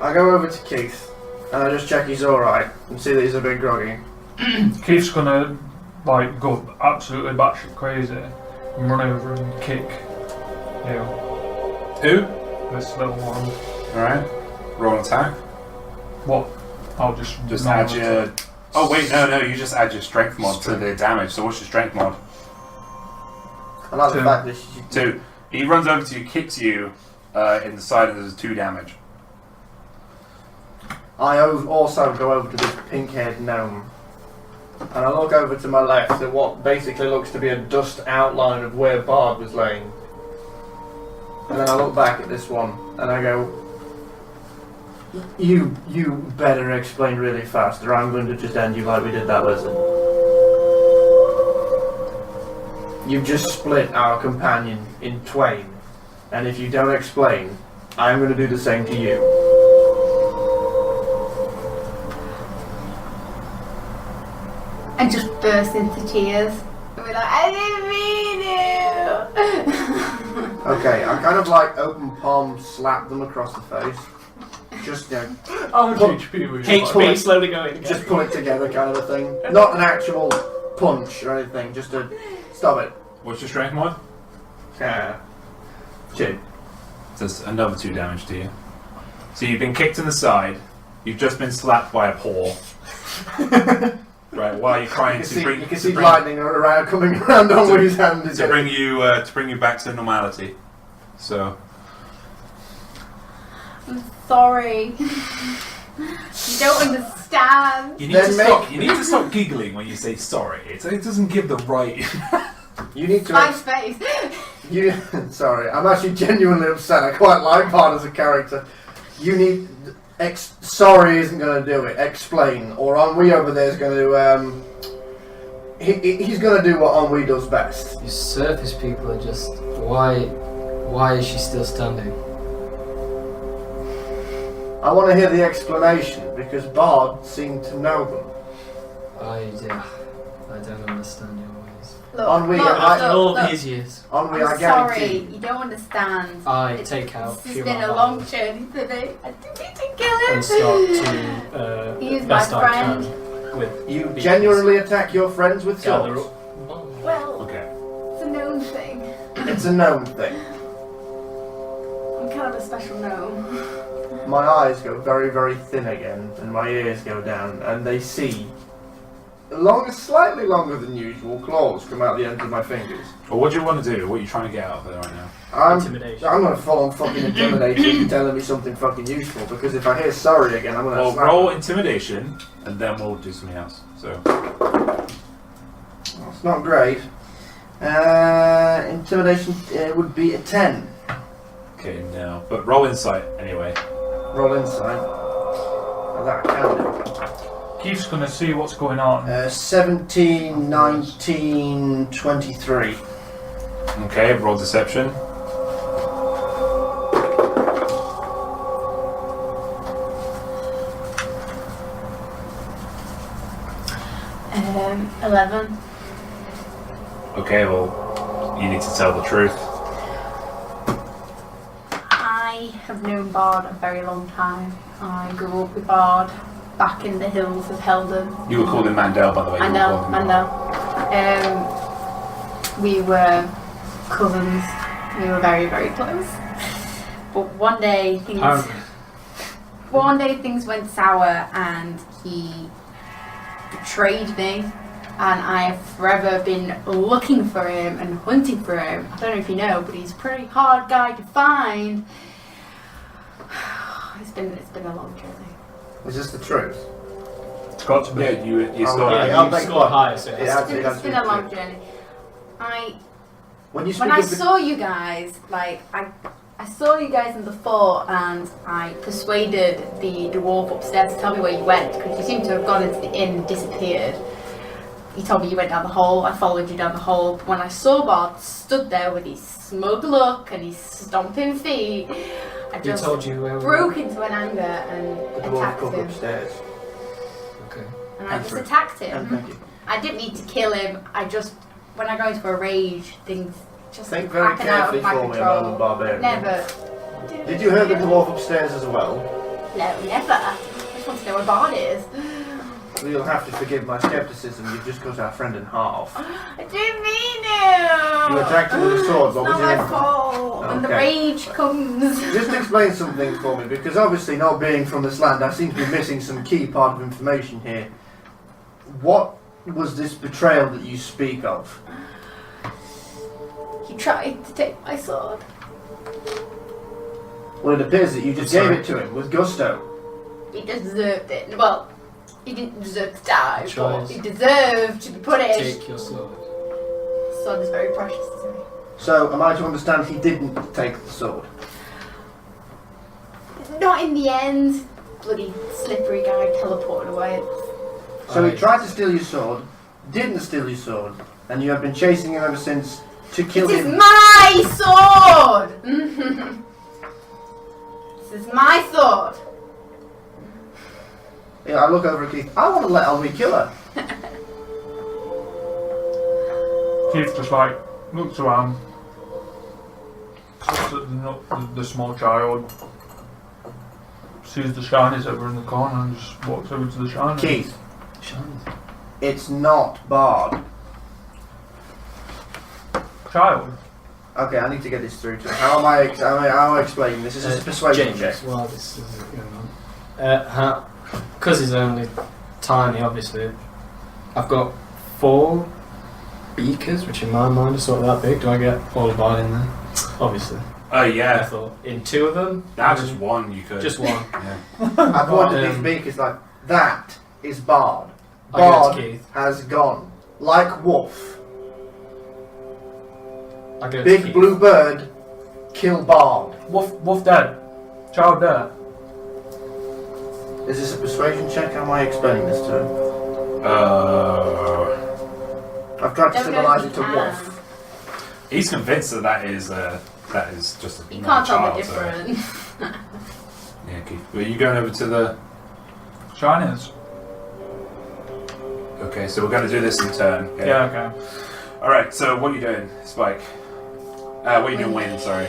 I go over to Keith, and I just check he's alright, and see that he's a bit groggy. Keith's gonna go absolutely batshit crazy and run over and kick Who? this little one. Alright. Roll an attack. What? I'll just Add your... Oh wait, no, you just add your strength mod to the damage. So what's your strength mod? I like the 2. fact that 2. He runs over to you, kicks you in the side, and there's 2 damage. I also go over to this pink-haired gnome, and I look over to my left at what basically looks to be a dust outline of where Bard was laying. And then I look back at this one, and I go, You better explain really fast, or I'm going to just end you like we did that lesson. You've just split our companion in twain, and if you don't explain, I'm going to do the same to you. And just burst into tears. And be like, I didn't mean to. Okay, I kind of open palm, slap them across the face. Just, How much HP were you? HP slowly going. just pull it together kind of a thing. Not an actual punch or anything, just a stop it. What's your strength mod? 2. Does another 2 damage to you. So you've been kicked in the side. You've just been slapped by a paw. Right, while you're trying to bring... You can see lightning coming around on his hand. To bring you back to normality. So... I'm sorry. You don't understand. You need to stop giggling when you say sorry. It doesn't give the right... You need to... My face. Sorry, I'm actually genuinely upset. I quite like Bard as a character. You need... sorry isn't going to do it. Explain. Or Ennui over there is going to... he's going to do what Ennui does best. You surface people are just... Why is she still standing? I want to hear the explanation, because Bard seemed to know them. I don't understand your ways. Look, Ennui, All look. these years, Ennui, I'm I sorry, guarantee. you don't understand. I take out This has few been of a my long lives journey for me. I didn't mean to kill him. and start to He is my best I friend. can You genuinely attack your friends with Gather swords? up. Well, Okay. it's a gnome thing. It's a gnome thing. I'm kind of a special gnome. My eyes go very, very thin again, and my ears go down, and they see slightly longer than usual claws come out the ends of my fingers. Well, what do you want to do? What are you trying to get out of there right now? I'm Intimidation. gonna full on fucking intimidate you for telling me something fucking useful, because if I hear sorry again, I'm gonna Well, slap roll you. intimidation, and then we'll do something else. So, It's not great. Intimidation would be a 10. okay, no. But roll insight anyway. Roll insight. That I can do. Keith's gonna see what's going on. 17, 19, 23. Okay, roll deception. Um, 11. Okay, well, you need to tell the truth. I have known Bard a very long time. I grew up with Bard back in the hills of Helden. You were called him Mandel, by the way. Mandel. We were cousins. We were very, very close. But one day things went sour, and he betrayed me. And I have forever been looking for him and hunting for him. I don't know if you know, but he's a pretty hard guy to find. It's been a long journey. Is this the truth? It's got to be. Yeah, you Oh, still yeah, Yeah, I'll you take scored one. higher, so Yeah, It's been a long journey. When you speak When I of the- saw you guys, I saw you guys in the fort, and I persuaded the dwarf upstairs to tell me where you went, because you seem to have gone into the inn and disappeared. You told me you went down the hole, I followed you down the hole. But when I saw Bard stood there with his smug look and his stomping feet, I Who just told you where we broke into an anger and the dwarf attacked come him. upstairs. Okay. And I just Enter. attacked And him. thank you. I didn't need to kill him, when I go into a rage, things just Think very happen out carefully of my for me, control. Madam Barbarian. Never. Did you hear the dwarf upstairs as well? No, never. I just want to know where Bard is. Well, you'll have to forgive my skepticism. You've just cut our friend in half. I didn't mean it. You attacked him with a sword. What It's was not your my name? fault. When the Okay. rage comes. Just explain something for me, because obviously, not being from this land, I seem to be missing some key part of information here. What was this betrayal that you speak of? He tried to take my sword. Well, it appears that you just gave it to him with gusto. He deserved it. Well, he didn't deserve to die, but Choice. he deserved to be punished. Take your sword. Sword is very precious to me. So, am I to understand he didn't take the sword? Not in the end. Bloody slippery guy teleported away. So he Right. tried to steal your sword, didn't steal your sword, and you have been chasing him ever since to kill This is him. my sword! This is my sword! Yeah, I look over at Keith. I want to let Elmy kill her. Keith just like looks around, looks at the small child, sees the shinies over in the corner, and just walks over to the shinies. Keith, Shinies. it's not Bard. Child. Okay, I need to get this through to him. How am I explaining this? This is a persuasion James, check. while this is going on. Because he's only tiny, obviously, I've got 4 beakers, which in my mind are sort of that big. Do I get all the Bard in there? Obviously. Oh, I yeah. thought in 2 of them. That's just one you could. Just one. Yeah. I've wanted Um, these beakers like, that is Bard. I give it to Bard Keith. has gone. Like Wolf. I go to Big Keith. blue bird, kill Bard. Wolf dead. Child dead. Is this a persuasion check? How am I explaining this to him? I've tried to Don't know symbolize if it to you can. Wolf. He's convinced that is just a You normal can't tell the child, so- difference. Yeah, Keith. Were you going over to the... Shinies. Okay, so we're going to do this in turn. Okay. Yeah, okay. Alright, so what are you doing, Spike? What are you doing, Wayne? Sorry.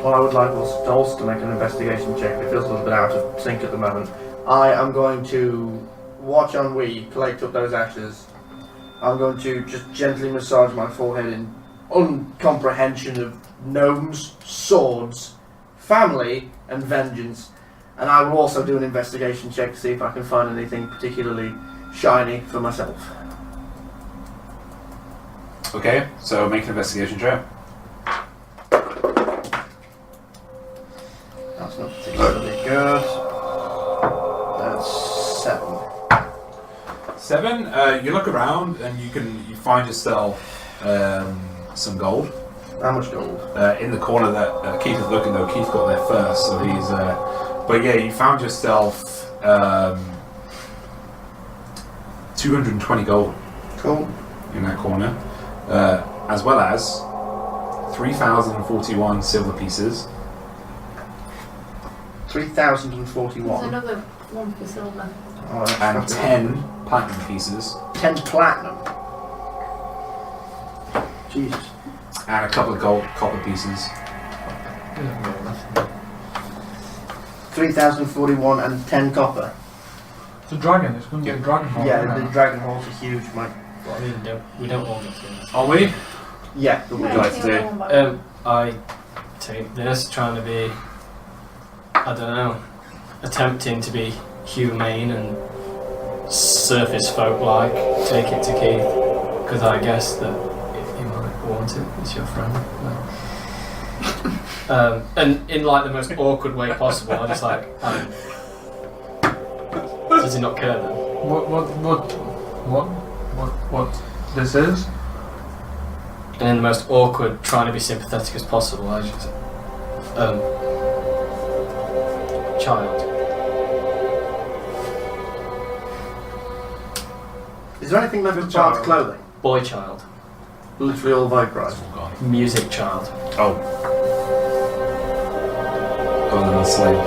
What I would like was Dolce to make an investigation check. It feels a little bit out of sync at the moment. I am going to watch Ennui collect up those ashes. I'm going to just gently massage my forehead in uncomprehension of gnomes, swords, family, and vengeance. And I will also do an investigation check to see if I can find anything particularly shiny for myself. Okay, so make an investigation check. That's not particularly good. That's 7. 7. You look around and you find yourself some gold. How much gold? In the corner that Keith is looking, though. Keith got there first, so he's. But yeah, you found yourself 220 gold. Cool. In that corner, as well as 3,041 silver pieces. 3,041. There's another one for silver. Oh, that's And fucking- 10 platinum pieces. 10 platinum. Jesus. And a couple of gold copper pieces. 3,041 and 10 copper. It's a dragon. It's going to be a dragon ball. Yeah, isn't the it? dragon halls are huge, mate. Well, I mean, we don't all get things. Are we? Yeah, but would you like to do? I take this, trying to be, I don't know, attempting to be humane and surface folk-like. Take it to Keith, because I guess that if you might want it, it's your friend. And in like the most awkward way possible, I just like, does he not care then? What this is? And in the most awkward, trying to be sympathetic as possible, I just, child. is there anything left Good of Bard's child. clothing? Boy child. Literally all vaporized. Music child. Oh. Oh, then the slave.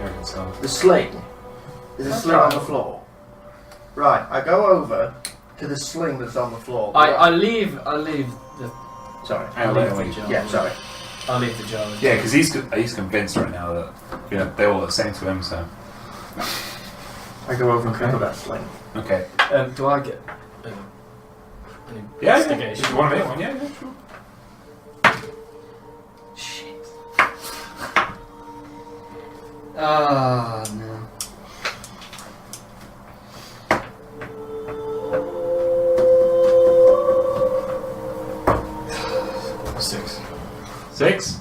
Everything's gone. The sling. There's a That's sling on right. the floor. Right, I go over to the sling that's on the floor. I leave the Sorry. Hang on, leave wait. the jar. Yeah, sorry. I leave the jar. Yeah, because he's convinced right now that they're all the same to him. So I go over and pick up that sling. okay. Do I get an Yeah. investigation? If you want to make one, yeah, sure. Shit. Ah, no. Six. 6.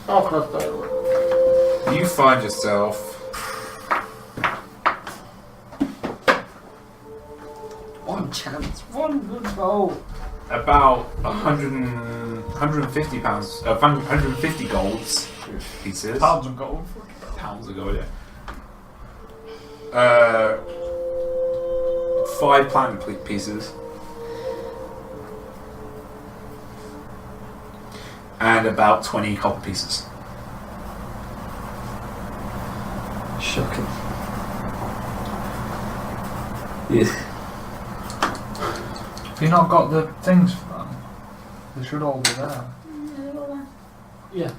Oh, You find yourself One chance, one good roll. about 150 pounds, 150 golds pieces. Pounds of gold. Pounds ago, yeah. 5 platinum pieces. And about 20 copper pieces. Shocking. Yes. Have you not got the things for them? They should all be there. Yeah.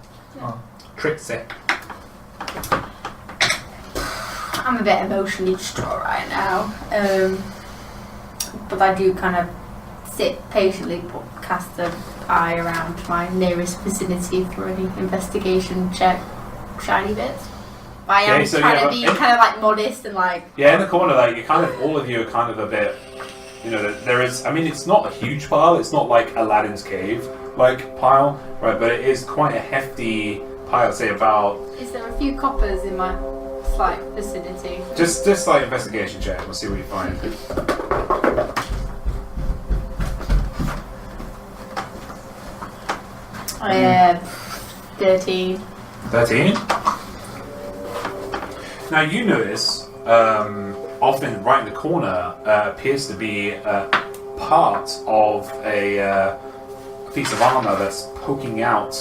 Trixie. I'm a bit emotionally distraught right now, but I do kind of sit patiently, cast an eye around my nearest vicinity for any investigation check, shiny bits. But I am Okay, so trying yeah, to be but- kind of like modest and like. Yeah, in the corner, like, you kind of, all of you are kind of a bit, there is, I mean, it's not a huge pile, it's not like Aladdin's cave, like, pile, right, but it is quite a hefty pile, say about, Is there a few coppers in my slight vicinity? just like investigation check, we'll see what you find. 13. 13. Now you notice, often right in the corner appears to be part of a piece of armor that's poking out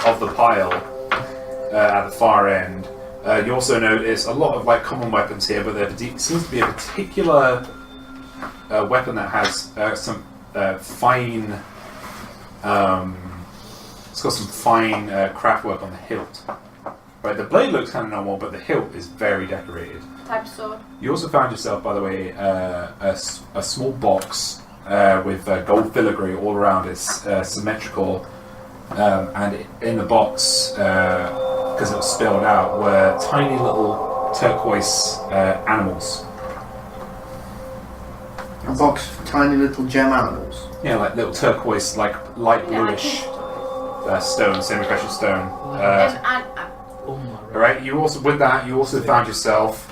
of the pile at the far end. You also notice a lot of like common weapons here, but there seems to be a particular weapon that has some fine It's got some fine craft work on the hilt. Right, the blade looks kind of normal, but the hilt is very decorated. Type sword. You also found yourself, by the way, a small box with gold filigree all around. It's symmetrical, and in the box, because it was spilled out, were tiny little turquoise animals. A box of tiny little gem animals. Yeah, like little turquoise, like light bluish stone, semi-precious stone. Oh my All right. You also, with that, you also found yourself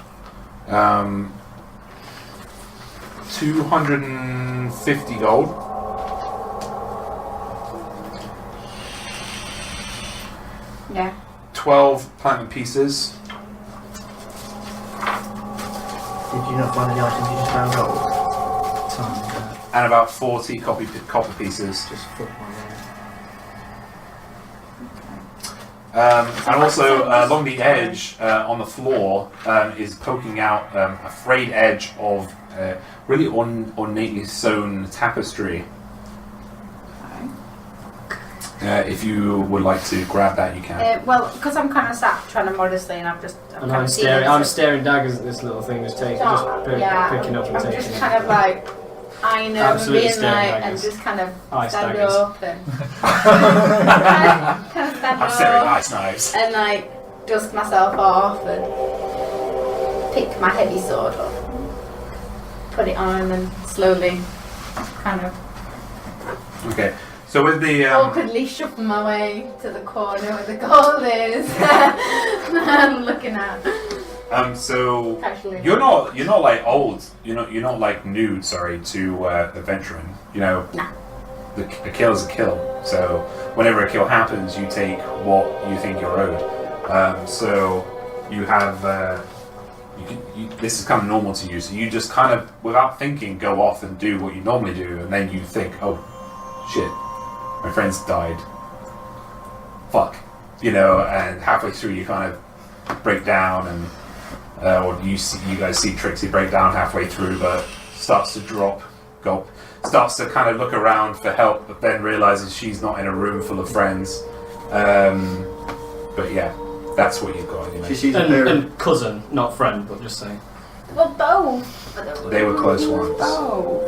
250 gold. Yeah. 12 platinum pieces. Did you not find any items? You just found gold. And about 40 copper pieces. Just fuck my name. And also along the edge on the floor is poking out a frayed edge of really ornately sewn tapestry. If you would like to grab that, you can. Well, because I'm kind of sat trying to modestly, and I'm And I'm staring daggers at this little thing, picking up and I'm taking just it. kind of like eyeing them and Absolutely being staring like, daggers. and just kind of Ice stand daggers. up and kind of stand I'm staring up ice knives. and like dust myself off and pick my heavy sword up, put it on, and then slowly kind of Okay. So with the awkwardly shuffle my way to the corner where the gold is. I'm looking at. So Casually. you're not like old. You're not like new. Sorry, to adventuring. You know, Nah. a kill is a kill. So whenever a kill happens, you take what you think you're owed. So you have. This is kind of normal to you. So you just kind of, without thinking, go off and do what you normally do, and then you think, oh, shit, my friend's died. Fuck. And halfway through you kind of break down, and or you guys see Trixie break down halfway through, but starts to drop, gulp, starts to kind of look around for help, but then realizes she's not in a room full of friends. But yeah, that's what you've got. She sees a pair of... And cousin, not friend, but just saying. Well, both. They were close ones. Both.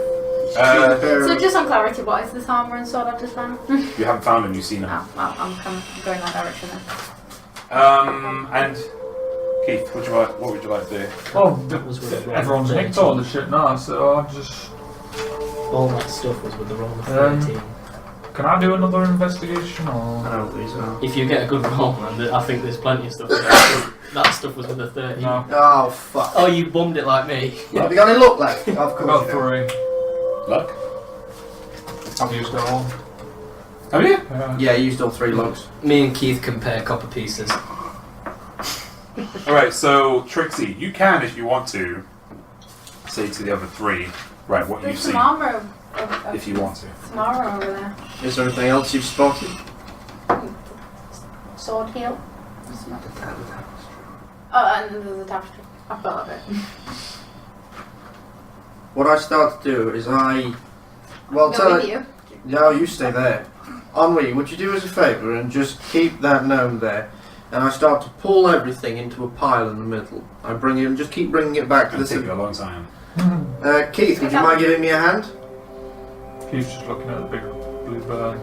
She sees a pair So of... just on clarity, what is this armor and sword I've just found? You haven't found them, you've seen them. I'm kind of going that direction then. And Keith, what would you like to do? Well, was with the roll everyone's of nicked all the shit now, so I'll just... All that stuff was with the roll of 13. Can I do another investigation, I or...? don't believe so. If you get a good roll, man, I think there's plenty of stuff there. That stuff was with a 13. No. Oh, fuck. Oh, you bummed it like me. Have you got any luck left? Of I've course got you do. 3. Luck? I've used it all. Have you? Yeah, you used all 3 lucks. Me and Keith compare copper pieces. Alright, so Trixie, you can, if you want to, say to the other 3, right, what you've There's some seen, armor if you want to. some armor over there. Is there anything else you've spotted? Sword heel. Oh, and then there's a tapestry. I fell of it. What I start to do is I... Well, Go tell with it... you. No, you stay there. Henri, would you do us a favour and just keep that gnome there? And I start to pull everything into a pile in the middle. I bring it and just keep bringing it back to It'll the... take you a long time. Keith, would you mind giving me a hand? Keith's just looking at the big blue bird.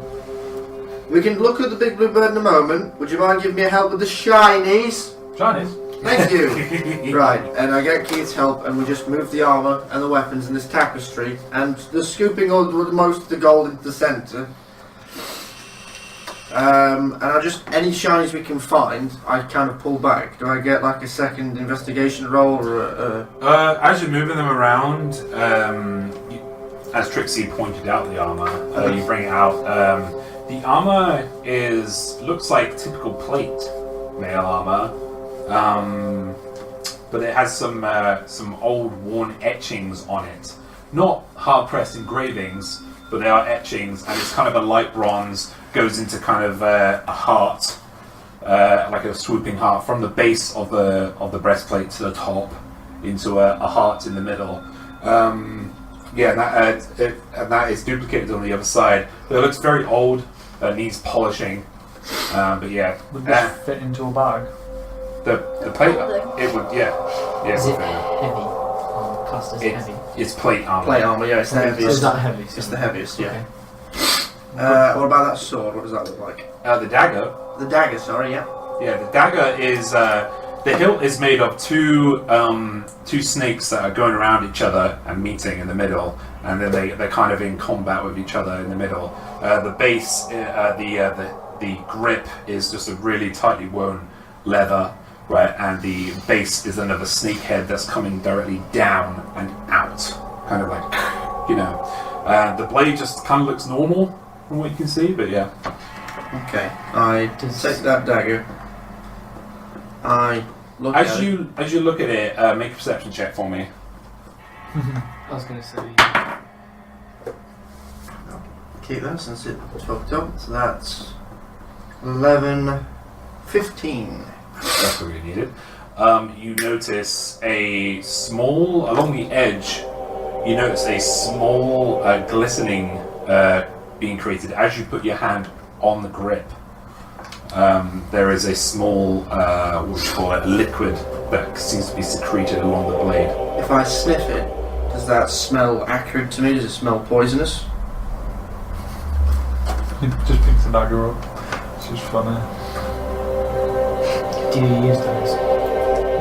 We can look at the big blue bird in a moment. Would you mind giving me a help with the shinies? Chinese. Thank you. Right, and I get Keith's help, and we just move the armour and the weapons in this tapestry, and the scooping all most of the gold into the centre. And I just, any shinies we can find, I kind of pull back. Do I get like a second investigation roll or a... As you're moving them around, as Trixie pointed out the armor, you bring it out. The armor looks like typical plate mail armor, but it has some old worn etchings on it. Not hard pressed engravings, but they are etchings, and it's kind of a light bronze. Goes into kind of a heart, like a swooping heart, from the base of the breastplate to the top, into a heart in the middle. And that is duplicated on the other side. But it looks very old. Needs polishing. But yeah, Would this fit into a bag? the plate, it would, yeah. Is it would fit. heavy? Or classed as heavy? It's plate armor. Plate armor, yeah, it's the So heaviest. is that heavy? It's the heaviest, yeah. Okay. What about that sword? What does that look like? The dagger. The dagger, sorry, yeah. Yeah, the dagger is the hilt is made of two snakes that are going around each other and meeting in the middle, and then they're kind of in combat with each other in the middle. The base, the grip is just a really tightly woven leather, right, and the base is another snake head that's coming directly down and out, kind of like, you know. The blade just kind of looks normal from what you can see, but yeah. Okay, I take that dagger. I look at it. As you look at it, make a perception check for me. I was going to say. Keep that since it's fucked up. So that's 11, 15. That's what we needed. You notice a small, along the edge, you notice a small glistening being created as you put your hand on the grip. There is a small, what would you call it, a liquid that seems to be secreted along the blade. If I sniff it, does that smell acrid to me? Does it smell poisonous? He just picks the dagger up. It's just funny. Do you use those?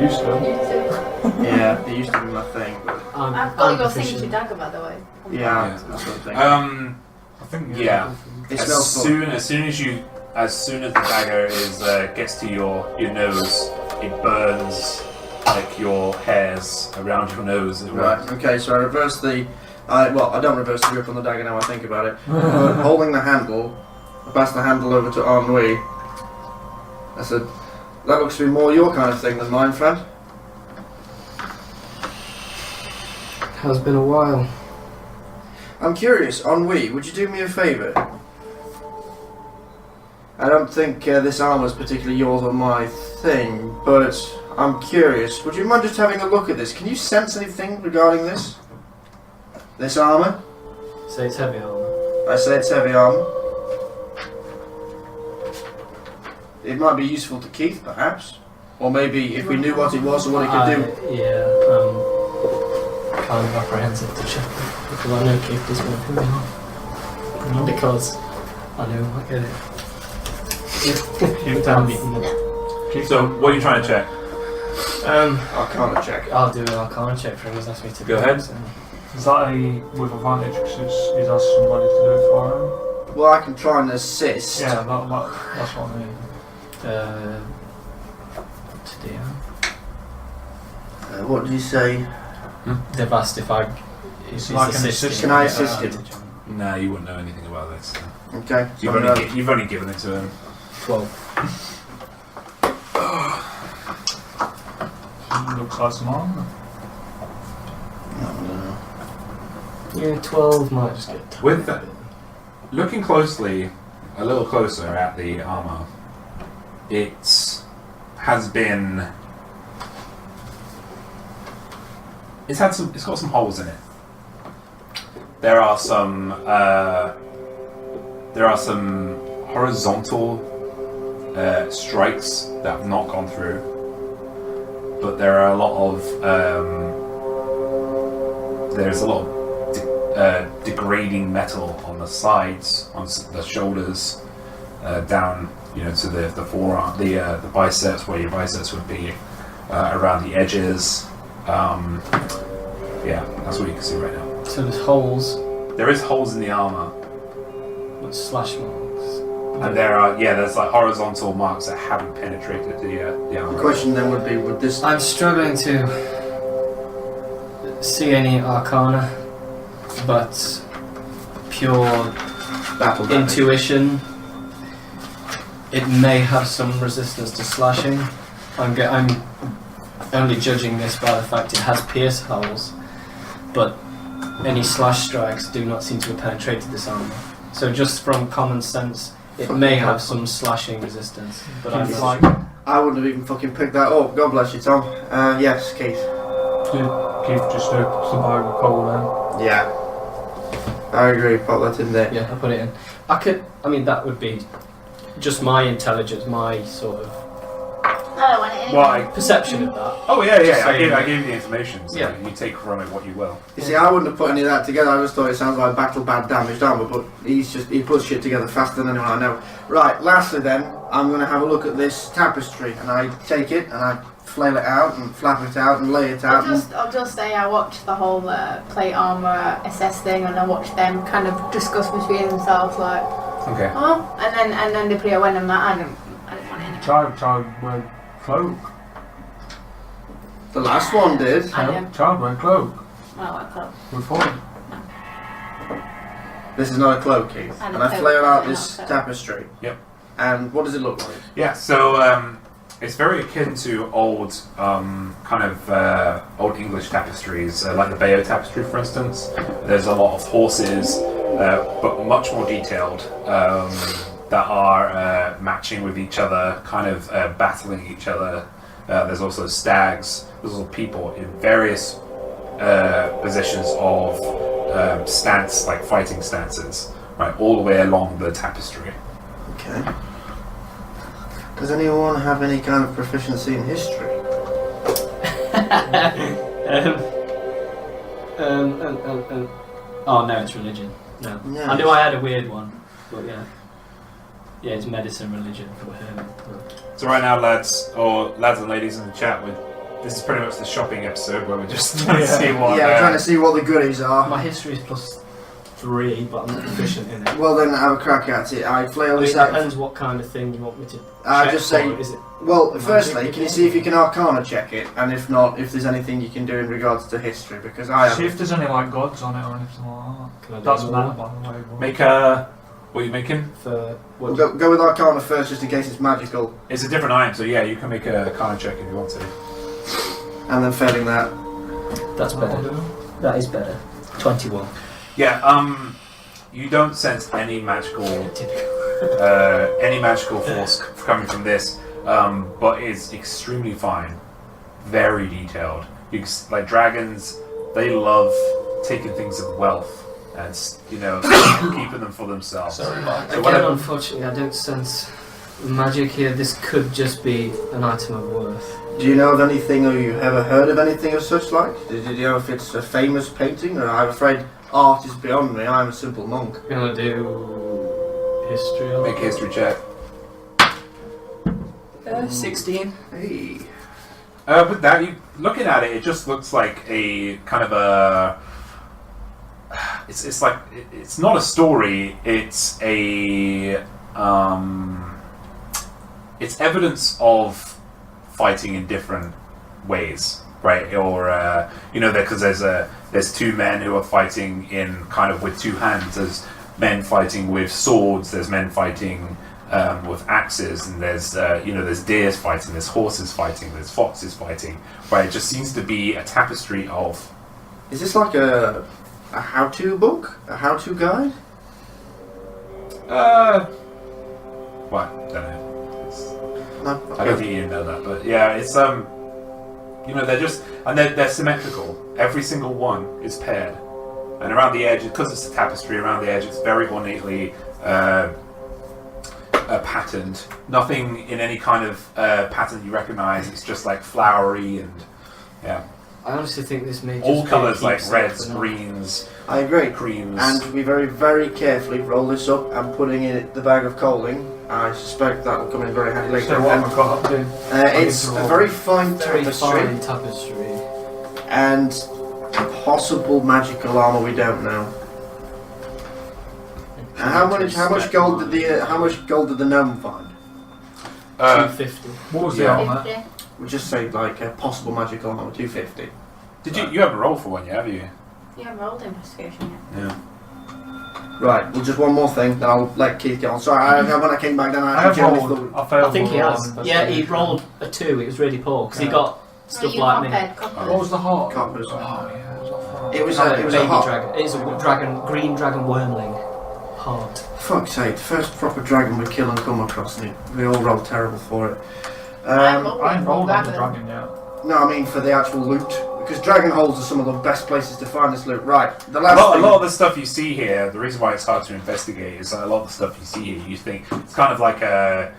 Used to. Yeah, it used to be my thing, but I've got your signature dagger, by the way. yeah, that's what I'm thinking. I think. Yeah. It As smells soon as the dagger is gets to your nose, it burns like your hairs around your nose. Right, okay, so I reverse I don't reverse the grip on the dagger now I think about it. But holding the handle, I pass the handle over to Ennui. I said, that looks to be more your kind of thing than mine, friend. Has been a while. I'm curious, Ennui, would you do me a favour? I don't think this armour's particularly yours or my thing, but I'm curious. Would you mind just having a look at this? Can you sense anything regarding this? This armour? So it's heavy armor. I say it's heavy armour. It might be useful to Keith, perhaps. Or maybe if we knew what it was or what it could do. Yeah, kind of apprehensive to check because I know Keith doesn't want to me off. Not because I know I get it. Keep Down down. beating them. So, what are you trying to check? Arcana check. I'll do an Arcana check for him. He's asked me to. Go ahead. So. Is that with advantage because he's asked somebody to do it for him? Well, I can try and assist. Yeah, that's what I mean. To do. What did you say? They've asked if I. Is like an assisting. assistant. Can I assist him? No, you wouldn't know anything about this. So. Okay. So You've only given it to him. 12. Looks like some armor. Yeah, 12 might just get. With that, looking closely, a little closer at the armor, it has been. It's got some holes in it. There are some horizontal strikes that have not gone through, but there are a lot of degrading metal on the sides, on the shoulders, down to the forearm, the biceps, where your biceps would be, around the edges. Yeah, that's what you can see right now. So there's holes, There is holes in the armor, but slash marks. and there's like horizontal marks that haven't penetrated the The armor. question then would be, would this... I'm struggling to see any Arcana, but pure battle damage? intuition. It may have some resistance to slashing. I'm only judging this by the fact it has pierce holes, but any slash strikes do not seem to have penetrated this armor. So just from common sense, it may have some slashing resistance, but I'm Keith, not. I wouldn't have even fucking picked that up. God bless you, Tom. Yes, Keith. Keith just opens the bag of coal then. Yeah. I agree. Put that in there. Yeah, I put it in. I mean, that would be just my intelligence, my sort of Oh, and it Well, perception of that. Oh yeah, Just yeah. I saying gave you the information, so Yeah. you take from it what you will. You see, I wouldn't have put any of that together. I just thought it sounds like battle bad damaged armor, but he puts shit together faster than anyone I know. Right, lastly then, I'm going to have a look at this tapestry, and I take it and I flail it out and flap it out and lay it out. I'll just say I watched the whole plate armor assess thing, and I watched them kind of discuss between themselves, like, Okay. oh, and then the player went and that I didn't want any. Child wear cloak. The last one did. I know. Child wear cloak. Well, I can't. We're fine. This is not a cloak, Keith. And And a I cloak, flail out not this a cloak. tapestry. Yep. And what does it look like? Yeah. So it's very akin to old old English tapestries, like the Bayeux tapestry, for instance. There's a lot of horses, but much more detailed. That are matching with each other, kind of battling each other. There's also stags. There's also people in various positions of stance, like fighting stances, right, all the way along the tapestry. Okay. Does anyone have any kind of proficiency in history? Oh no, it's religion. No. Yeah. I knew I had a weird one, but yeah. Yeah, it's medicine religion for him. But So right now, lads and ladies in the chat, this is pretty much the shopping episode where we're just trying to see what. Yeah, we're trying to see what the goodies are. my history is +3, but I'm not proficient in it. Well, then have a crack at it. I flail Well, it this out. depends what kind of thing you want me to I check just say, for. Is it well, magic firstly, can you see if you again? can Arcana check it, and if not, if there's anything you can do in regards to history, because I See have. if there's any like gods on it or anything like Can I that. do That's another mad, one? by the way. but- Make a. What are you making? For We'll what? go with Arcana first, just in case it's magical, It's a different item, so yeah, you can make a Arcana check if you want to. and then failing that. That's better. That is better. 21. Yeah. You don't sense any magical force coming from this, but it's extremely fine, very detailed. Like dragons, they love taking things of wealth and keeping them for themselves. Sorry, Mark. So Again, unfortunately, I don't sense magic here. This could just be an item of worth. Do you know of anything, or you ever heard of anything of such like? Did you know if it's a famous painting? Or I'm afraid art is beyond me. I'm a simple monk. I'm gonna do history. Make a history check. 16. Hey. With that, you looking at it, it just looks like a kind of a. It's like it's not a story. It's a. It's evidence of fighting in different ways, right? Or because there's two men who are fighting in kind of with two hands. There's men fighting with swords. There's men fighting with axes, and there's there's deers fighting. There's horses fighting. There's foxes fighting. Right? It just seems to be a tapestry of. Is this like a how-to book? A how-to guide? What? Don't know. No. I don't think you know that, but yeah, it's they're just they're symmetrical. Every single one is paired, and around the edge, because it's a tapestry, around the edge it's very ornately patterned. Nothing in any kind of pattern you recognise. It's just like flowery and yeah. I honestly think this may just All be a colours like keepsake reds, for now. greens, I agree. creams. And we very, very carefully roll this up and putting in the bag of coaling. I suspect that will come in very handy later. So what have I got up to? It's a very fine Very tapestry fine tapestry. and possible magical armor we don't know. And how much gold did the gnome find? 250. What was the armor? 50. We'll just say like a possible magical armor, 250. Did you haven't rolled for one yet, have you? You haven't rolled investigation yet. Yeah. Right, well just one more thing, then I'll let Keith get on. Sorry, when I came back then I I have actually generally rolled. thought... I failed. I think he has. on Yeah, he investigation. rolled a 2. It was really poor because he Yeah. got stuff you like me. compared coppers. What was the heart? Coppers. Oh yeah, it was off heart. It was Oh, a baby hot. dragon. It's a dragon, green dragon wormling. Heart. Fuck's sake, the first proper dragon we kill and come across, and we all rolled terrible for it. I rolled I ain't rolled on the dragon. dragon yet. No, I mean for the actual loot. Because dragon holes are some of the best places to find this loot. Right, the A last lot, thing... a lot of the stuff you see here, the reason why it's hard to investigate is that a lot of the stuff you see here, you think it's kind of like a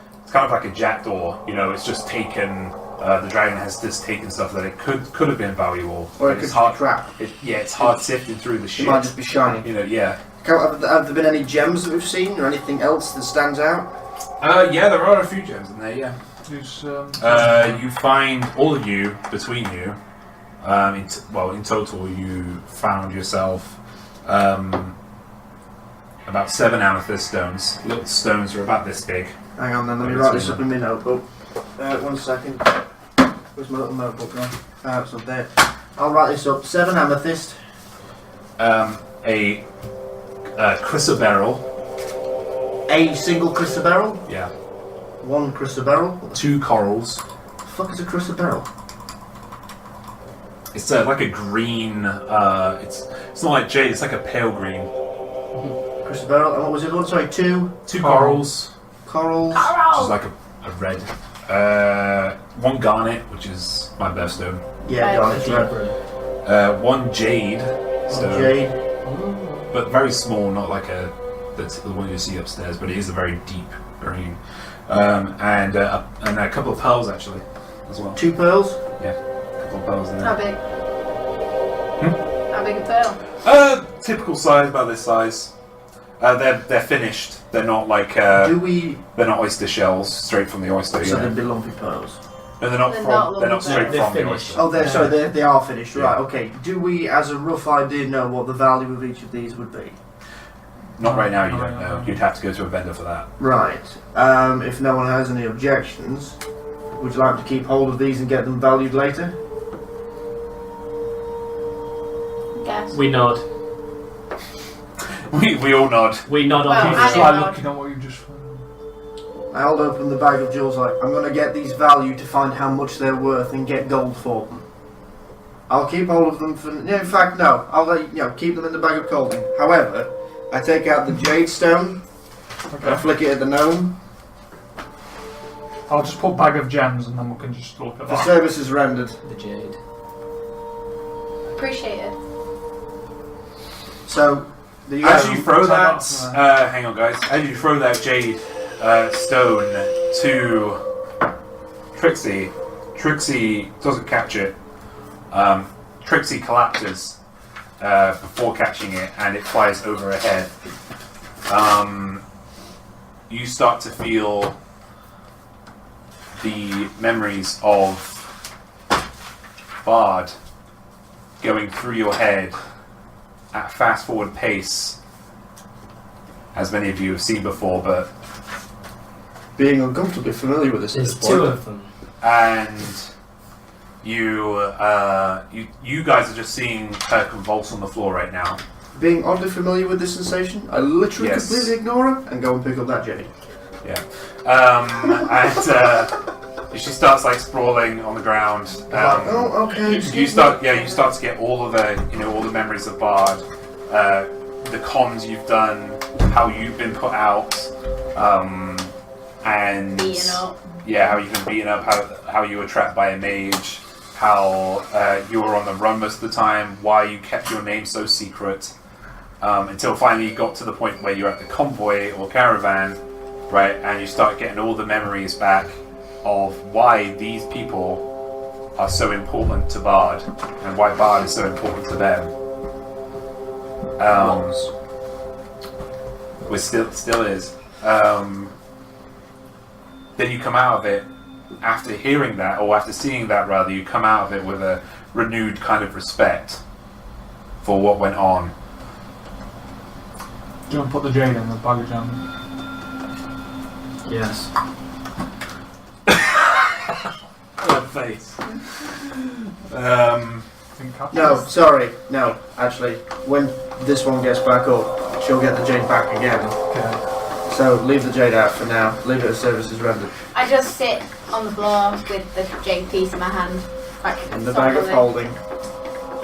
jackdaw. You know, it's just taken. The dragon has just taken stuff that it could have been valuable. Or it it's could hard. be crap. It's hard sifting through the shit. It might just be shiny. You know, yeah. Have there been any gems that we've seen, or anything else that stands out? Yeah, there are a few gems in there. Yeah. You find all of you between you. In total, you found yourself about 7 amethyst stones. Little stones are about this big. Hang on, then let me write this up in my notebook. 1 second. Where's my little notebook gone? It's up there. I'll write this up. 7 amethyst. A chrysoberyl. A single chrysoberyl. Yeah. 1 chrysoberyl. 2 corals. What the fuck is a chrysoberyl? It's like a green. It's not like jade. It's like a pale green. Chrysoberyl. And what was it? Oh, sorry, 2 corals. Corals. Which is like a red. 1 garnet, which is my birthstone. Yeah, garnet. Right. 1 jade. One jade. But very small, not like that's the one you see upstairs. But it is a very deep green. And a couple of pearls actually, as well. 2 pearls. Yeah. Pearls in there. How big? How big a pearl? Typical size, about this size. They're finished. They're not like they're not oyster shells straight from the oyster. So they'd be lumpy pearls. No, they're not straight from the oyster. Oh, they are finished. Right. Okay. Do we, as a rough idea, know what the value of each of these would be? Not right now. You don't know. You'd have to go to a vendor for that. Right. If no one has any objections, would you like to keep hold of these and get them valued later? Yes. We nod. We all nod. We nod on Well, people. I Just don't like know. looking at what you just found. I hold open the bag of jewels like, I'm going to get these valued to find how much they're worth and get gold for them. I'll keep hold of them for... in fact, no. I'll let you keep them in the bag of clothing. However, I take out the jade stone, and I flick it at the gnome. I'll just put bag of gems and then we can just look at The that. service is rendered. The jade. Appreciate it. So, As you throw that, Time hang on, guys. As you throw that jade stone to Trixie, Trixie doesn't catch it. Trixie collapses before catching it, and it flies over her head. You start to feel the memories of Bard going through your head at a fast forward pace, as many of you have seen before, but being uncomfortably familiar with this at There's this 2 point. of them. and you guys are just seeing her convulse on the floor right now. Being oddly familiar with this sensation, I literally Yes. completely ignore her and go and pick up that jade. Yeah, and she starts like sprawling on the ground. Oh, okay. You start to get all of the all the memories of Bard, the cons you've done, how you've been put out, and Beaten up. yeah, how you've been beaten up, how you were trapped by a mage, how you were on the run most of the time, why you kept your name so secret, until finally you got to the point where you're at the convoy or caravan, right, and you start getting all the memories back of why these people are so important to Bard and why Bard is so important to them. Which still is. Then you come out of it after hearing that, or after seeing that rather, you come out of it with a renewed kind of respect for what went on. Do you want to put the jade in the bag of gems? Yes. What face. No, sorry. No, actually, when this one gets back up, she'll get the jade back again. Okay. So leave the jade out for now. Leave it as services rendered. I just sit on the floor with the jade piece in my hand. Like, In the bag of holding. In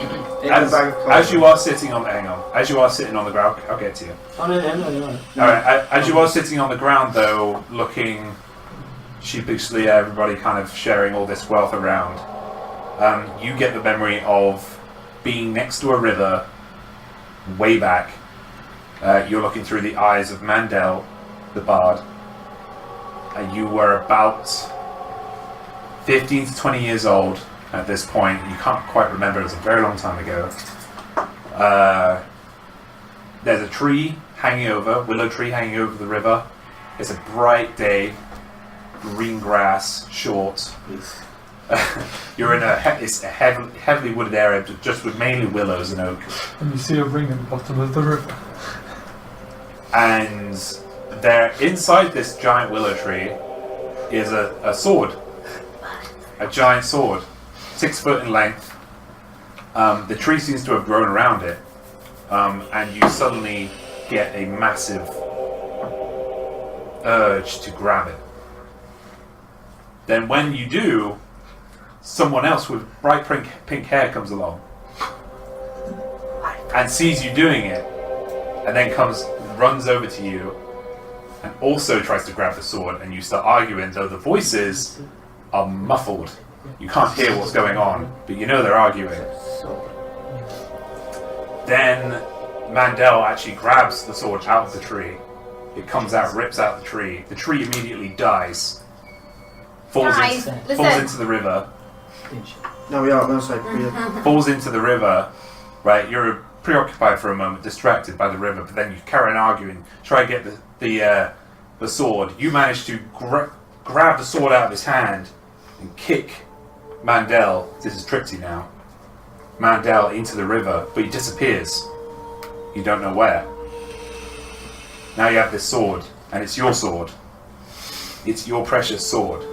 the bag of clothing. As you are sitting on the ground, I'll get to you. Oh, no. Alright, as you are sitting on the ground though, looking sheepishly at everybody kind of sharing all this wealth around, you get the memory of being next to a river way back. You're looking through the eyes of Mandel, the bard. You were about 15 to 20 years old at this point. You can't quite remember, it was a very long time ago. There's a tree hanging over, willow tree hanging over the river. It's a bright day, green grass, short. You're in it's a heavily wooded area, just with mainly willows and oak. And you see a ring at the bottom of the river. And there, inside this giant willow tree, is a sword. A giant sword, 6 foot in length. The tree seems to have grown around it, and you suddenly get a massive urge to grab it. Then when you do, someone else with bright pink hair comes along and sees you doing it, and then runs over to you and also tries to grab the sword, and you start arguing, though the voices are muffled. You can't hear what's going on, but you know they're arguing. Then Mandel actually grabs the sword out of the tree. It comes out, rips out the tree. The tree immediately dies. Falls into the river. No, we are. No, sorry. Falls into the river. Right, you're preoccupied for a moment, distracted by the river, but then you carry on arguing, try to get the sword. You manage to grab the sword out of his hand and kick Mandel. This is Trixie now. Mandel into the river, but he disappears. You don't know where. Now you have this sword, and it's your sword. It's your precious sword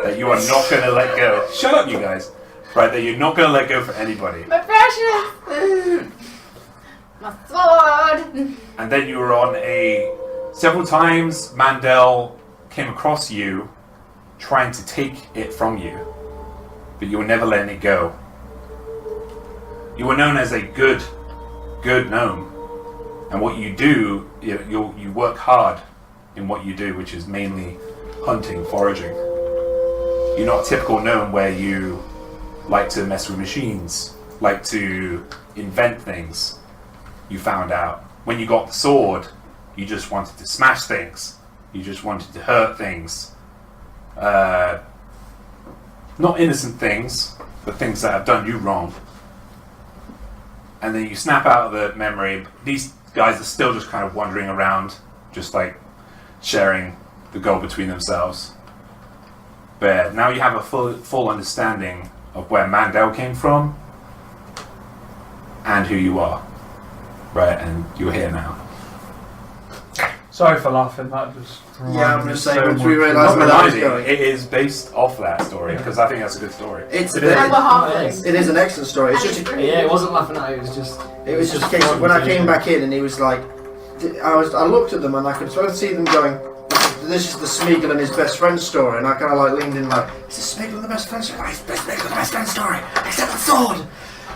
that you are not going to let go. Shut up, you guys. Right, that you're not going to let go for anybody. My precious! My sword! And then you were on several times Mandel came across you trying to take it from you, but you were never letting it go. You were known as a good gnome, and what you do, you work hard in what you do, which is mainly hunting, foraging. You're not a typical gnome where you like to mess with machines, like to invent things. You found out when you got the sword, you just wanted to smash things. You just wanted to hurt things. Not innocent things, but things that have done you wrong. And then you snap out of the memory. These guys are still just kind of wandering around, just like sharing the goal between themselves. But now you have a full understanding of where Mandel came from and who you are. Right, and you're here now. Sorry for laughing, that just... Yeah, I'm just saying, once we realised where that was going. It is based off that story, because I think that's a good story. It is an excellent story. It's just it wasn't laughing at it, it was just a case of when I came back in and he was like, I looked at them and I could sort of see them going, this is the Smeagol and his best friend story, and I kind of like leaned in like, is this Smeagol and the best friend story? It's Smeagol and the best friend story, except the sword!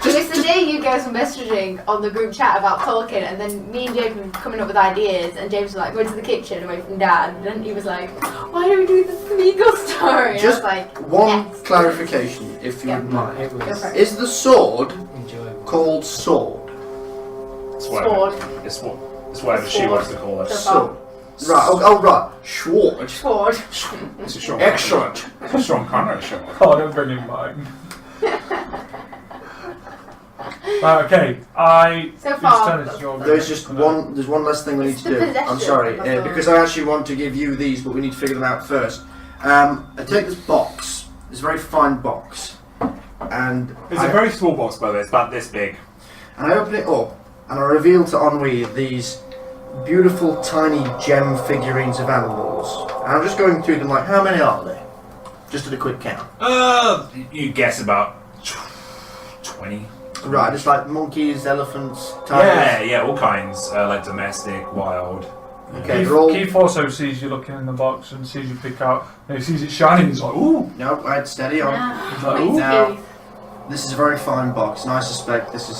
Yesterday you guys were messaging on the group chat about Tolkien, and then me and James were coming up with ideas, and James was like, go to the kitchen away from Dad, and then he was like, why don't we do the Smeagol story? And just I was like, one yes. clarification, if you would mind. Is Is the sword called sword? Sword. It's whatever she wants to call it. Sword. Right, oh right, Schwart. Sword. It's a strong Excellent. It's a strong Conrad show. Oh, don't bring in mine. Right, okay, So far, There's just one. There's one less thing we need to do. I'm sorry, because I actually want to give you these, but we need to figure them out first. I take this box. This very fine box, and It's a very small box, by the way. It's about this big. and I open it up, and I reveal to Ennui these beautiful tiny gem figurines of animals. And I'm just going through them like, how many are there? Just at a quick count. You guess about 20. Right, just like monkeys, elephants, tigers. Yeah, all kinds. Like domestic, wild. Okay, they're all. Keith also sees you looking in the box and sees you pick out, and he sees it shining, he's like, ooh! No, I'd steady on. Now, This is a very fine box, and I suspect this is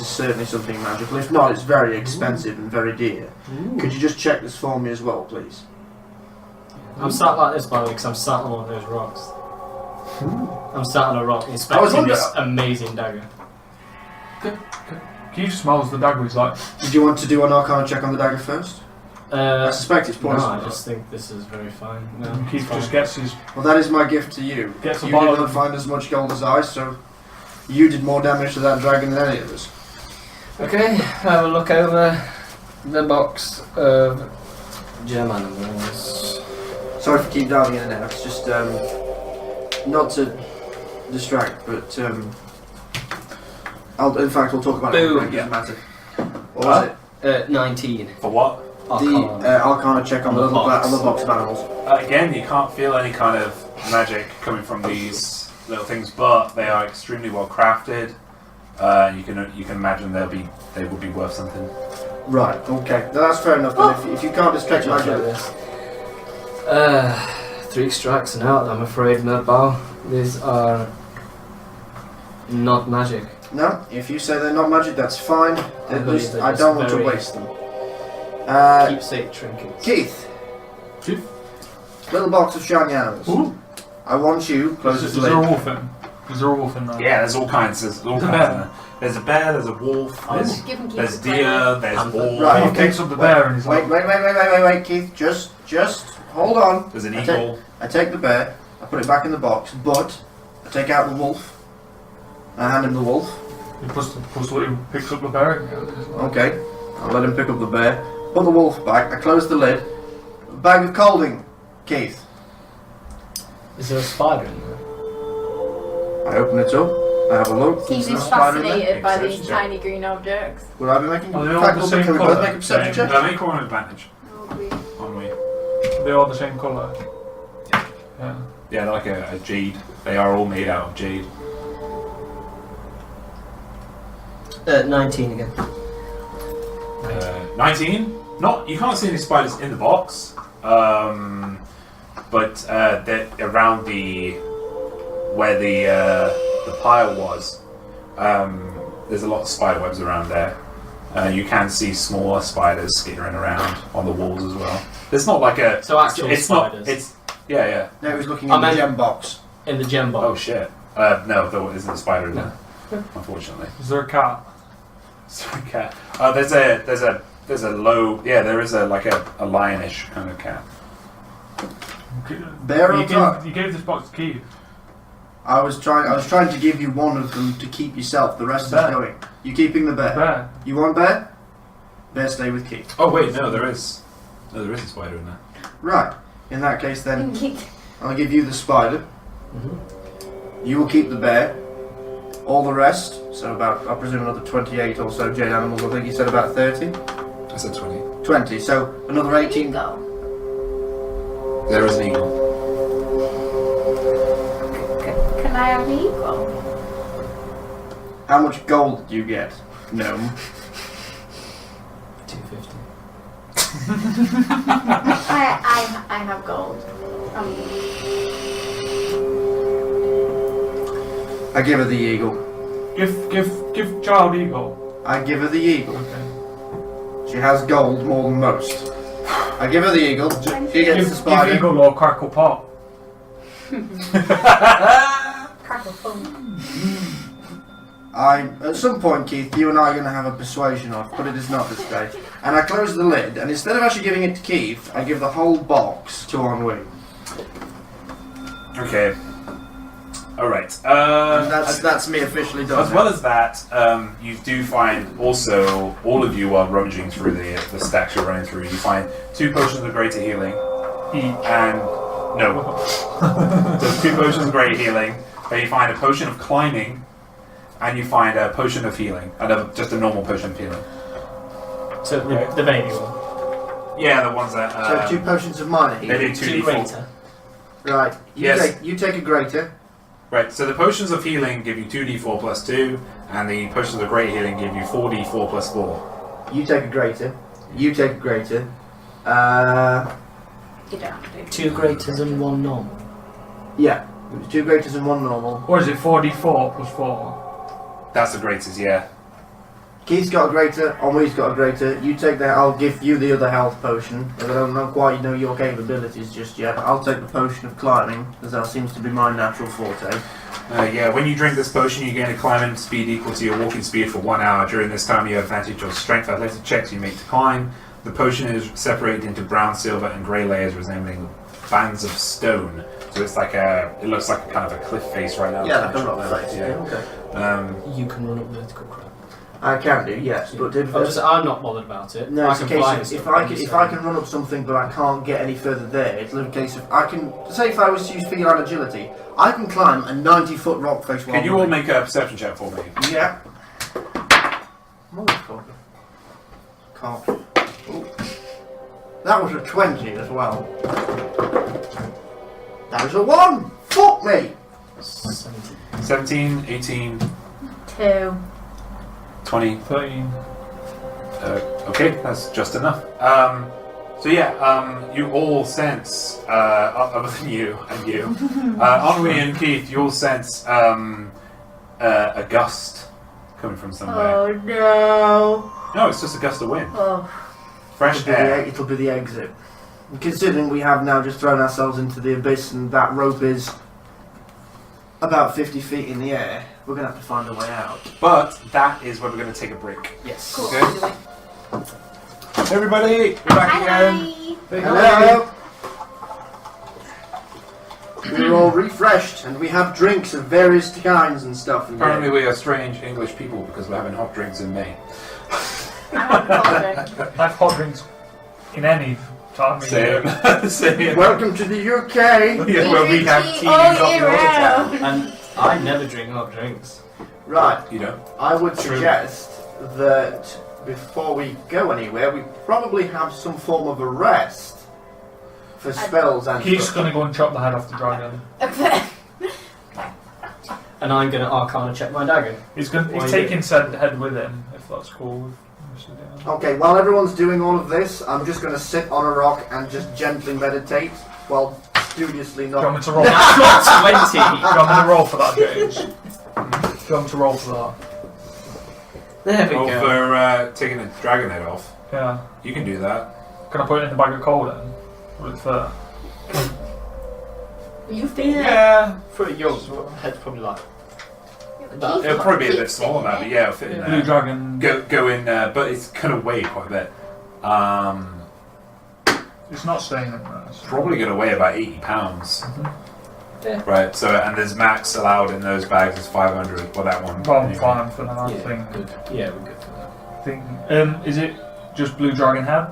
certainly something magical. If not, it's very expensive and very dear. Could you just check this for me as well, please? I'm sat like this, by the way, because I'm sat on one of those rocks. I'm sat on a rock inspecting this amazing dagger. Keith smells the dagger. He's like, Did you want to do an Arcana check on the dagger first? I suspect it's poison. No, I just think this is very fine. No, Keith just gets his. Well, that is my gift to you. Gets a You bottle did not of- find as much gold as I, so you did more damage to that dragon than any of us. Okay, have a look over the box of gem animals. Sorry for keep diving in and out. It's just not to distract, but in fact, we'll talk about Boom. it. It doesn't matter. What was it? 19. For what? Arcana. The Arcana check on the box. on the box of animals. Again, you can't feel any kind of magic coming from these little things, but they are extremely well crafted. You can imagine they will be worth something. Right. Okay. No, that's fair enough. Then if you can't detect Like magic, this. 3 strikes and out, I'm afraid, Nerdball. These are not magic. no. If you say they're not magic, that's fine. I believe they're I just don't want to very- waste them. Keepsake trinkets. Keith, Keith? little box of shiny animals. Ooh. I want you close Is the there a lid. wolf in? Is there a wolf in there? Yeah, there's all kinds. There's all There's a kinds. bear. In there. There's a bear. There's a wolf. Oh, There's, just give him there's the deer. There's Panther. wolf. Right. He Okay. picks up the bear and he's Wait, like, wait, Keith. Just hold on. There's an I eagle. I take the bear, I put it back in the box, but I take out the wolf. I hand him the wolf. he picks up the bear. And he's like, Okay. I'll let him pick up the bear. Put the wolf back. I close the lid. Bag of colding, Keith. Is there a spider in there? I open it up. I have a look. Keith Is there is a spider in there? fascinated by these Perception check. tiny green objects. Would I be making? Are they in all fact, the we'll same can we colour? both make a perception Same. check? Make one advantage Oh, we- on we. They are the same colour. Yeah. Yeah, they're like a jade. They are all made out of jade. 19 again. 19. Not. You can't see any spiders in the box. But they're around where the pile was. There's a lot of spider webs around there. You can see smaller spiders skittering around on the walls as well. There's not like a. So actual it's spiders. Not. It's yeah. No, he was looking I in the meant- gem box. In the gem box. Oh shit. No, there isn't a spider in there. Unfortunately. Is there a cat? Sorry, cat. There's a low. Yeah, there is a lionish kind of cat. Bear on top. You gave this box to Keith. I was trying to give you one of them to keep yourself. The rest Bear. is going. You keeping the bear? Bear. You want bear? Bear, stay with Keith. Oh wait, no, there is. No, there is a spider in there. Right. In that case, then Keith. I'll give you the spider. Mhm. You will keep the bear. All the rest, so about, I presume, another 28 or so jade animals. I think you said about 30. I said 20. 20. So another 18. Go. There is an eagle. Can I have the eagle? How much gold do you get, gnome? 250. I have gold. I give her the eagle. Give child eagle. I give her the eagle. Okay. She has gold more than most. I give her the eagle. She gets the Give spider. eagle or crackle pot. Crackle phone. At some point, Keith, you and I are going to have a persuasion off, but it is not this day. And I close the lid, and instead of actually giving it to Keith, I give the whole box to Ennui. Okay. All right. And that's me officially done. As well as that, you do find also all of you are rummaging through the stacks you're running through. You find 2 potions of greater healing, and no, there's 2 potions of greater healing. Then you find a potion of climbing, and you find a potion of healing, and just a normal potion of healing. So the baby one. Yeah, the ones that So 2 potions of minor they healing. do 2 2d4. greater. Right. Yes. You take a greater. Right. So the potions of healing give you 2d4 plus 2, and the potions of greater healing give you 4d4 plus 4. You take a greater. You take a greater. You don't have to. 2 greaters and 1 normal. Yeah. 2 greaters and 1 normal. Or is it 4d4 plus 4? That's the greatest, yeah. Keith's got a greater, Ennui's got a greater. You take that, I'll give you the other health potion. But I don't know quite know your capabilities just yet. I'll take the potion of climbing, as that seems to be my natural forte. Yeah, when you drink this potion, you gain a climbing speed equal to your walking speed for 1 hour. During this time, you have advantage on strength athletic checks you make to climb. The potion is separated into brown, silver, and grey layers resembling bands of stone. So it's like it looks like a kind of a cliff face right now. Yeah, like a rock face. Yeah. Okay. You can run up vertical crap. I can do, yes, but I'm not bothered about it. no, I it's can a fly case and of stuff, if I can run up something but I can't get any further there, it's a case of I can say if I was to use feline agility, I can climb a 90-foot rock face. Can you all make a perception check for me? Yeah. Motherfucker. Can't. Ooh. That was a 20 as well. That was a 1! Fuck me! 17, 18, 2. 20. 13. Okay, that's just enough. So yeah, you all sense, other than you and you, Ennui and Keith, you all sense a gust coming from somewhere. Oh no. No, it's just a gust of wind. Oh. Fresh air. It'll be the exit. Considering we have now just thrown ourselves into the abyss and that rope is about 50 feet in the air, we're going to have to find a way out. But that is where we're going to take a break. Yes. Cool. Okay. Everybody, we're back again. Hello. We're all refreshed and we have drinks of various kinds and stuff. Apparently we are strange English people because we're having hot drinks in May. I want a cold drink. I have hot drinks in any time of year. Same. Welcome to the UK. Yeah, where we have tea and coffee all the time. And I never drink hot drinks. Right. You don't? I would True. suggest that before we go anywhere, we probably have some form of a rest for spells and He's stuff. going to go and chop the head off the dragon. And I'm going to Arcana check my dagger. He's Why taking said head with him, if that's cool with Mr. Dan. Okay, while everyone's doing all of this, I'm just going to sit on a rock and just gently meditate while studiously Do you want me not... to roll? Natural 20! Do you want me to roll for that, James? Do you want me to roll for that? There we Oh, go. for taking the dragon head off. Yeah. You can do that. Can I put it in the bag of coal then? Will it fit? You've been there. Yeah, for yours, head's probably like. It'll probably be a bit smaller now, but yeah, it'll fit in Blue there. dragon. Go in, but it's going to weigh quite a bit. It's not staying in there. So. Probably going to weigh about 80 pounds. Yeah. Right, so, and there's max allowed in those bags is 500 for that one. Well, I'm Anyway. fine for that, I Yeah, think. good. Yeah, we're good for that. I think. Is it just blue dragon head?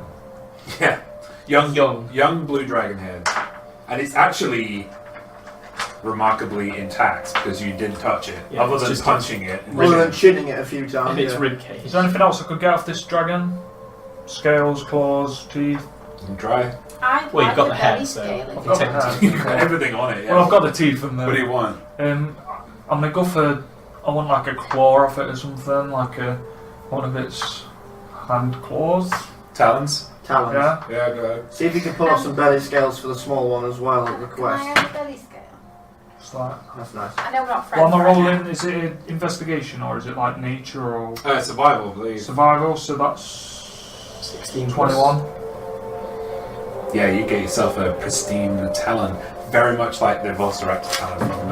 Yeah. Young Young. blue dragon head. And it's actually remarkably intact because you didn't touch it, Yeah, other it's than just punching it. Other than chinning it a few And times. it's yeah. ribcage. Is there anything else I could get off this dragon? Scales, claws, teeth? And dry. Well, you've got the head, belly so- scale. I've You got take the the head. You've got everything on it, yeah. Well, I've got the teeth and the. What do you want? I'm gonna go for. I want like a claw off it or something, like one of its hand claws. Talons? Talons. Yeah. Yeah, go ahead. See if you can pull off some belly scales for the small one as well at Can I request. have a belly scale? It's like. That's nice. I know we're not friends. What am I right rolling? now. Is it investigation or is it like nature or Survival, please. survival? So that's 16 21. Yeah, you get yourself a pristine talon. Very much like the Velociraptor talon from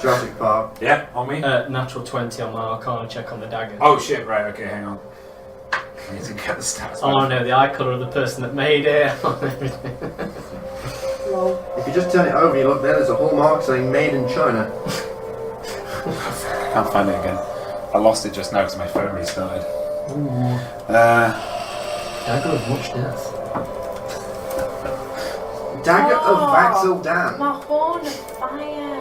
Jurassic Park. Yeah, on me? Natural 20 on my Arcana check on the dagger. Oh shit, right, okay, hang on. I need to get the stats Oh back. no, the eye colour of the person that made it. If you just turn it over, you look there, there's a hallmark saying made in China. I can't find it again. I lost it just now because my phone restarted. Dagger of much death. Dagger of Oh. Vaxel Dan. My horn of fire.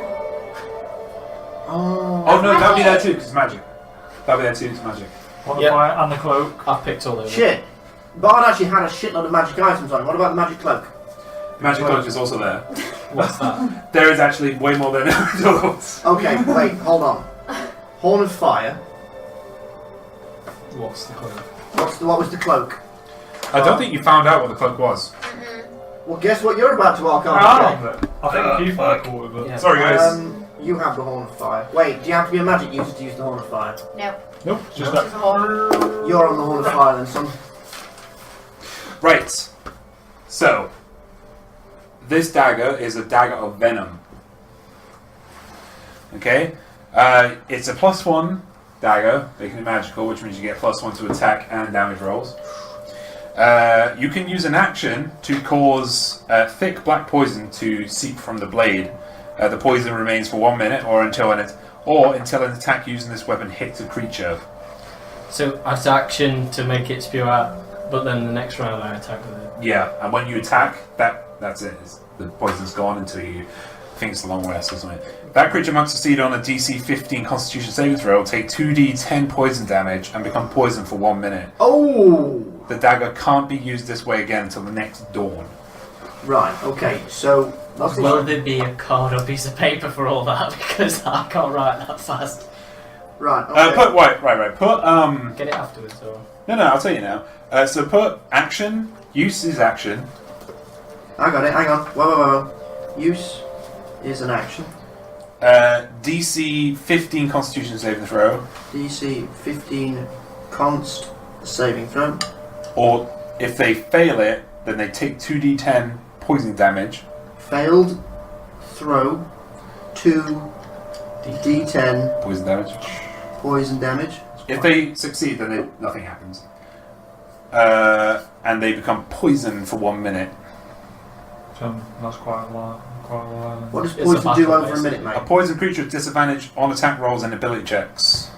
Oh no, that'll be there too, because it's magic. That'll be there too, it's magic. What Yep. the fire and the cloak. I've picked all those. Shit. Bard actually had a shitload of magic items on. What about the magic cloak? Magic cloak is also there. What's that? There is actually way more than those. Okay, wait, hold on. Horn of fire. What's the colour? What was the cloak? I don't think you found out what the cloak was. Well, guess what you're about to arcana check. I think Keith might call with it. Yeah. Sorry guys. You have the Horn of Fire. Wait, do you have to be a magic user to use the Horn of Fire? Nope. Nope, it's just Just that. a horn. You're on the Horn of Fire then, son. Right. So, this dagger is a dagger of venom. Okay? It's a +1 dagger, making it magical, which means you get +1 to attack and damage rolls. You can use an action to cause thick black poison to seep from the blade. The poison remains for 1 minute or until an attack using this weapon hits a creature. So it's action to make it spew out, but then the next round I attack with it. Yeah, and when you attack, that's it. The poison's gone until you think it's a long rest or something. That creature must succeed on a DC 15 Constitution saving throw, take 2d10 poison damage, and become poisoned for 1 minute. Oh! The dagger can't be used this way again until the next dawn. Right, okay, so... Will there be a card or piece of paper for all that? Because I can't write that fast. Right, okay. Put, Get it afterwards, or... No, I'll tell you now. So put action, use is action. I got it, hang on. Whoa. Use is an action. DC 15 Constitution saving throw. DC 15 Const saving throw. Or if they fail it, then they take 2d10 poison damage. Failed throw 2d10 Poison damage. poison damage. If they succeed, then nothing happens. And they become poisoned for 1 minute. So that's quite a lot. What does It's poison a do battle, over a minute, A mate? poison creature with disadvantage on attack rolls and ability checks.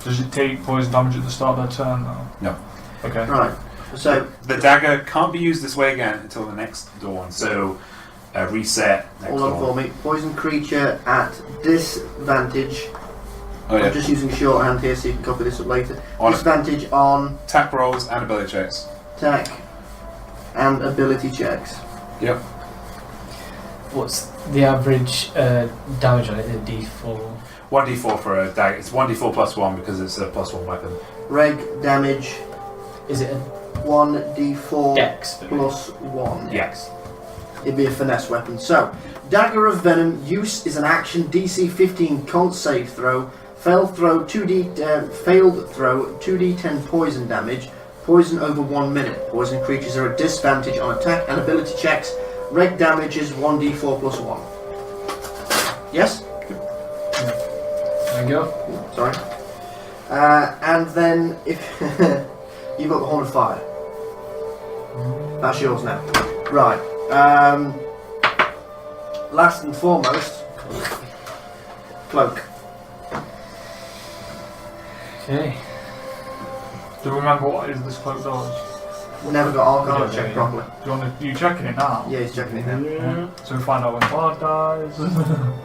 Does it take poison damage at the start of their turn though? No. Okay. Right, so The dagger can't be used this way again until the next dawn. So reset next hold on dawn. for me. Poison creature at disadvantage. Oh, yeah. I'm just using shorthand here so you can copy this up later. On Disadvantage on attack rolls and ability checks. attack and ability checks. Yep. What's the average damage on it? A D4. 1d4 for a dagger. It's 1d4 +1 because it's a +1 weapon. Reg damage Is it a 1d4 dex? plus 1. Yes. It'd be a finesse weapon. So, Dagger of Venom, use is an action, DC 15 con save throw, failed throw 2d10 poison damage, poison over 1 minute. Poison creatures are at disadvantage on attack and ability checks. Reg damage is 1d4 plus 1. Yes? There we go. Sorry. And then if you've got the Horn of Fire. That's yours now. Right. Last and foremost, cloak. Okay. Do you remember what is this cloak does? Never got Arcana Yeah, checked yeah. properly. Do you want to, you checking it now? Yeah, he's checking it now. Yeah. So we find out when Bard dies.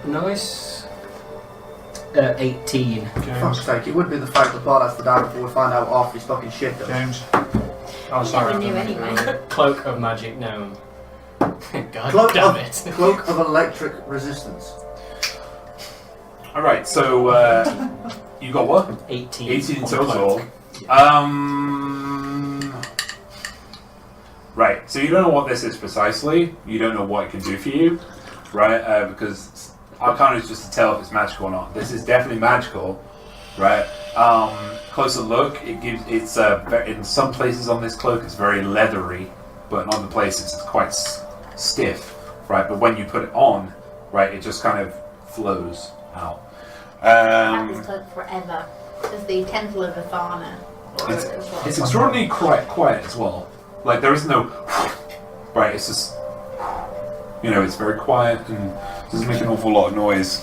Nice. 18. Fuck's James. sake, it would be the fact that Bard has to die before we find out half his fucking shit does. James. Oh, sorry. Never knew anyway. Cloak of magic known. God Cloak damn of, it. cloak of electric resistance. Alright, so you got what? 18. 18 on total. cloak. Right, so you don't know what this is precisely. You don't know what it can do for you, right? Because Arcana is just to tell if it's magical or not. This is definitely magical, right? Closer look, it's in some places on this cloak it's very leathery, but in other places it's quite stiff, right? But when you put it on, right, it just kind of flows out. Have this cloak forever. There's the Temple of Athana. It's extraordinarily quiet as well. Like there is no right. It's just it's very quiet and doesn't make an awful lot of noise.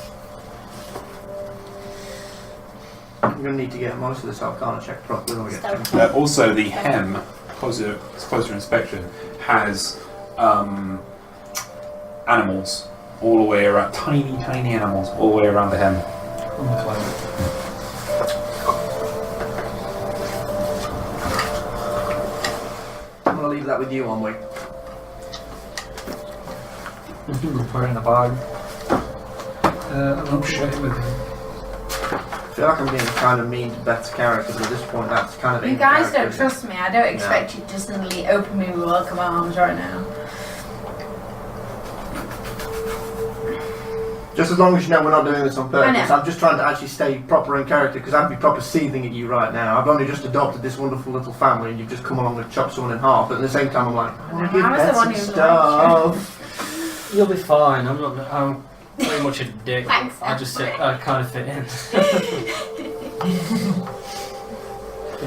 I'm going to need to get most of this Arcana checked properly when we get to it. Also, the hem, closer inspection, has animals all the way around. Tiny animals all the way around the hem. On the cloak. I'm going to leave that with you, Onway. We'll put it in the bag. I'm sure it would be. I feel like I'm being kind of mean to Beth's character, but at this point that's kind of You in guys don't character. trust me. I don't expect you to suddenly open me with welcome arms right now. Just as long as you know we're not doing this on purpose. know. I'm just trying to actually stay proper in character because I'd be proper seething at you right now. I've only just adopted this wonderful little family and you've just come along and chopped someone in half. But at the same time, I'm like, I want to give I was the Beth one some who stuff. You'll be fine. I'm very much a dick. Thanks, I just Ashley. I kind of fit in.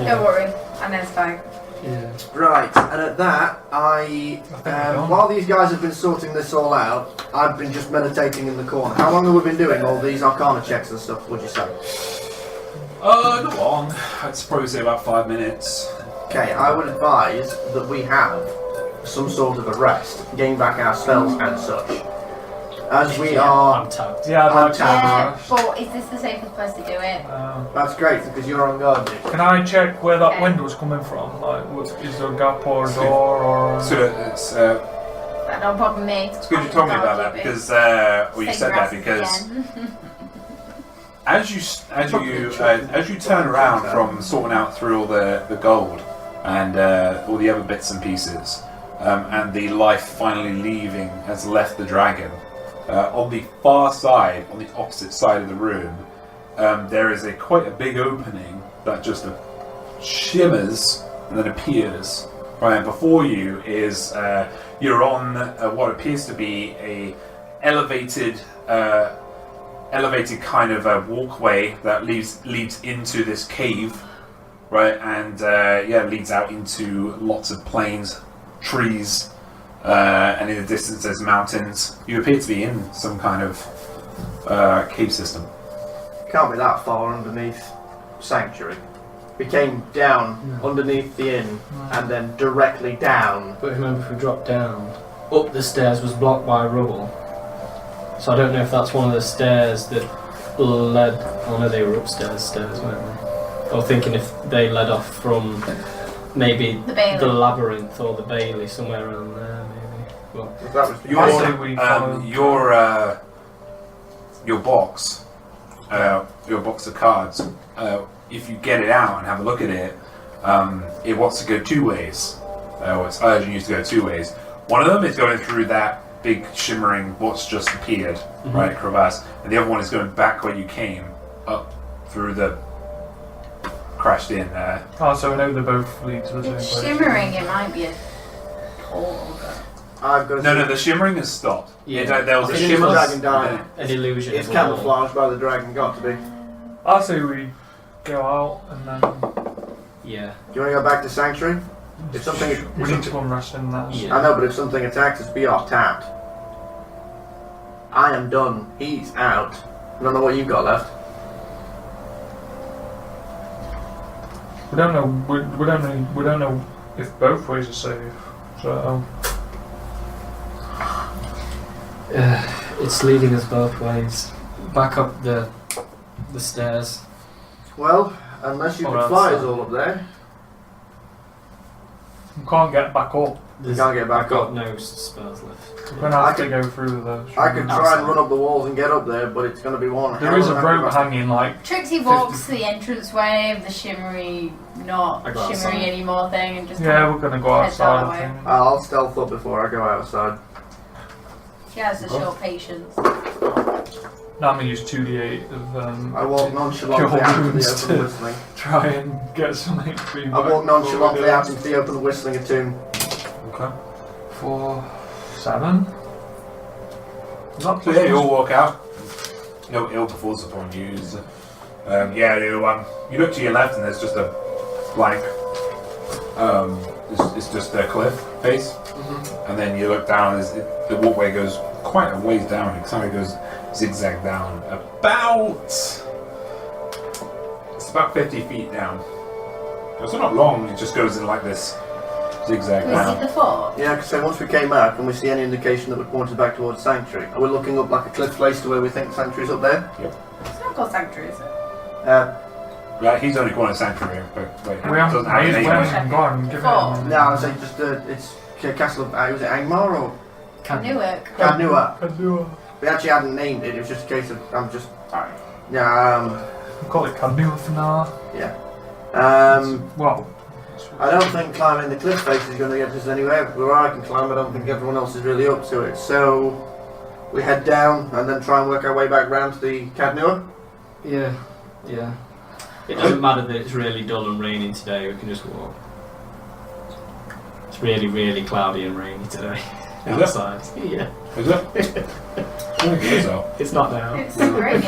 Don't worry, I know it's fine. Yeah. Right, and at that, while these guys have been sorting this all out, I've been just meditating in the corner. How long have we been doing all these arcana checks and stuff, would you say? Not long. I'd probably say about 5 minutes. Okay, I would advise that we have some sort of a rest, gain back our spells and such. As we are... I'm tapped. Yeah, I'd like to Yeah, rest. but is this the safest place to do it? That's great, because you're on guard, dude. Can I check where that Okay. window's coming from? Like, is there a gap or a door or? It's That don't bother me. it's good you told me about that because well, you said that because as you turn around from sorting out through all the gold and all the other bits and pieces, and the life finally leaving has left the dragon. On the far side, on the opposite side of the room, there is quite a big opening that just shimmers and then appears. Right, and before you is you're on what appears to be a elevated kind of a walkway that leads into this cave, right, and leads out into lots of plains, trees. And in the distance there's mountains. You appear to be in some kind of cave system. Can't be that far underneath Sanctuary. We came down underneath the inn and then directly down. But remember, if we dropped down, up the stairs was blocked by rubble. So I don't know if that's one of the stairs that led... Oh no, they were upstairs stairs, weren't they? I was thinking if they led off from maybe The labyrinth or the Bailey, somewhere around there, maybe. Well, If that was I say we follow- your box of cards. If you get it out and have a look at it, it wants to go two ways. It's urging you to go two ways. One of them is going through that big shimmering what's just appeared, right, crevasse, and the other one is going back where you came, up through the crashed in. Oh, so I know they both lead to the same It's place. shimmering, it might be a portal. I've got to No, the shimmering has stopped. Yeah. There was I a think it's shimmer. the dragon died. an illusion. It's of a wall. camouflaged by the dragon, got to be. Do I say we go out and then Yeah. you want to go back to Sanctuary? If something... we need to go and rest in that. Yeah. I know, but if something attacks us, we are tapped. I am done. He's out. I don't know what you've got left. We don't know. We don't know if both ways are safe. So It's leading us both ways. Back up the stairs. Well, unless you Or can fly us outside. all up there. we can't get back up. You can't get back I've got up. no spells left. We're gonna have to go through the. I could try and run up the walls and get up there, but it's going to be one. There is a hell of rope acrobatic. hanging like. Trixie walks to the entranceway of the shimmery, not I go shimmery outside. anymore thing and just Yeah, we're gonna go Head outside. that I way. think. I'll stealth up before I go outside. she has a short patience. Now I'm gonna use 2d8 of I walk nonchalantly Your out into the wounds open to- whistling. try and get some HP. I walk nonchalantly out into the open whistling a tune. Okay. 4, 7. Not So yeah, you all walk out. No ill befalls upon you. You look to your left and there's just a blank. It's just a cliff face, and then you look down. The walkway goes quite a ways down. It kind of goes zigzag down. It's about 50 feet down. It's not long. It just goes in like this zigzag Was it down. the fort? Yeah, because once we came out, can we see any indication that would point us back towards Sanctuary? Are we looking up like a cliff face to where we think Sanctuary's up there? It's not called Sanctuary, is it? Right, he's only calling it sanctuary, but wait, We haven't, doesn't have a we name. haven't gone. Give it. Four. No, I was saying just it's Castle of was it Angmar or Newark. Canua? We actually hadn't named it. It was just a case of I'm just Sorry. yeah We'll call it Canoe for now. Well, I don't think climbing the cliff face is going to get us anywhere. Where I can climb, I don't think everyone else is really up to it. So We head down and then try and work our way back round to the Cadnua. Yeah. It doesn't matter that it's really dull and rainy today. We can just walk. It's really, really cloudy and rainy today. Is it? Outside. Yeah. Is it? I think it is though. It's not now. It's great.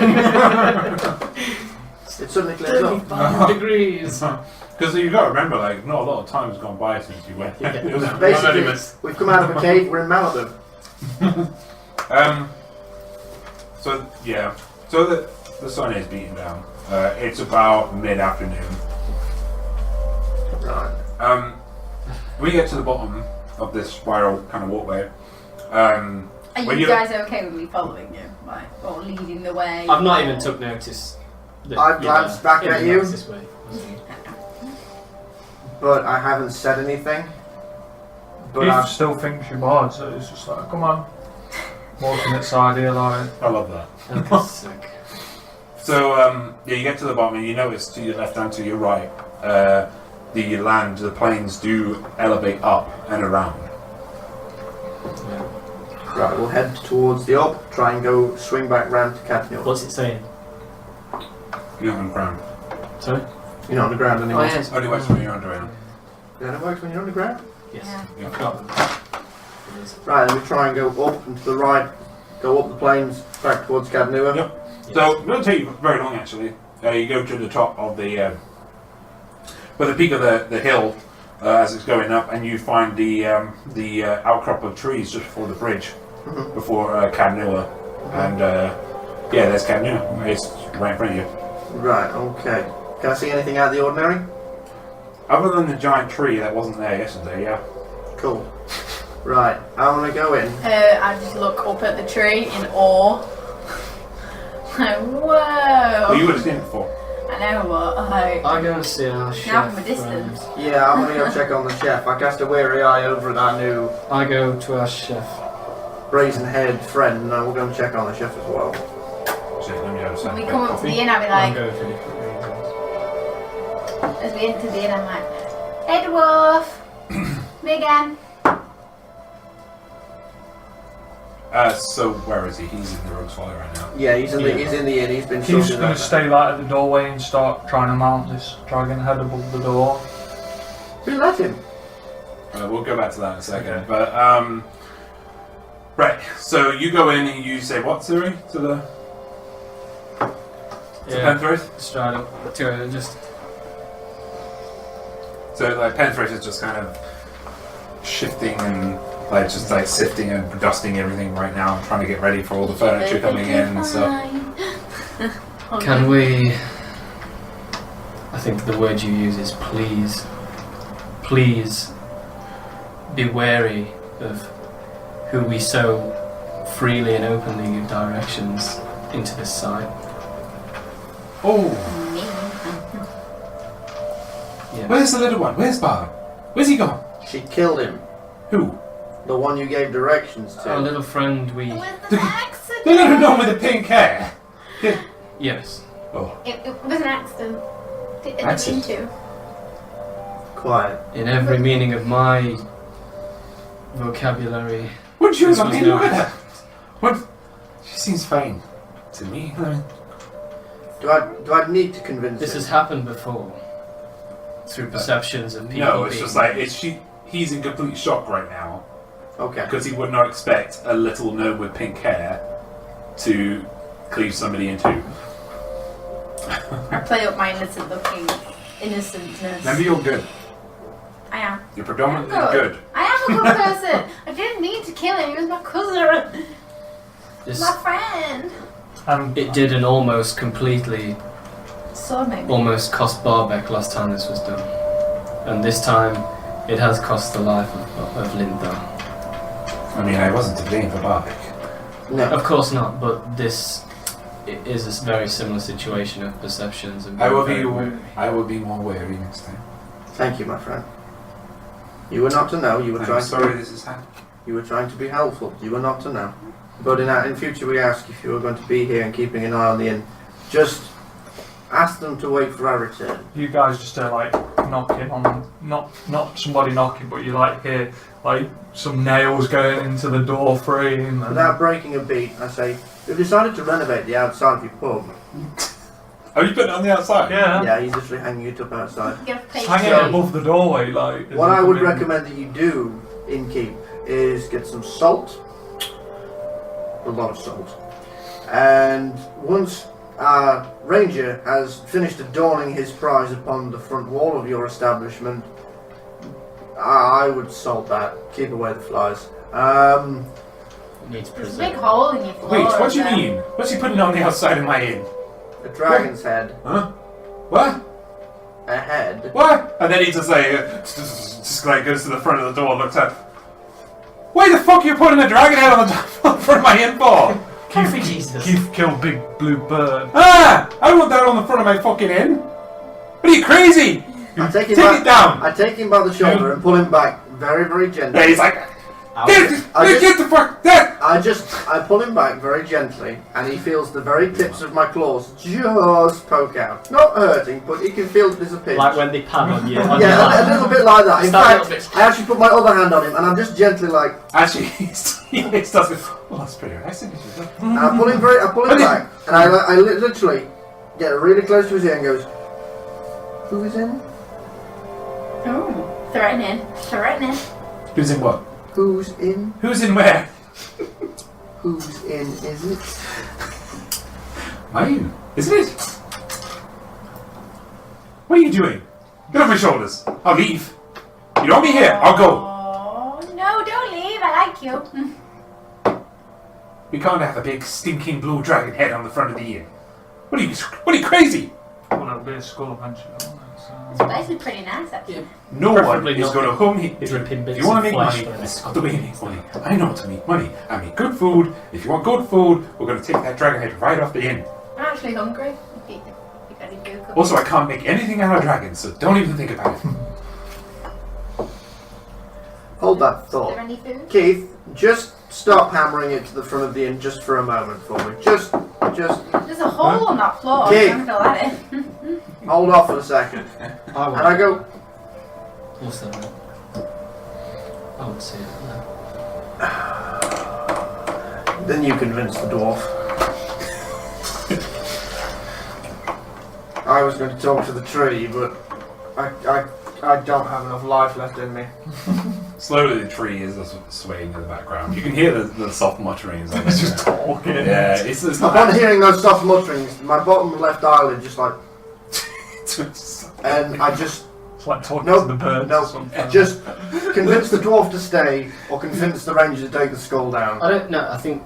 It suddenly clears up. 5 degrees. Because you've got to remember, like, not a lot of time has gone by since you went. Yeah. It was Basically, anonymous. we've come out of a cave, we're in Malibu. So the sun is beating down. It's about mid-afternoon. Right. We get to the bottom of this spiral kind of walkway. Are when you guys okay with me following you? Like, or leading the way? I've not even took notice. That, I've glanced back at you. This way. But I haven't said anything. But He I've still thinks you're bad, so it's just like, come on. Walking outside here, like. I love that. Okay, sick. So you get to the bottom and you notice to your left and to your right, the plains do elevate up and around. Yeah. right, we'll head towards the up, try and go swing back round to Cadnua. What's it saying? You're on the ground. Sorry? You're not on the ground anymore. Oh, yes. Only works when you're underground. Yeah, it works when you're on the ground. Yes. Yeah. Right, then we try and go up and to the right, go up the plains back towards Cadnua. Yep. So it won't take you very long actually. You go to the top of the the peak of the hill as it's going up, and you find the outcrop of trees just before the bridge, before Cadnua, and there's Cadnua. It's right in front of you. Right, okay. Can I see anything out of the ordinary? Other than the giant tree that wasn't there yesterday, yeah. Cool. Right, I want to go in. I just look up at the tree in awe. Like, whoa! Well, you would have seen it before. I know what. I go and see our chef. Now from a distance. Yeah, I'm going to go check on the chef. I cast a weary eye over at our new I go to our chef. brazen-haired friend, and I will go and check on the chef as well. So let me have When we a come up to coffee. the inn, I'll be I'm like, going for different reasons. as we enter the inn, I'm like, hey dwarf! Me again. So where is he? He's in the Rogue's Folly right now. Yeah, he's in the inn. He's been He's sorted going out. to stay like at the doorway and start trying to mount this dragon head above the door. Who let him? We'll go back to that in a second. Okay. But right. So you go in and you say what, Siri? To the Penthroth? Straight up to just. So like Penthroth is just kind of shifting and like just like sifting and dusting everything right now, and trying to get ready for all the furniture coming in and stuff. Can we? I think the word you use is please. Please be wary of who we so freely and openly give directions into this site. Oh, Yeah. where's the little one? Where's Barb? Where's he gone? She killed him. Who? The one you gave directions to. Our little friend, we. With an accident. The little one with the pink hair. Yes. Oh, It was an accident. Didn't mean Accident? to. Quiet. In every meaning of my vocabulary. wouldn't you This have was been not- with her? What? She seems fine to me. I mean, Do I need to convince This him? has happened before. Through perceptions of people. no, it's being- just like he's in complete shock right now Okay. because he would not expect a little gnome with pink hair to cleave somebody in two. I play up my innocentness. Remember, you're good. I am. You're predominantly Good. good. I am a good person. I didn't need to kill him. He was my cousin. This, My friend. And it did an almost completely, Sword maybe. almost cost Barbeck last time this was done. And this time, it has cost the life of Linda. I mean, I wasn't to blame for Barbic. No. Of course not, but this is a very similar situation of perceptions. And I will very be. wary. I will be more wary next time. Thank you, my friend. You were not to know. You were I'm trying sorry to. this is happening. You were trying to be helpful. You were not to know. But in future, we ask if you are going to be here and keeping an eye on the inn. Just ask them to wait for our return. you guys just like knocking on, not somebody knocking, but you like hear like some nails going into the door frame. Without breaking a beat, I say, "We've decided to renovate the outside of your pub." Oh, you put it on the outside? Yeah. Yeah, he's literally hanging it up outside. Just hanging it above the doorway, like. What I would recommend that you do in keep is get some salt, a lot of salt, and once Ranger has finished adorning his prize upon the front wall of your establishment, I would salt that. Keep away the flies. Needs There's a preserve. big hole in your floor. Wait, what do you there. mean? What's he putting on the outside of my inn? A dragon's head. Huh? What? A head. What? And then he just like, just like goes to the front of the door, looks up. Why the fuck are you putting a dragon head on the front of my inn for? Keith killed Big Blue Bird. Ah! I don't want that on the front of my fucking inn. What are you crazy? I take him Take by, it down. I take him by the shoulder and pull him back very, very gently. Yeah, he's like, I get the fuck there. I pull him back very gently, and he feels the very tips of my claws just poke out. Not hurting, but he can feel there's a pinch. Like when they pan on you. On your Yeah, lap. a little bit like that. In Start fact, I actually put my other hand on him, and I'm just gently like, Actually, he starts going, well, that's pretty nice, isn't it? and I pull him back, and I literally get really close to his ear and goes, "Who is in? Oh, threatening. Threatening. Who's in what? Who's in? Who's in where? Who's in? Is it?" Mine. Isn't it? What are you doing? Get off my shoulders. I'll leave. You don't want me here. I'll go. Oh, no, don't leave. I like you. We can't have a big stinking blue dragon head on the front of the inn. What are you crazy? Well, that'll be a skull eventually, won't it? This So. place is pretty nice, actually. No one Preferably is not going to home here. dripping bits If you want to of make flesh money, from it. this is not the way you make money. I know how to make money. I make good food. If you want good food, we're going to take that dragon head right off the inn. I'm actually hungry. If you got any good Also, I can't make anything out of dragons, so don't even think about it. Hold that Is thought. there any food? Keith, just stop hammering it to the front of the inn just for a moment for me. Just There's a hole on that floor. Okay. I'm trying to fill that in. hold off for a second. And I go, What's that? I won't see it. No. then you convince the dwarf. I was going to talk to the tree, but I don't have enough life left in me. Slowly, the tree is swaying in the background. You can hear the soft mutterings. Of it. It's just talking. Yeah, it's not. Upon hearing those soft mutterings, my bottom left eyelid just like, and I just It's like talking Nope, to the birds nope. or something. just convince the dwarf to stay, or convince the ranger to take the skull down. I don't know. I think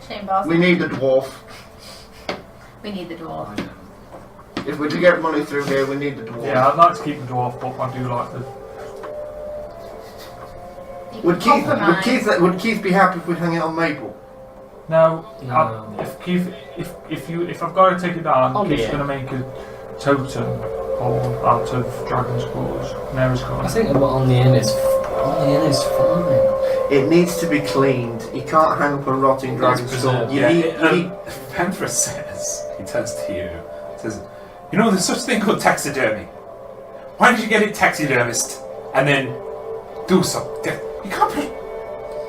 Shame, boss. We need the dwarf. We need the dwarf. If we're to get money through here, we need the dwarf. Yeah, I'd like to keep the dwarf, but I do like the. You Would can Keith, compromise. would Keith be happy if we hung it on Maple? No, No. if Keith, if I've got to take it down, Oh, Keith's yeah. going to make a totem or out of dragon's claws, Mary's I claws. think what on the inn is fine. It needs to be cleaned. You can't hang up a rotting dragon It's skull. preserved. You Yeah, need, Penfra says, he turns to you, says, you know, there's such a thing called taxidermy. Why did you get it taxidermist and then do something? You can't put it.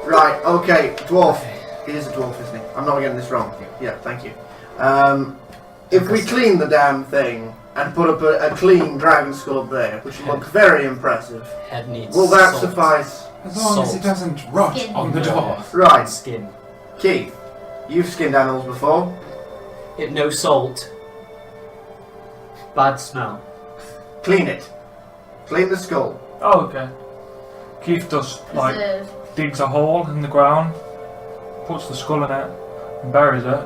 right, okay, dwarf. He is a dwarf, isn't he? I'm not getting this wrong. Yeah, thank you. If we clean the damn thing and put up a clean dragon skull up there, which looks very impressive, Head needs will that salt. suffice? As long as Salt. it doesn't rot Skin. on the door. Right, Skin. Keith, you've skinned animals before. It no salt. Bad smell. Clean it. Clean the skull. Oh, okay. Keith does like Preserve. digs a hole in the ground, puts the skull in it, and buries it.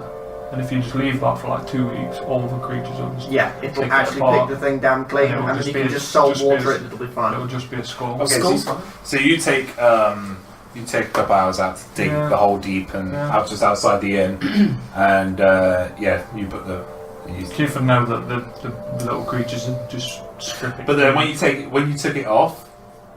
And if you just leave that for like 2 weeks, all the creatures will just Yeah, it'll Take it actually apart. pick the thing damn clean, And it will and just you be can a- just salt just be water a- it, it'll be it'll fine. just be a skull. Okay, Skull's so, fine. so you take a couple hours out to dig Yeah. the hole deep and Yeah. out just outside the inn, and yeah, you put the. You, Keith would know that the little creatures are just stripping. but then when you took it off,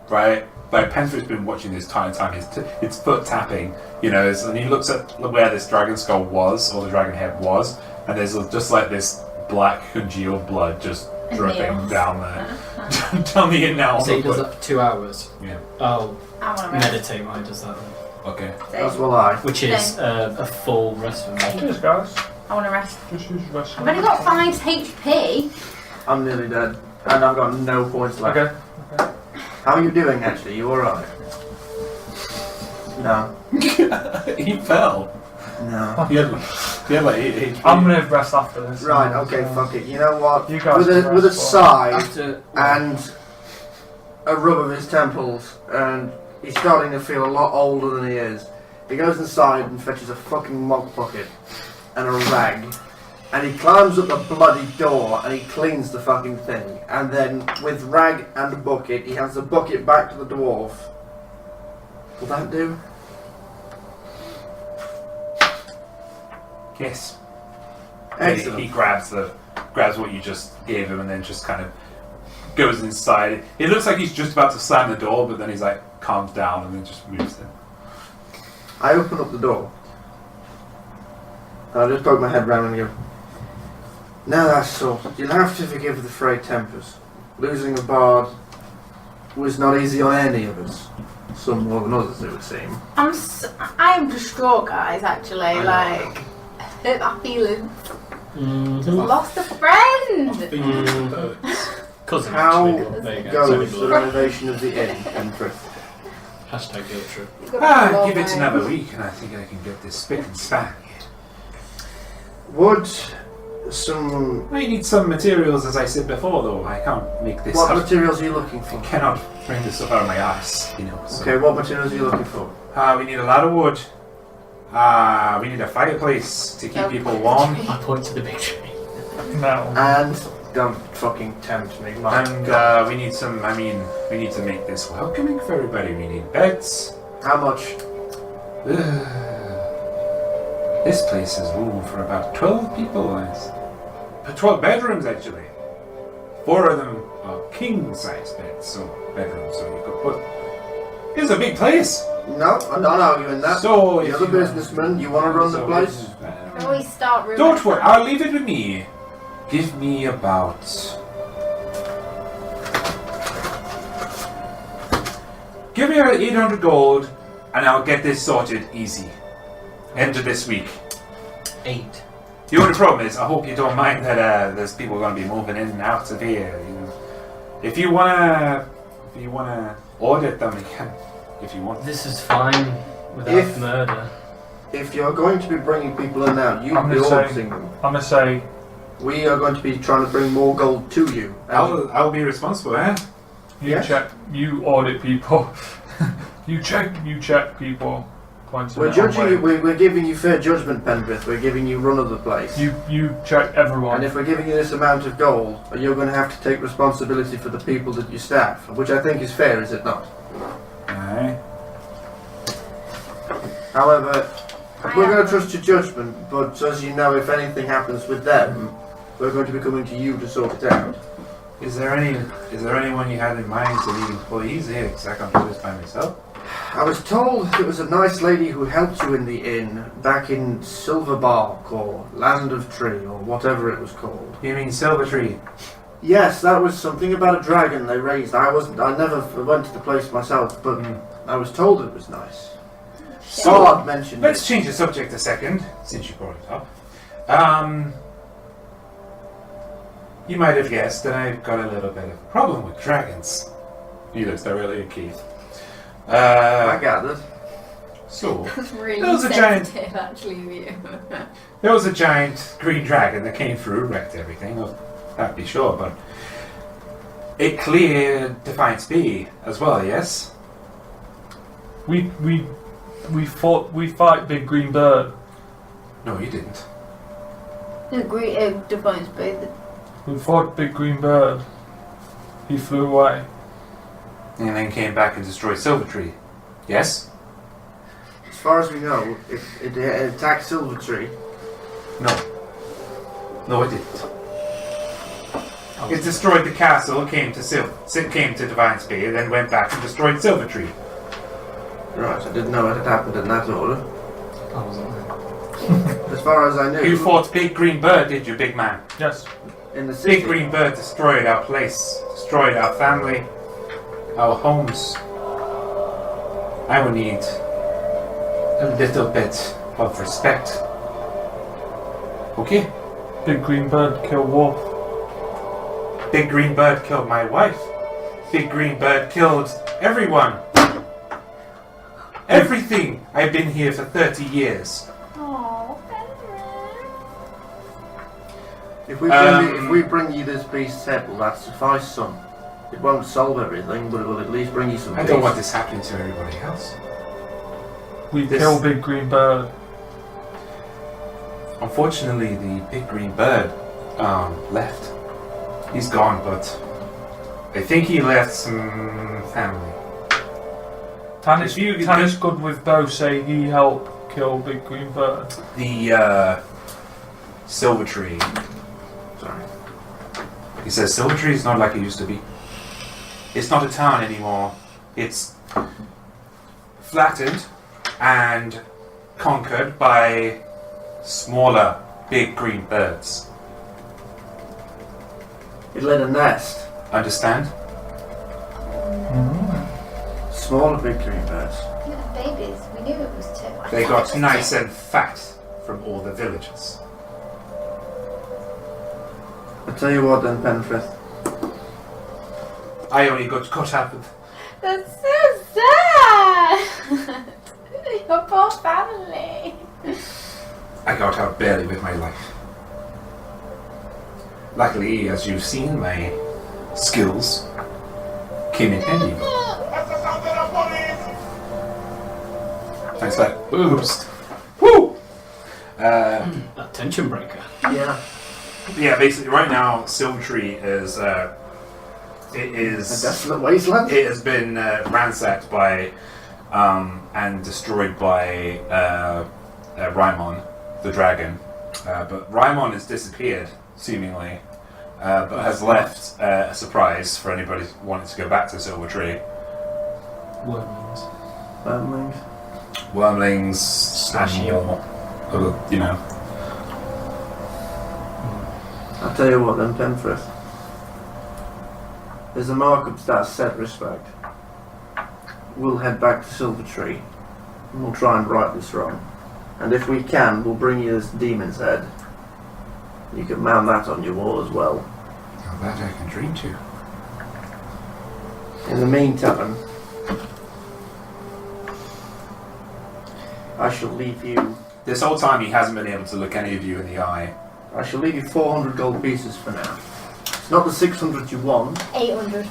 right? Like Penford's been watching this entire time. His foot tapping, you know, and he looks at where this dragon skull was, or the dragon head was, and there's just like this black congealed blood just dripping Nails. down there. Tell me it now. So he does that for 2 hours. Yeah. I'll I want to rest. meditate while he does that then. Okay. As will I. Which is a full rest for me. Cheers, guys. I want to rest. Just use rest. I've only got 5 HP. I'm nearly dead. And I've got no points left. Okay. How are you doing actually? You alright? No. He fell. No. He had like 8 HP. I'm gonna rest after this. Right, okay, fuck it. You know what? You guys With can a rest, sigh After and a rub of his temples, and he's starting to feel a lot older than he is. He goes inside and fetches a fucking mop bucket and a rag, and he climbs up the bloody door and he cleans the fucking thing. And then with rag and a bucket, he hands the bucket back to the dwarf. Will that do? Yes. Excellent. He grabs what you just gave him and then just kind of goes inside. It looks like he's just about to slam the door, but then he's like calms down and then just moves in. I open up the door. I just poke my head round and go, now that's sorted. You'll have to forgive the frayed tempers. Losing a bard was not easy on any of us. Some more than others, it would seem. I am distraught, guys, actually. Like, hurt my feelings. Lost a friend! Cousin, How actually. There you go. goes It's the only renovation of the inn, Empress? Hashtag guilt trip. Give it another week and I think I can get this spick and span. Would some... I need some materials, as I said before, though. I can't make this What up. materials are you looking I for? cannot bring this stuff out of my ass, you know. So. Okay, what materials are you looking for? We need a lot of wood. We need a fireplace to keep people warm. I point to the big tree. No. And don't fucking tempt me, my And God. we need some, we need to make this welcoming for everybody. We need beds. How much? This place has room for about 12 people. 12 bedrooms, actually. 4 of them are king-size beds, bedrooms, so you could put... It's a big place. No, I'm not arguing that. So, You're the businessman, you want to run the place? Can we start room? Don't worry, I'll leave it with me. Give me about... Give me about 800 gold, and I'll get this sorted easy. End of this week. 8. The only problem is, I hope you don't mind that there's people going to be moving in and out of here. You know, if you wanna audit them, you can. If you want. This is fine without murder. If you're going to be bringing people in now, you I'm be gonna say- auditing them. I'm gonna say We are going to be trying to bring more gold to you. I'll be responsible, eh? you Yes. check, you audit people. you check people. Pointing We're it judging our you, way. we're giving you fair judgment, Penrith. We're giving you run of the place. You check everyone. And if we're giving you this amount of gold, you're going to have to take responsibility for the people that you staff, which I think is fair, is it not? Aye. However, we're going to trust your judgment, but as you know, if anything happens with them, we're going to be coming to you to sort it out. Is there anyone you had in mind to lead employees here? Because I can't do this by myself. I was told it was a nice lady who helped you in the inn back in Silverbark or Land of Tree or whatever it was called. You mean Silvertree? Yes, that was something about a dragon they raised. I never went to the place myself, but I was told it was nice. So, God mentioned let's it. change the subject a second, since you brought it up. You might have guessed that I've got a little bit of a problem with dragons. He looks directly at Keith. I gathered. So, That's really That was a giant- sensitive, actually, of you. there was a giant green dragon that came through, wrecked everything, well, that'd be sure, but it cleared Defiance B as well, yes? We fight Big Green Bird. No, you didn't. The great Defiance Bay. We fought Big Green Bird. He flew away. And then came back and destroyed Silvertree. Yes? As far as we know, it attacked Silvertree. No. No, it didn't. It destroyed the castle, came to Defiance Bay, and then went back and destroyed Silvertree. Right, I didn't know it had happened in that order. I wasn't there. As far as I knew, You fought Big Green Bird, did you, big man? Yes. In the city. Big green bird destroyed our place, destroyed our family, our homes. I will need a little bit of respect. Okay? Big green bird kill wolf. Big green bird killed my wife. Big green bird killed everyone. Everything. I've been here for 30 years. Oh, If we bring you this beast's head, will that suffice, son? It won't solve everything, but it will at least bring you some I peace. don't want this happening to everybody else. We kill big green bird. Unfortunately, the big green bird left. He's gone, but I think he left some family. Tannis good with bow say he helped kill big green bird. The Silver Tree. Sorry. He says Silver Tree is not like it used to be. It's not a town anymore. It's flattened and conquered by smaller, big green birds. It laid a nest. Understand? Smaller big green birds. You had babies. We knew it was two. They got nice and fat from all the villagers. I tell you what then, Penfrith. I only got caught up with. That's so sad. Your poor family. I got out barely with my life. Luckily, as you've seen, my skills came in handy. Thanks for that boost. Woo! That tension breaker. Yeah. Yeah, basically, right now, Silvertree is A desolate wasteland. It has been ransacked by and destroyed by Raimon, the dragon. But Raimon has disappeared, seemingly, but has left a surprise for anybody wanting to go back to Silvertree. Wormlings. Wormlings. Wormlings, and more, you know. I'll tell you what then, Penfrith. As a mark of that set respect, we'll head back to Silvertree and we'll try and right this wrong. And if we can, we'll bring you this demon's head. You can mount that on your wall as well. Now that I can dream to. In the meantime, I shall leave you. This whole time he hasn't been able to look any of you in the eye. I shall leave you 400 gold pieces for now. It's not the 600 you want. 800.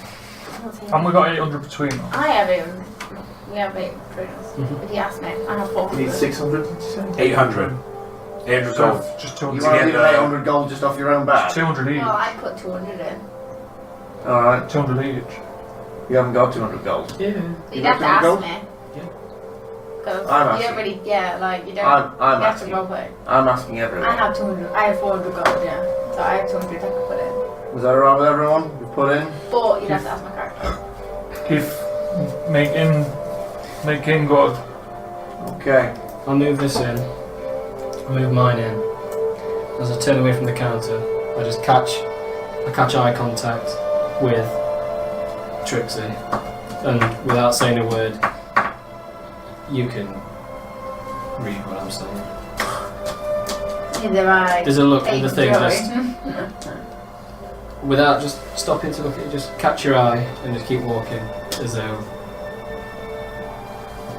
And we got 800 between us. I have 800. We have 800 between us. If you ask me, I have You 400. need 600, did you say? 800. 800 So gold. just You 200. want to leave 800 gold just off your own back? 200 each. Well, I put 200 in. Alright, 200 each. you haven't got 200 gold. Yeah. You'd got have to ask 200 gold? me. Yeah. Because I'm you asking. don't really, you don't. I'm you have to asking. roleplay. I'm asking everyone. I have 200. I have 400 gold, yeah. So I have 200 I can put in. Was that alright with everyone? We put in? But you'd have to ask my character. Make him good. Okay. I'll move this in. I'll move mine in. As I turn away from the counter, I just catch eye contact with Trixie, and without saying a word, you can read what I'm saying. Either I. There's a look at the thing, enjoy. just without just stopping to look at it, just catch your eye and just keep walking as though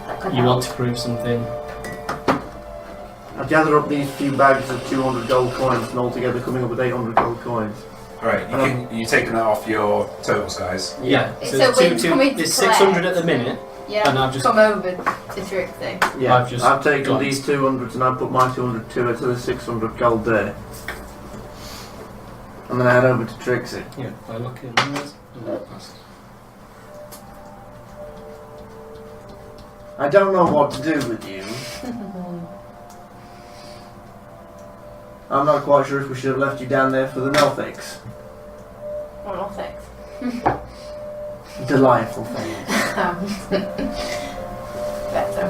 That could you help. want to prove something. I gather up these few bags of 200 gold coins and altogether coming up with 800 gold coins. Alright, you taking that off your totals, guys. Yeah, So so when you come in to it's 600 collect- at the minute, Yeah, and I've just come over to Trixie. Yeah, I've just I've taken got- these 200s and I've put my 200 to it to the 600 gold there. And then I head over to Trixie. yeah, I look in and walk past. I don't know what to do with you. I'm not quite sure if we should have left you down there for the Nothics. Well, no thanks. Delightful things. Better.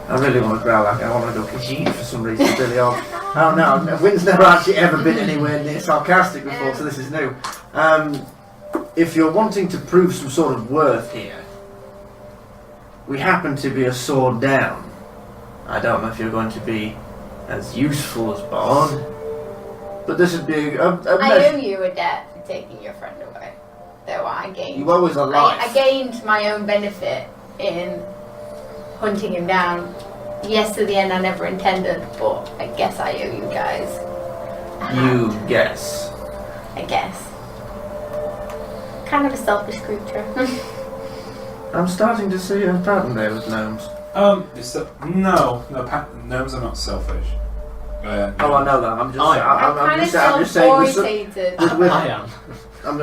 I really want to growl like I want to go Khajiit for some reason. It's really odd. Oh no, Wynn's never actually ever been anywhere near sarcastic before, so this is new. If you're wanting to prove some sort of worth here, we happen to be a sword down. I don't know if you're going to be as useful as Bard, but this would be a I owe you a debt for taking your friend away. Though I gained. You always alive. I gained my own benefit in hunting him down. Yes, to the end I never intended, but I guess I owe you guys. You guess. I guess. Kind of a selfish creature. I'm starting to see a pattern there with gnomes. Gnomes are not selfish. Oh, I know that. I'm just I'm saying. I am. I'm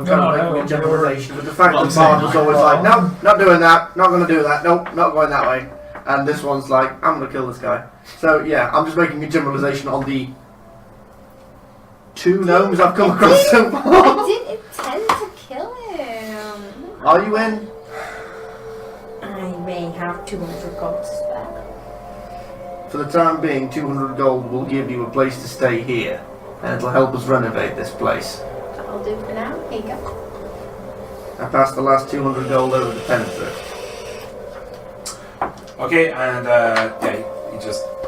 kind of making a generalization, but the fact Well, that Bard was I'm always like, no, not doing that, not going to do that, nope, not going that way. And this one's like, I'm going to kill this guy. So yeah, I'm just making a generalization on the 2 gnomes I've come across so far. I didn't intend to kill him. Are you in? I may have 200 gold to spare. For the time being, 200 gold will give you a place to stay here, and it'll help us renovate this place. That'll do for now. Here you go. I passed the last 200 gold over to Penford. Okay, and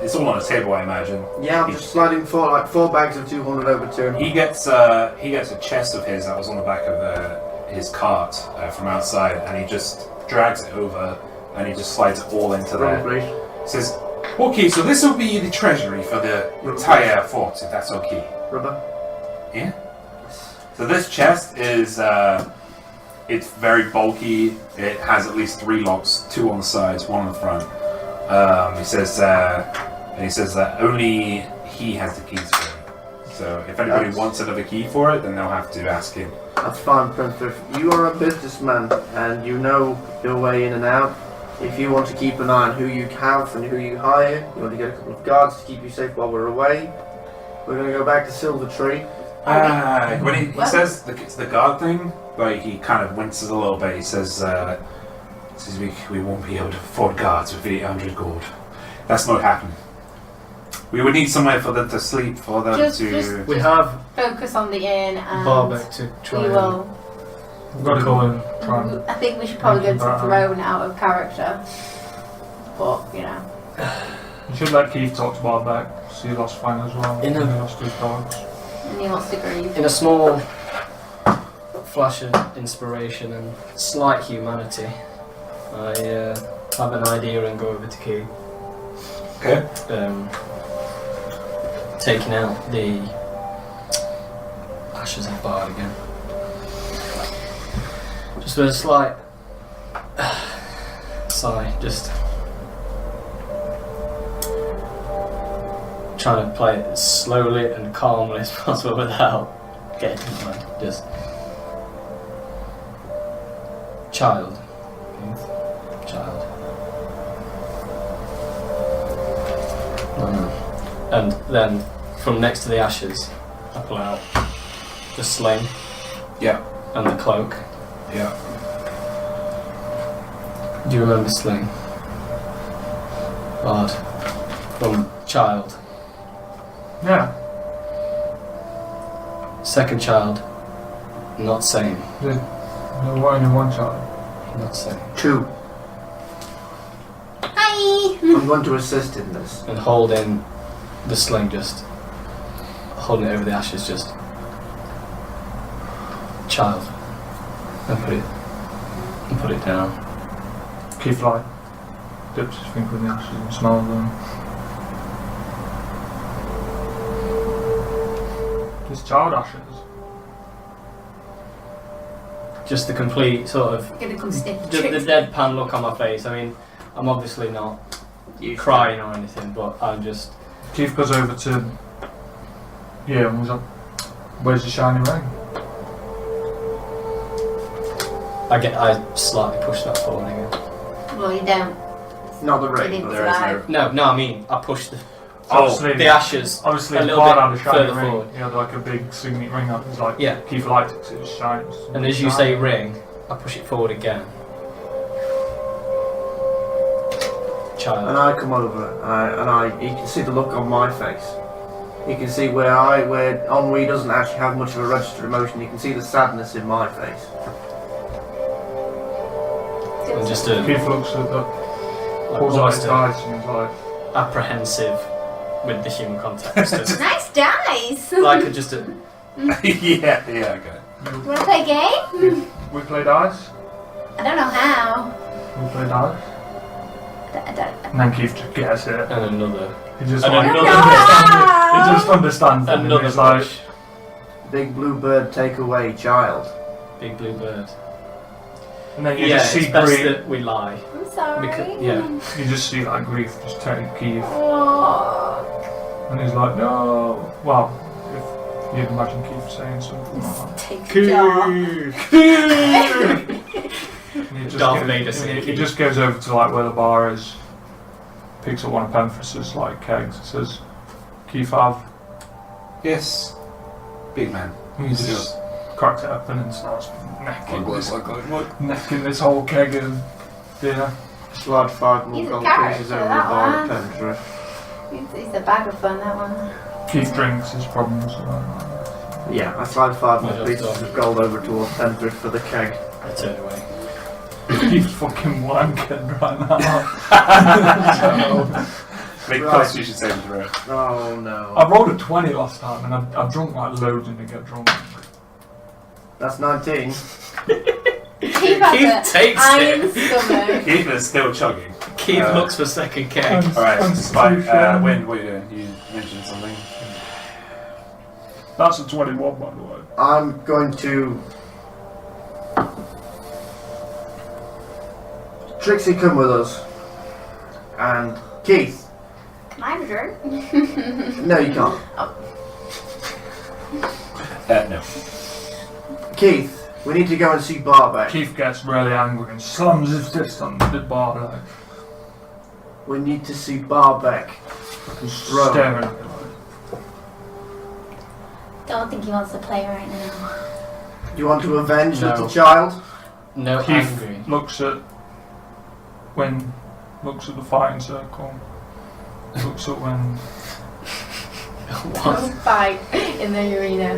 it's all on a table, I imagine. Yeah, I'm just sliding 4 bags of 200 over to him. He gets a chest of his that was on the back of his cart from outside, and he just drags it over, and he just slides it all into there. Please. He says, "Okay, so this will be the treasury for the entire fort, if that's okay." Rubber. Yeah. So this chest is it's very bulky. It has at least 3 locks, 2 on the sides, 1 on the front. He says that only he has the keys for it. So if anybody wants another key for it, then they'll have to ask him. That's fine, Prince. You are a businessman and you know your way in and out. If you want to keep an eye on who you have and who you hire, you want to get a couple of guards to keep you safe while we're away. We're going to go back to Silver Tree. When he says the guard thing, like he kind of winces a little bit. He says we won't be able to afford guards with 800 gold. That's not happening. We would need somewhere for them to sleep, for them to... We have Focus on the inn and Barbeck to try we and will... We've got to go and try and... I think we should probably go to the throne out of character. But, you know. You should let Keith talk to Barbeck, so he lost Fang as well. In a- He lost his dogs. And he wants to grieve. In a small flash of inspiration and slight humanity, I have an idea and go over to Keith. Okay. Taking out the ashes of Bard again. Just with a slight sigh, just trying to play it as slowly and calmly as possible without getting in my mind. Just child. And then from next to the ashes, I pull out the sling. Yeah. And the cloak. Yeah. Do you remember sling? Bard. From child. Yeah. Second child. Not same. There's only one child. Not same. 2. Hi! I'm going to assist in this. And holding the sling, just holding it over the ashes, just child, and put it down. Keith like dips his finger in the ashes and smells them. Just child ashes. Just the complete sort of Gonna come sniff the deadpan look on my face. I mean, I'm obviously not crying or anything, but I'm just. Keith goes over to and was like, "Where's the shiny ring?" I slightly push that forward again. Well, you don't. Not the You ring. didn't there is survive. No, I mean I push the Obviously, ashes obviously, a the little Bard bit had a shiny further ring. forward. He had like a big signet ring on. It was like Yeah. Keith liked it because it was shiny. And as you say ring, I push it forward again. child. And I come over, you can see the look on my face. You can see where Ennui doesn't actually have much of a registered emotion. You can see the sadness in my face. And just Keith looks at the pulls out his dice and he's like apprehensive with the human context. Nice dice! Like just a yeah, okay. You wanna play a game? we play dice. I don't know how. We play dice. I don't. And then Keith just gets it. and another. He just And like another- he just understands it. And Another he's like, push. Big blue bird, take away, child. Big blue bird. and then you Yeah, just see it's best grief. that we lie. I'm sorry. Yeah. You just see like grief just take Keith, Oh, and he's like, no. Well, if you'd imagine Keith saying something like that. take the job. And he just Darth goes- Vader and saying he just goes over to like where the bar is, picks up one of Penthris's like kegs, and says, Keith have. Yes, big man. And he just cracks it open and starts necking What? necking this whole keg of beer. Slide 5 more He's a gold character, pieces over the that bar one. of Pendra. It's a bag of fun, that one. Keith drinks his problems. Yeah, I slide 5 more Yeah, pieces that's of gold over towards Pendra for the keg. I turn away. Keith's fucking wanking right now. Make Right. Constitution saving throw. Oh no. I rolled a 20 last time and I've drunk like loads and to get drunk. That's 19. Keith has Keith a takes iron it. stomach. Keith is still chugging. Keith looks for second keg. Alright, Spike, Win, what are you doing? You mentioned something. That's a 21 by the way. I'm going to... Trixie, come with us. And Keith. Can I have a drink? No, you can't. No. Keith, we need to go and see Barbeck. Keith gets really angry and slams his fist on the bar like We need to see Barbeck. Throw. staring at me. Don't think he wants to play right now. Do you want to avenge No. little child? No, Keith angry. looks at looks at the fighting circle. Looks at when Don't fight in the arena.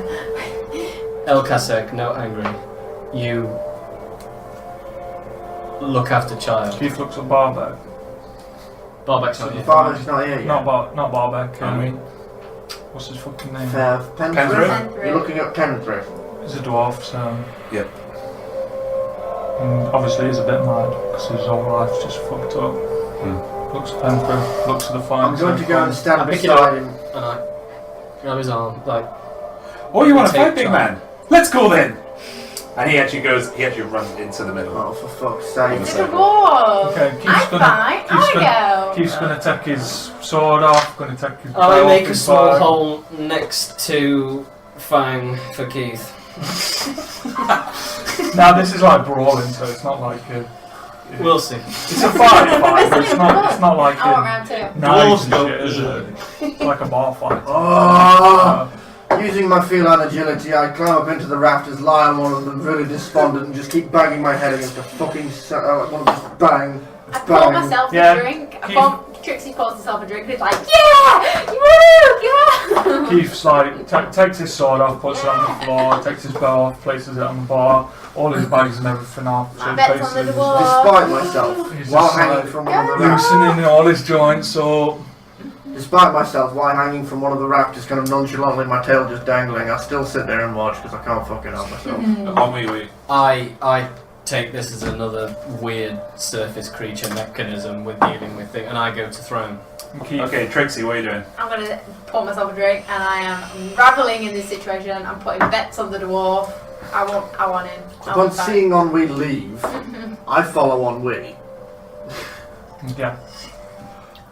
El Kasek, no angry. You look after child. Keith looks at Barbeck. Barbeck's not here. Barbeck's not here yet. Not Barbeck. Henry. What's his fucking name? Penthrift? Penthrift. You're looking at Penthrift. He's a dwarf, so. Yep. And obviously he's a bit mad because his whole life's just fucked up. Looks at Penthrift, looks at the fighting I'm going to go and circle. stand I pick it beside up. him. And I grab his arm, like, Oh, you want to Take fight, big child. man? Let's go then! And he actually runs into the middle. Oh, for fuck's sake. It's a war. Okay, I'm Keith's fine. gonna, I go. Keith's gonna take his sword off, gonna take his bow I off make a his small bag. hole next to Fang for Keith. Now this is like brawling, so it's not like a... We'll see. It's a fight, but it's not like Oh, a round two. knives Dwarves and don't shit, is it? It's like a bar fight. Oh! Using my feline agility, I climb up into the rafters, lie on one of them, really despondent, and just keep banging my head against a fucking... just bang. I pour myself Yeah. a drink. Keith- Trixie pours herself a drink and it's like, yeah! Woo! Yeah! Keith's like, takes his sword off, puts it on the floor, takes his bow off, places it on the bar, all his bags and everything off. So My he bet's on places the his- wall. Despite myself, He's while just hanging like from one of the rafters... loosening all his joints up. Despite myself, while hanging from one of the rafters, kind of nonchalantly, my tail just dangling, I still sit there and watch because I can't fucking help myself. Oh, wait. I take this as another weird surface creature mechanism with dealing with it, and I go to throne. Keith, Okay, Trixie, what are you doing? I'm gonna pour myself a drink and I am reveling in this situation. I'm putting bets on the dwarf. I want in. I Upon want back. seeing Ennui leave, I follow Ennui. yeah.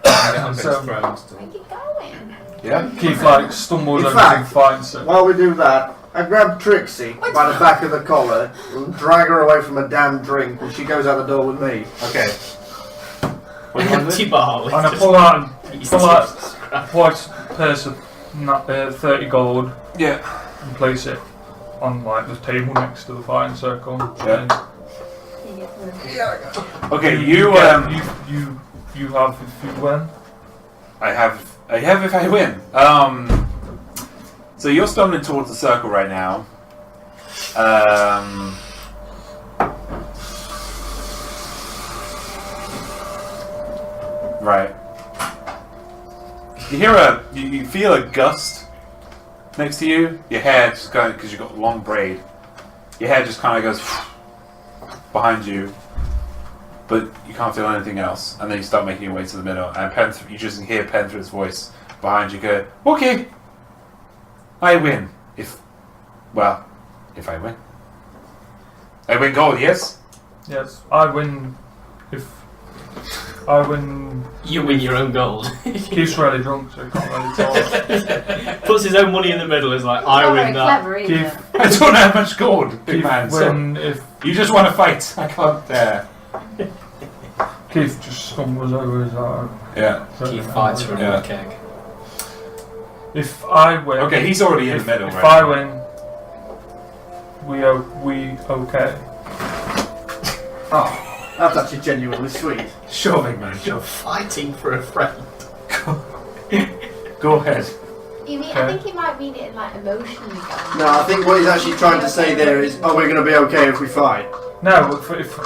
I'm So- going to throne still. Make it going. Yeah? Keith like stumbles In over fact- the fighting circle. While we do that, I grab Trixie by the back of the collar and drag her away from a damn drink when she goes out the door with me. Okay. What An do you want to empty do? bar with And I just pull out pieces of a white purse of 30 gold Yeah. and place it on like the table next to the fighting circle. Yeah. And Okay, you you have if you win? I have if I win. So you're stumbling towards the circle right now. Right. You hear you feel a gust next to you. Your hair just going, because you've got long braid. Your hair just kind of goes behind you, but you can't feel anything else. And then you start making your way to the middle, and you just hear Penthred's voice behind you go, "Okay, I win. If I win. I win gold, yes? Yes, I win. If I win, You win your own gold. Keith's really drunk, so he can't really talk. Puts his own money in the middle. Is like, I Not win very that. clever, is Keith, it? I don't have much gold, big Keith man. So win if you just want to fight. I can't dare. Keith just stumbles over his arm. Yeah. Keith fights for Yeah. a keg. If I win, Okay, he's already in the middle, If right? I win, we okay. Oh, that's actually genuinely sweet. Sure, big man, You're sure. fighting for a friend. Go ahead. You mean, Okay. I think he might mean it like emotionally. No, I think what he's actually trying to say there is, oh, we're going to be okay if we fight. No, if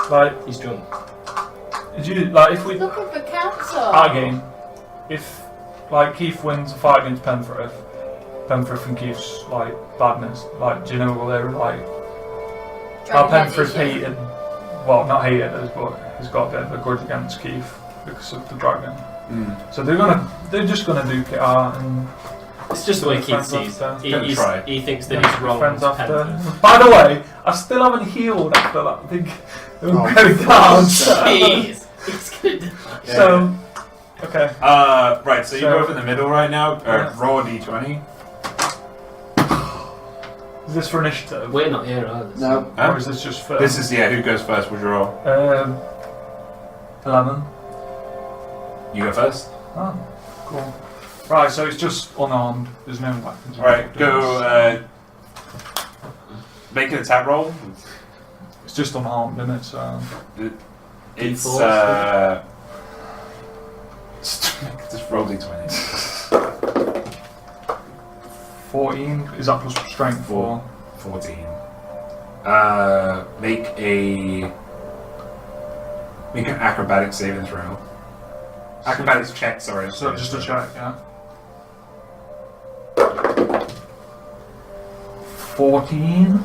like, He's drunk. if we Looking for counsel. our game, if like Keith wins a fight against Penthred and Keith's like badness, like do you know what they were like? How Penthred's hated, well not hated us, but he's got a bit of a grudge against Keith because of the dragon. So they're just gonna duke it out and It's just the way Keith friends sees. after. He thinks that he's wrong. friends as after. Penthred. By the way, I still haven't healed after that big Oh, going down. Jeez. He's gonna do that. So okay. Right, so you're both in the middle right now. Yeah. Roll a d20. Is this for initiative? We're not here either. No. Huh? Or is this just for This is, who goes first? Would you roll? 11. You go first. Oh, cool. Right, so it's just unarmed. There's no weapons. Alright, go, make an attack roll. It's just unarmed, isn't it? So It's, D4. just roll d20. 14. Is that plus strength or? 14. Make an acrobatic saving throw. Acrobatics check, sorry. So just a check, yeah. 14.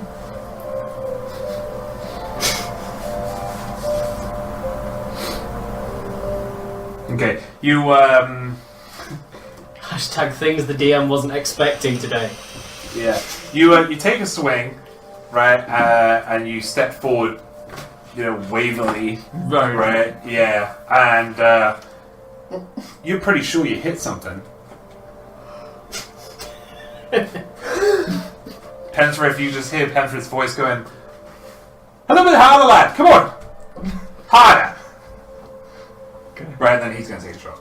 Okay, you Hashtag things the DM wasn't expecting today. yeah, you take a swing, right, and you step forward, wavily, right, yeah, and you're pretty sure you hit something. Penthred, you just hear Penthred's voice going, "A little bit harder, lad. Come on, harder." Okay. Right, then he's going to take a shot.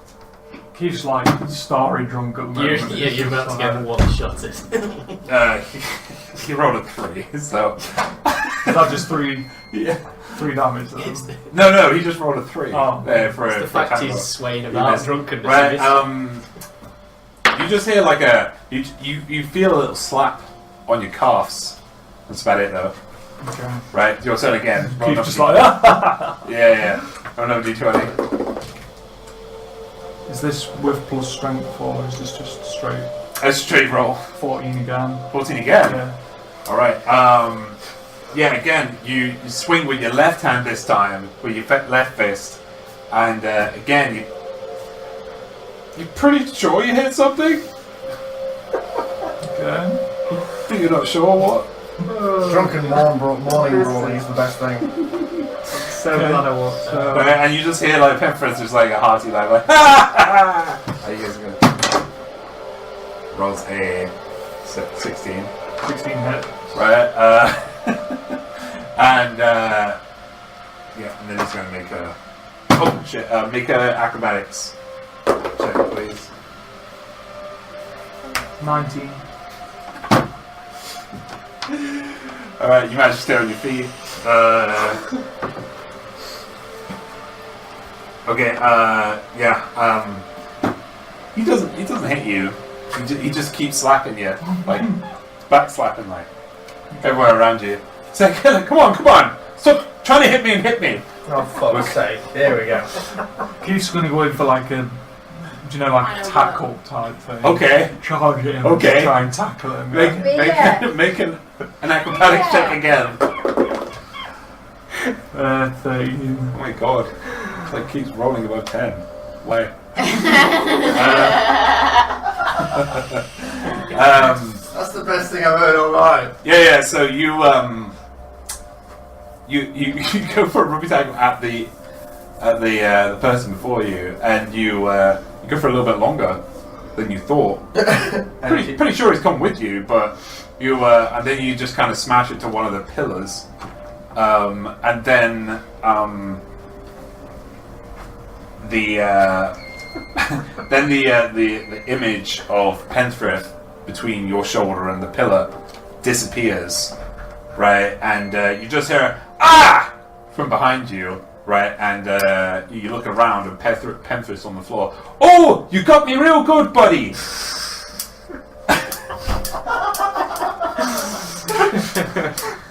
Keith's like starry drunk at the You're, moment. yeah, you're about to get one shotted. He rolled a 3, so Is that just 3 yeah. damage though? It's the, No, he just rolled a 3. Oh. For it's the a fact attack he's roll. swaying You about missed. drunkenness. Right, He you just hear like you feel a little slap on your calves. That's about it though. Okay. Right, your turn again. Roll Keith's another just D20. like, ah! Yeah. Roll another d20. Is this with plus strength or is this just straight? A straight roll. 14 again. 14 again. Yeah. All right. Yeah. Again, you swing with your left hand this time, with your left fist, and again, you're pretty sure you hit something. Okay. But you're not sure what. Drunken morning brawling is the best thing. So glad I walked. And you just hear like Penthred's just like a hearty laugh, like ha ha ha. Are you guys gonna rolls a 16, 16 hit. right? And yeah, and then he's gonna make a make a acrobatics check, please. 19. All right, you managed to stay on your feet. Okay. He doesn't hit you. He just keeps slapping you, like back slapping, like everywhere around you. It's like, come on! Stop trying to hit me and hit me. Oh, fuck's sake. Here we go. Keith's going to go in for like a, like a tackle type thing. Okay. Charge him. Okay. And try and tackle him. Make an acrobatics check again. 13. Oh my god. It's like keeps rolling above 10. Why? That's the best thing I've heard all night. Yeah. So you go for a rugby tackle at the person before you, and you go for a little bit longer than you thought. pretty sure he's come with you, but you and then you just kind of smash it to one of the pillars, and then the image of Penthrith between your shoulder and the pillar disappears, right? And you just hear "ah" from behind you, right? And you look around and Penthrith's on the floor. Oh, you got me real good, buddy.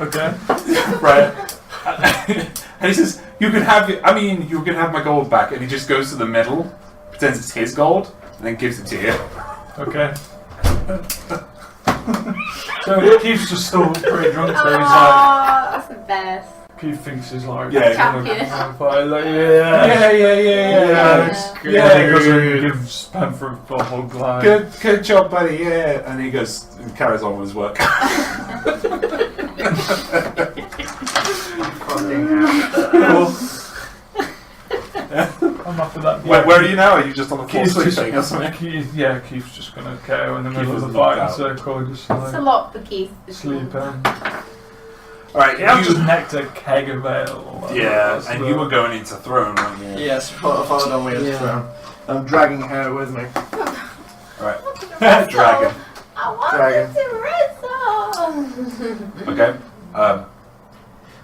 Okay. Right. And he says, you can have my gold back. And he just goes to the middle, pretends it's his gold, and then gives it to you. Okay. So Keith's just still pretty drunk, so he's like, that's the best. Keith thinks he's like, Yeah. Champion. yeah. Yeah. And he goes and gives Penthrith a hug, like, Good job, buddy. Yeah. And he goes and carries on with his work. I'm up for that. Where are you now? Are you just on the floor Keith's sleeping or something? Keith's just gonna KO in the middle of the was fighting knocked out. circle, just It's a like lot for Keith. sleeping. Alright, Yeah, I've just necked a keg of ale. yeah, and you were going into throne, weren't you? Yes, followed on with throne. I'm dragging her with me. Alright. Wrestle. Dragon. I want Dragon. to wrestle. Okay.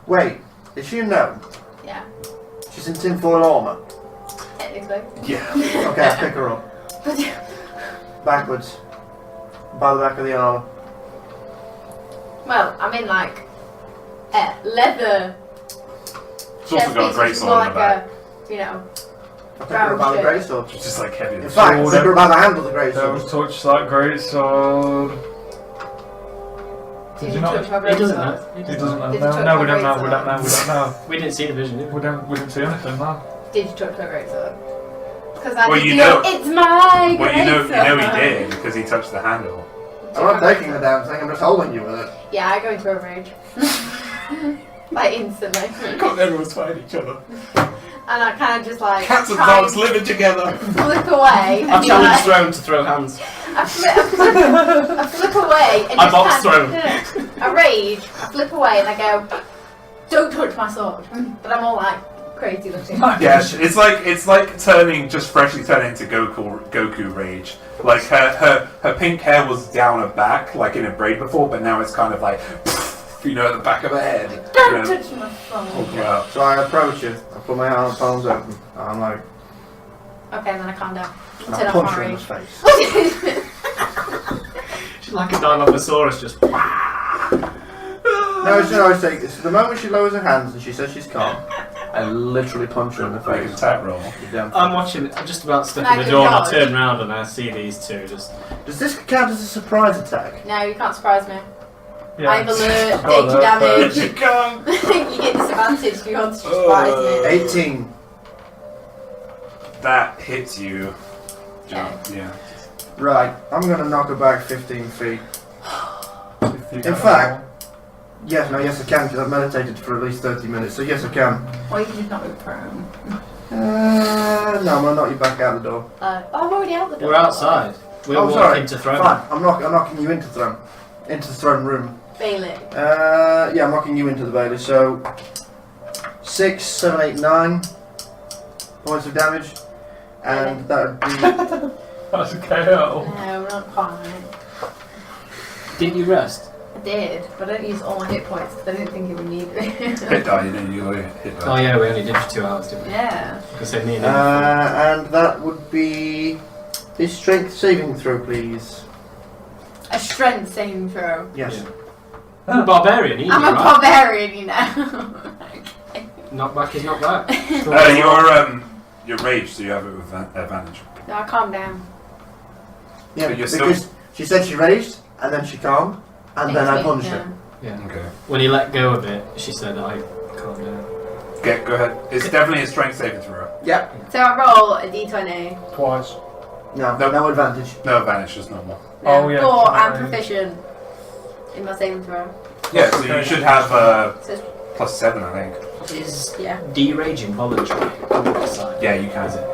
Wait, is she a gnome? Yeah, She's in tinfoil armour. technically. Yeah. Okay, I pick her up. Backwards. By the back of the armour. Well, I'm in like leather. It's also got a great piece, sword more in the like back. a, you know. I pick her up by the greatsword. It's just like heavy. In fact, I pick her up by the handle of the Don't greatsword. touch that great sword. Did you you not- touch my He doesn't greatsword? know. He doesn't know. Did you No, touch no, my we don't know. greatsword? We don't know. We didn't see the vision, did we? We didn't see anything, no. Did you touch my greatsword? Because I Well, did you the know- old, it's my Well, you know he greatsword. did because he touched the handle. I'm not taking the damn thing, I'm just holding you with it. Yeah, I go into a rage. Like instantly. God, everyone's fighting each other. And I kind of just like Cats and try dogs living together. flip away. I've and be challenged like, Throne to throw hands. I flip away and I just box kind of, I rage, I flip away and I go, don't touch my sword. But I'm all like crazy looking. Yeah, it's like just freshly turning into Goku rage. Like her pink hair was down her back, like in a braid before, but now it's kind of like, at the back of her head. Don't touch my sword. Yeah. So I approach her, I put my palms open, and I'm like, Okay, and then I calm down. and Turn I off punch my her in the rage. face. She's like a Dilophosaurus, just. No, it's I take this. The moment she lowers her hands and she says she's calm, I literally punch her in the Like a face. tap roll. You damn I'm watching, I'm just about to step in Like the a door and I dog. turn around and I see these two just. Does this count as a surprise attack? No, you can't surprise me. Yeah. I'm alert, Oh, danger damage. You can't. You get disadvantage if you want to surprise me. 18. That hits you. Yeah. Right, I'm gonna knock her back 15 feet. If you In get fact- Yes, I can, because I've meditated for at least 30 minutes, so yes, I can. Or you can just not move prone. No, I'm gonna knock you back out the door. I'm already out the door. We're outside. We're Oh, sorry. walking to Throne. Fine, I'm knocking you into the throne room. Bailey. Yeah, I'm knocking you into the Bailey, so 6, 7, 8, 9 points of damage, and that would be. That's a KO. No, not quite. Didn't you rest? I did, but I didn't use all my hit points because I didn't think it would need it. Hit die, you didn't you hit die. Oh yeah, we only did for 2 hours, didn't we? Yeah. Because they needed. And that would be the strength saving throw, please. A strength saving throw. Yes. Yeah. I'm a barbarian, easy, I'm a right? barbarian, you know. Okay. Knockback is knockback. You're raged, so you have it with advantage. No, calm down. Yeah, But you're because she said she raged, and then she calmed, and then I punched her. Yeah. Okay. When he let go of it, she said, I calmed down. Okay, go ahead. It's definitely a strength saving throw. Yep. So I roll a d20. Twice. No, Nope. no advantage. No advantage, just normal. Oh, yeah, 4, I'm sorry. proficient in my saving throw. Yeah, so you should have So it's, +7, I think. Is yeah. de-raging voluntary? Yeah, you can. Is it?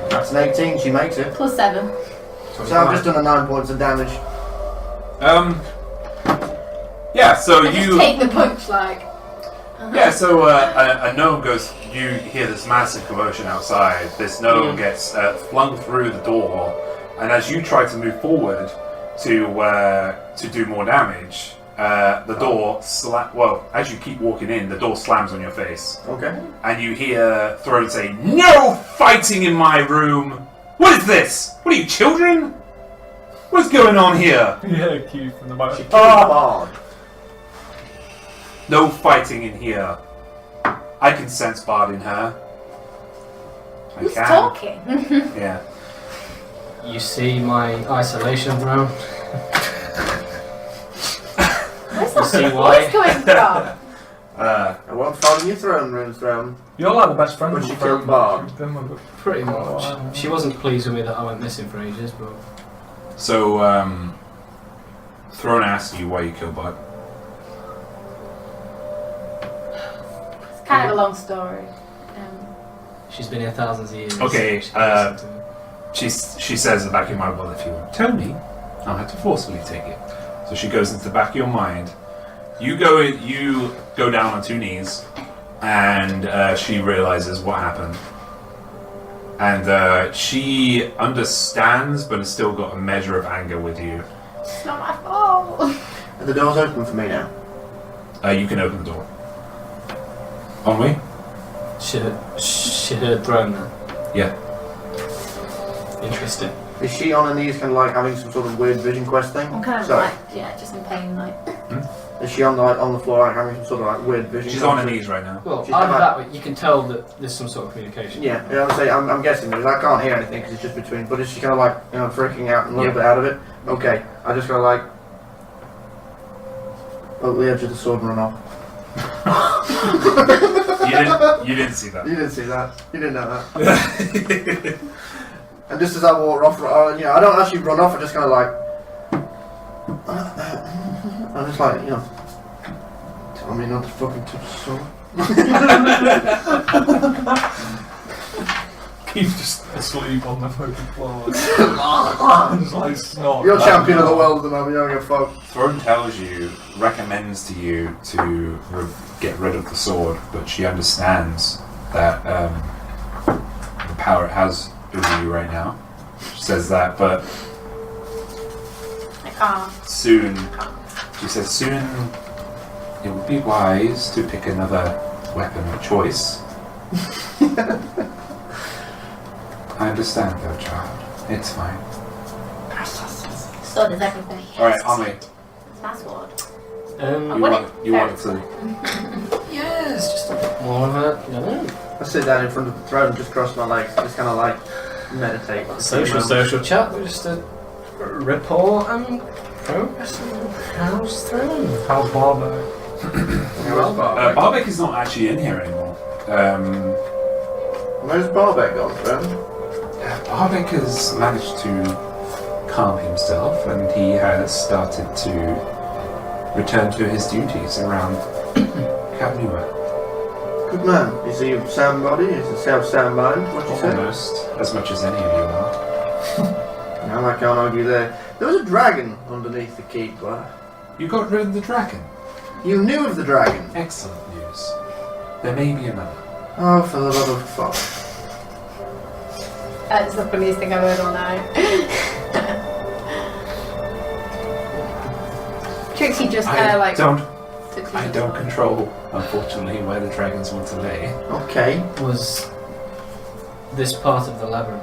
That's an 18, she makes it. +7. So I've just done a 9 points of damage. Yeah, so I just you... take the punch, like. Yeah, so a gnome goes. You hear this massive commotion outside. This gnome gets flung through the door, and as you try to move forward to do more damage, the door as you keep walking in, the door slams on your face, Okay. and you hear Throne say, "No fighting in my room! What is this? What are you, children? What's going on here? Yeah, Q from the She back. killed Bard. No fighting in here. I can sense Bard in her. I Who's can. talking? Yeah." You see my isolation throne? Where's You that see voice why? going from? I won't follow your throne. You're like the best friend. But of she the killed friend. Bard. She's been with it. Pretty much. She wasn't pleased with me that I went missing for ages, but... So, Throne asks you why you killed Bard. It's kind of a long story. She's been here thousands of years. Okay, She can listen to me. She says in the back of your mind, well, if you won't tell me, I'll have to forcefully take it. So she goes into the back of your mind. You go down on 2 knees, and she realizes what happened. And she understands, but has still got a measure of anger with you. It's not my fault. And the door's open for me now. You can open the door. On me? She heard throne then. Yeah. Interesting. Is she on her knees kind of like having some sort of weird vision quest thing? I'm kind of Sorry. like, yeah, just in pain, like. Is she on the floor like having some sort of like weird vision? She's on her knees right now. Well, She's either come that way, you can tell that there's some sort of communication. Yeah, I would say I'm guessing because I can't hear anything because it's just between. But is she kind of like freaking out and a little bit out of it? Okay, I just gotta like poke the edge of the sword and run off. You didn't see that. You didn't see that. You didn't know that. And just as I walk off, I don't actually run off. I just kind of like. I'm just like, tell me not to fucking touch the sword. Keith's just asleep on the fucking floor. It's like snort. You're champion of the world at the moment. You don't give a fuck. Throne recommends to you to get rid of the sword, but she understands that the power it has over you right now. She says that, but I can't. soon, she says, soon it would be wise to pick another weapon of choice. I understand though, child. It's fine. Sword is everything. Alright, on me. It's my sword. You want it to. Yes, just a bit more of a, I sit down in front of the throne and just cross my legs, just kind of like meditate. social chat. We're just a rapport and progress and how's through. How's Barber? Barbek is not actually in here anymore. Where's Barbeck gone, friend? Barbek has managed to calm himself, and he has started to return to his duties around Cadnua. Good man. Is he of sound body? Is he sound mind? What'd you say? Almost as much as any of you are. No, I can't argue there. There was a dragon underneath the keep, but You got rid of the dragon. you knew of the dragon. Excellent news. There may be another. Oh, for the love of fuck. That's the funniest thing I've heard all night. Trixie just I don't took control, unfortunately, where the dragons want to lay. Okay. Was this part of the labyrinth?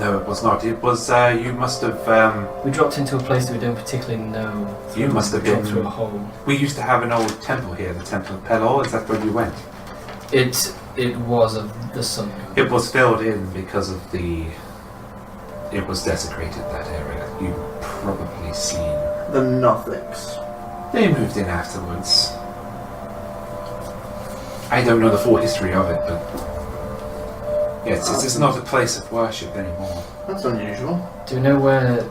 No, it was not. It was, you must have, We dropped into a place that we don't particularly know. You must have dropped been- through a hole. we used to have an old temple here, the Temple of Pelor. Is that where you went? It was of the sun god. It was filled in because of it was desecrated, that area. You've probably seen. The Nothics. They moved in afterwards. I don't know the full history of it, but yes, it's not a place of worship anymore. That's unusual. Do we know where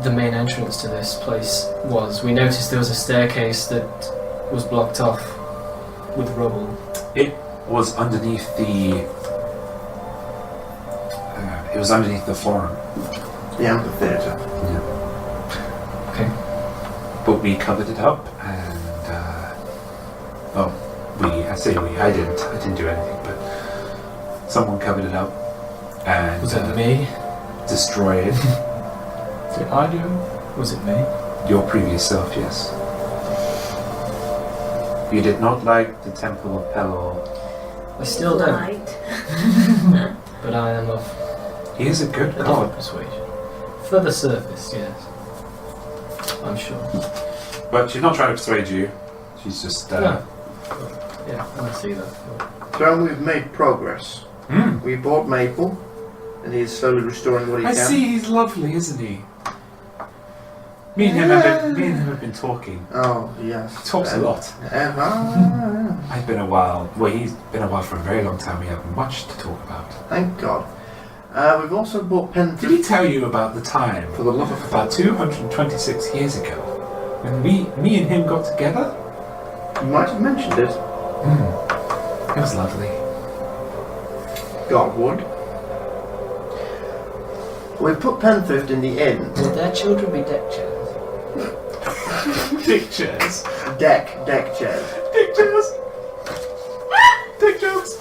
the main entrance to this place was? We noticed there was a staircase that was blocked off with rubble. It was underneath the. It was underneath the forum. The amphitheatre. Yeah. Okay. But we covered it up, and I say we. I didn't do anything, but someone covered it up, and Was it me? destroyed it. Did I do? Was it me? Your previous self, yes. You did not like the Temple of Pelor. I still don't, Light. but I am of He is a good a different god, persuasion. For the surface, yes. I'm sure. but she's not trying to persuade you. She's just. No. Yeah, I see that. So we've made progress. We bought Maple, and he's slowly restoring what he I can. see. He's lovely, isn't he? Me and him have been talking. Oh, yes. He talks a lot. I've been a while. Well, he's been a while for a very long time. We have much to talk about. Thank God. We've also bought pen. Did he tell you about the time, For the love of about 226 years ago, when me and him got together? You might have mentioned it. It was lovely. God would. We put Penthrift in the inn. Would their children be deck chairs? Dick chairs. Deck chairs. Dick chairs. Dick jokes.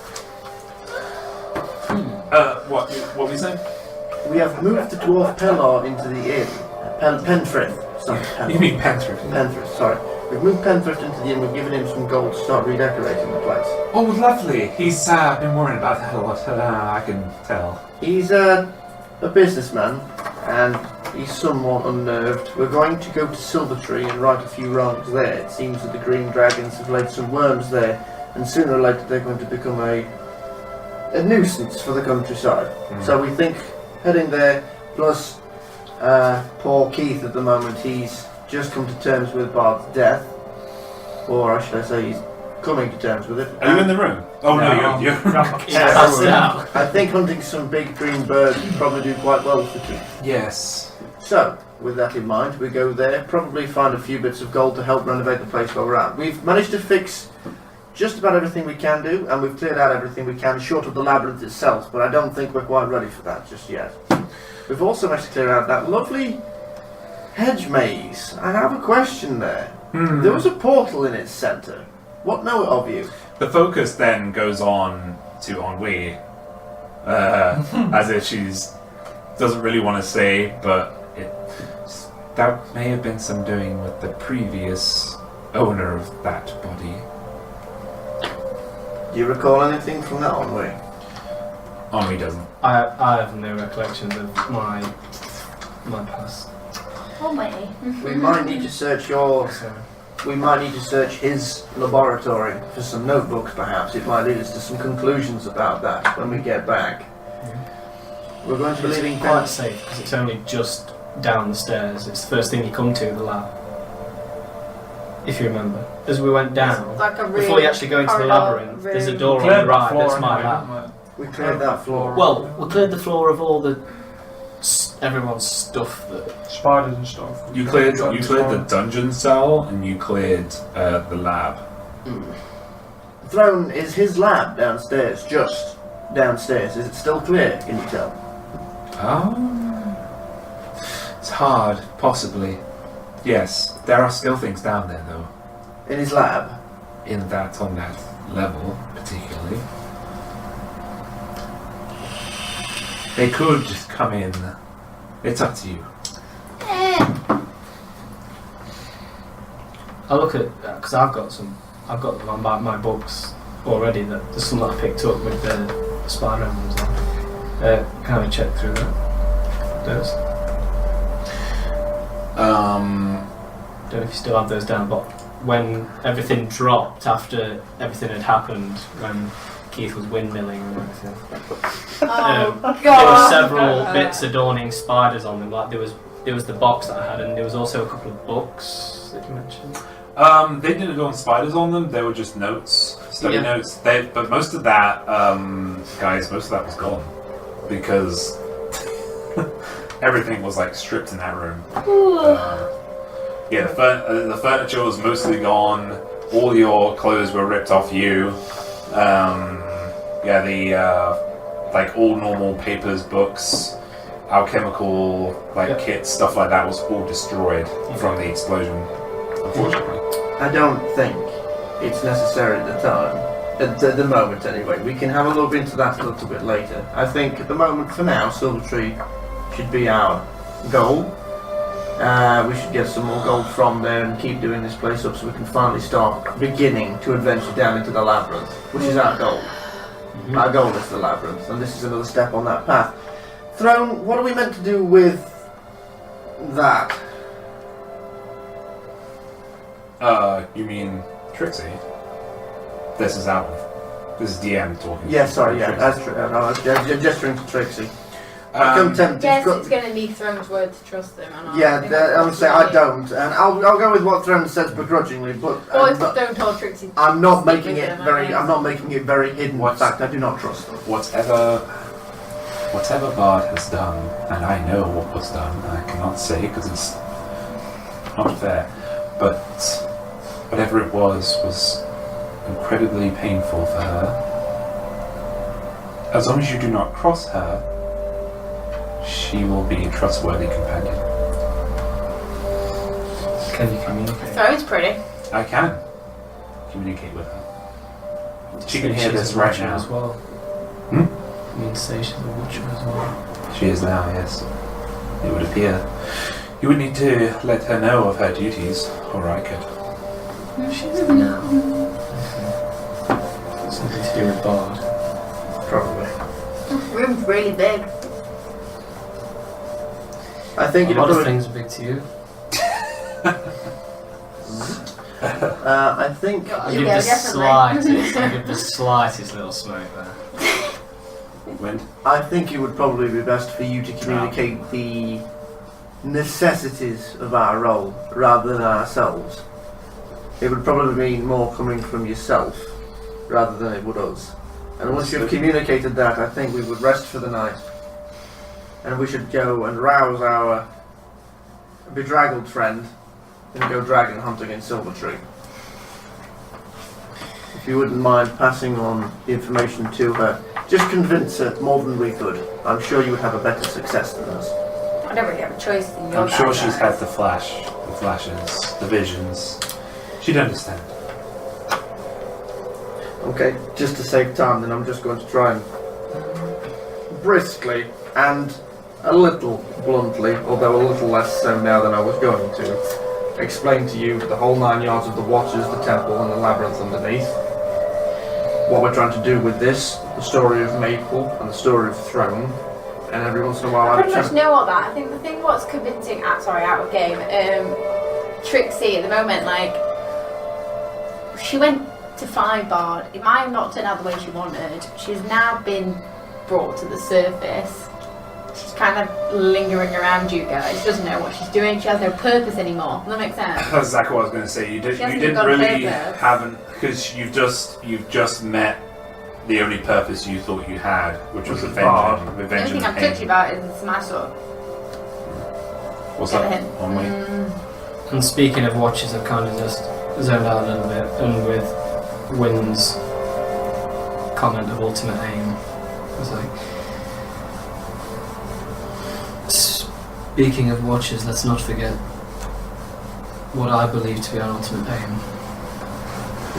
What were you saying? We have moved the dwarf Pelor into the inn. Penthrift. Sorry, You mean Penthrift? Penthrift, sorry. We've moved Penthrift into the inn. We've given him some gold to start redecorating the place. Oh, lovely. He's been worrying about that a lot. I can tell. He's a businessman, and he's somewhat unnerved. We're going to go to Silvertree and right a few wrongs there. It seems that the Green Dragons have laid some worms there, and sooner or later they're going to become a nuisance for the countryside. So we think heading there, plus poor Keith at the moment, he's just come to terms with Bard's death, or should I say he's coming to terms with it. Are you in the room? Oh no, you're. I think hunting some big green birds would probably do quite well for Keith. Yes. So, with that in mind, we go there, probably find a few bits of gold to help renovate the place where we're at. We've managed to fix just about everything we can do, and we've cleared out everything we can, short of the labyrinth itself, but I don't think we're quite ready for that just yet. We've also managed to clear out that lovely hedge maze. I have a question there. There was a portal in its centre. What know of you? The focus then goes on to Ennui, as if she's doesn't really want to say, but that may have been some doing with the previous owner of that body. Do you recall anything from that Ennui? Ennui doesn't. I have no recollections of my past. Oh my. We might need to search We might need to search his laboratory for some notebooks, perhaps. It might lead us to some conclusions about that when we get back. We're going to be leaving It's quite safe because it's only just down the stairs. It's the first thing you come to, the lab. If you remember. As we went down, Like a before you actually go into the labyrinth, there's a door on the right, that's my lab. We cleared that floor. Well, we cleared the floor of all the everyone's stuff that Spiders and stuff. You cleared the dungeon cell and you cleared the lab. The throne is his lab downstairs, just downstairs. Is it still clear? Can you tell? Oh, it's hard, possibly. Yes, there are still things down there though. In his lab? On that level, particularly. They could just come in. It's up to you. I look at because I've got them on my books already. That there's some that I picked up with the spider emblems on. Can I check through those? Don't know if you still have those down, but when everything dropped after everything had happened, when Keith was windmilling and everything, Oh God! there were several bits adorning spiders on them. Like there was the box that I had, and there was also a couple of books that you mentioned. They didn't go on spiders on them. They were just notes, study Yeah. notes. But most of that, guys, most of that was gone because everything was like stripped in that room. Yeah, the furniture was mostly gone. All your clothes were ripped off you. Like all normal papers, books, alchemical kits, stuff like that was all destroyed from the explosion. Unfortunately, I don't think it's necessary at the time. At the moment, anyway. We can have a look into that a little bit later. I think at the moment, for now, Silvertree should be our goal. We should get some more gold from there and keep doing this place up so we can finally start beginning to adventure down into the labyrinth, which is our goal. Mm-hmm. Our goal is the labyrinth, and this is another step on that path. Throne, what are we meant to do with that? You mean Trixie? This is DM talking. Yeah, sorry, yeah, that's true. I was gesturing to Trixie. I'm tempted. Yes, it's going to need Throne's word to trust them. And Yeah, I'm going to say I don't, and I'll go with what Throne says begrudgingly, but don't hold Trixie. I'm not making it very hidden. What? In fact, I do not trust them. Whatever Bard has done, and I know what was done, I cannot say because it's not fair, but whatever it was incredibly painful for her. As long as you do not cross her, she will be a trustworthy companion. Can you communicate? Throne's pretty. I can communicate with her. She can hear She's this a right watcher now. as well. Hmm? You mean to say she's a watcher as well? She is now, yes. It would appear. You would need to let her know of her duties, or I could. No, she is now. Okay. Something to do with Bard. Probably. Room's really big. I think A it'd lot of probably. things are big to you. I think. You give the slightest little smoke there. Wind? I think it would probably be best for you to communicate the necessities of our role rather than ourselves. It would probably mean more coming from yourself rather than it would us. And once you've communicated that, I think we would rest for the night. And we should go and rouse our bedraggled friend and go dragon hunting in Silvertree. If you wouldn't mind passing on the information to her, just convince her more than we could. I'm sure you would have a better success than us. I don't really have a choice in your I'm sure guys' she's eyes. had the flashes, the visions. She'd understand. Okay, just to save time, then I'm just going to try and briskly and a little bluntly, although a little less so now than I was going to, explain to you the whole 9 yards of the Watchers, the temple, and the labyrinth underneath. What we're trying to do with this, the story of Maple and the story of Throne, and every once in a while I pretty much know all that. I think the thing what's convincing, out of game, Trixie at the moment, like, she went to find Bard. It might have not turned out the way she wanted. She's now been brought to the surface. She's kind of lingering around you guys. She doesn't know what she's doing. She has no purpose anymore. Does that make sense? That's exactly what I was going to say. You didn't got a really purpose. haven't, because you've just met the only purpose you thought you had, which was The only avenging thing I'm pain. touchy about is my sword. What's Get that? him. On me? And speaking of watches, I've kind of just zoned out a little bit, and with Wynn's comment of ultimate aim, I was like, speaking of watches, let's not forget what I believe to be our ultimate aim,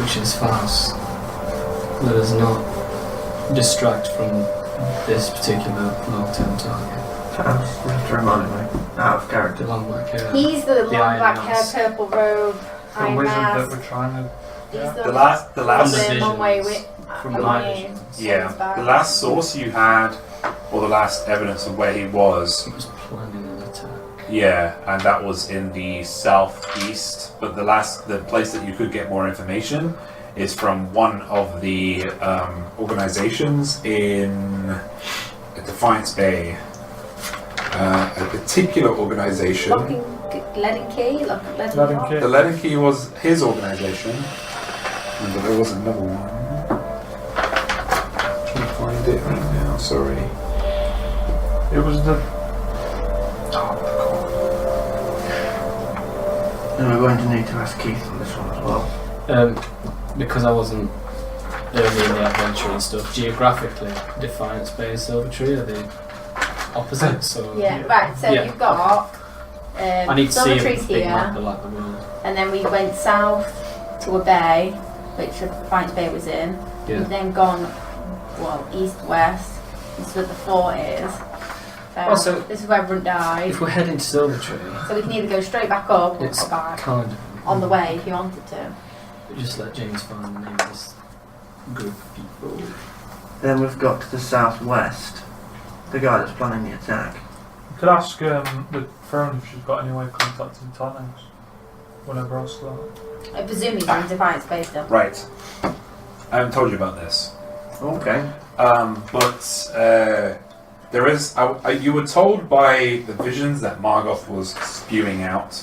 which is Faust. Let us not distract from this particular long-term target. You have to remind me, out of character. The long black hair. He's the long Iron black hair, Knights. purple robe, The Iron wizard that Mask. we're trying to. These The last From my visions. Yeah, the last source you had, or the last evidence of where he was, He was planning an attack. yeah, and that was in the southeast. But the place that you could get more information is from one of the organizations in Defiance Bay. A particular organization. Lead and Key? Lead and Key. The Lead and Key was his organization, but there was another one. Can't find it right now. Sorry. It was the. And we're going to need to ask Keith on this one as well. Because I wasn't early in the adventure and stuff, geographically, Defiance Bay and Silvertree are the opposites. So Yeah, right, so Yeah. you've got I need to see a Silvertree's big here, map of like the world. and then we went south to a bay, which Defiance Bay was in. Yeah. We've then gone, well, east-west, this is where the fort is. So Also- this is where everyone died. If we're heading to Silvertree, So we can either go straight back up or it's go back kind of on the way if you wanted to. just let James find the name of this group of people. Then we've got to the southwest. The guy that's planning the attack. You could ask the throne if she's got any way of contacting Tannings. Whenever else that. I presume he's in Defiance Bay still. Right. I haven't told you about this. Okay. But there is. You were told by the visions that Margoth was spewing out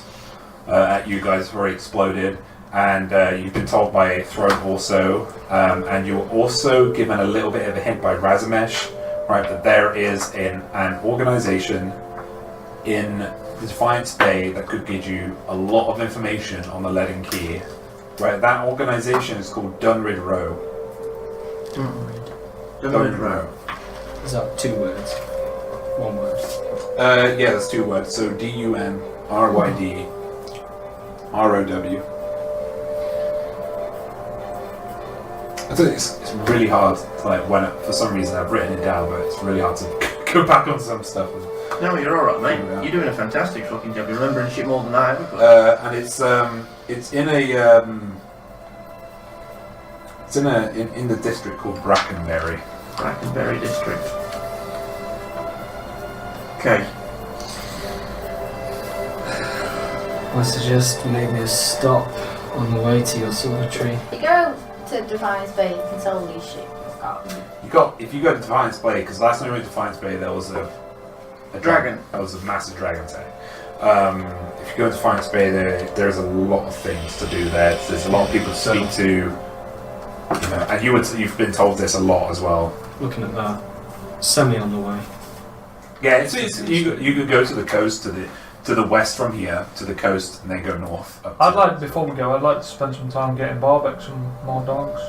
at you guys before he exploded, and you've been told by Throne also, and you were also given a little bit of a hint by Razamesh, right, that there is an organization in Defiance Bay that could give you a lot of information on the Lead and Key. Right, that organization is called Dunrid Row. Dunrid Row. Is that 2 words? 1 word. Yeah, that's 2 words. So DUNRYD ROW. I think it's really hard to, like, for some reason I've written it down, but it's really hard to go back on some stuff. No, you're alright, mate. Yeah. You're doing a fantastic fucking job. You're remembering shit more than I ever could. And it's in a in the district called Brackenberry. Brackenberry district. Okay. I suggest maybe a stop on the way to your Silvertree. You go to Defiance Bay, you can sell these shit you've got. If you go to Defiance Bay, because last time we went to Defiance Bay there was a Dragon. That was a massive dragon attack. If you go to Defiance Bay, there's a lot of things to do there. There's a lot of people to speak to. You know, and you've been told this a lot as well. Looking at that, semi on the way. Yeah, you could go to the coast, to the west from here, to the coast, and then go north. Before we go, I'd like to spend some time getting Barbeck some more dogs.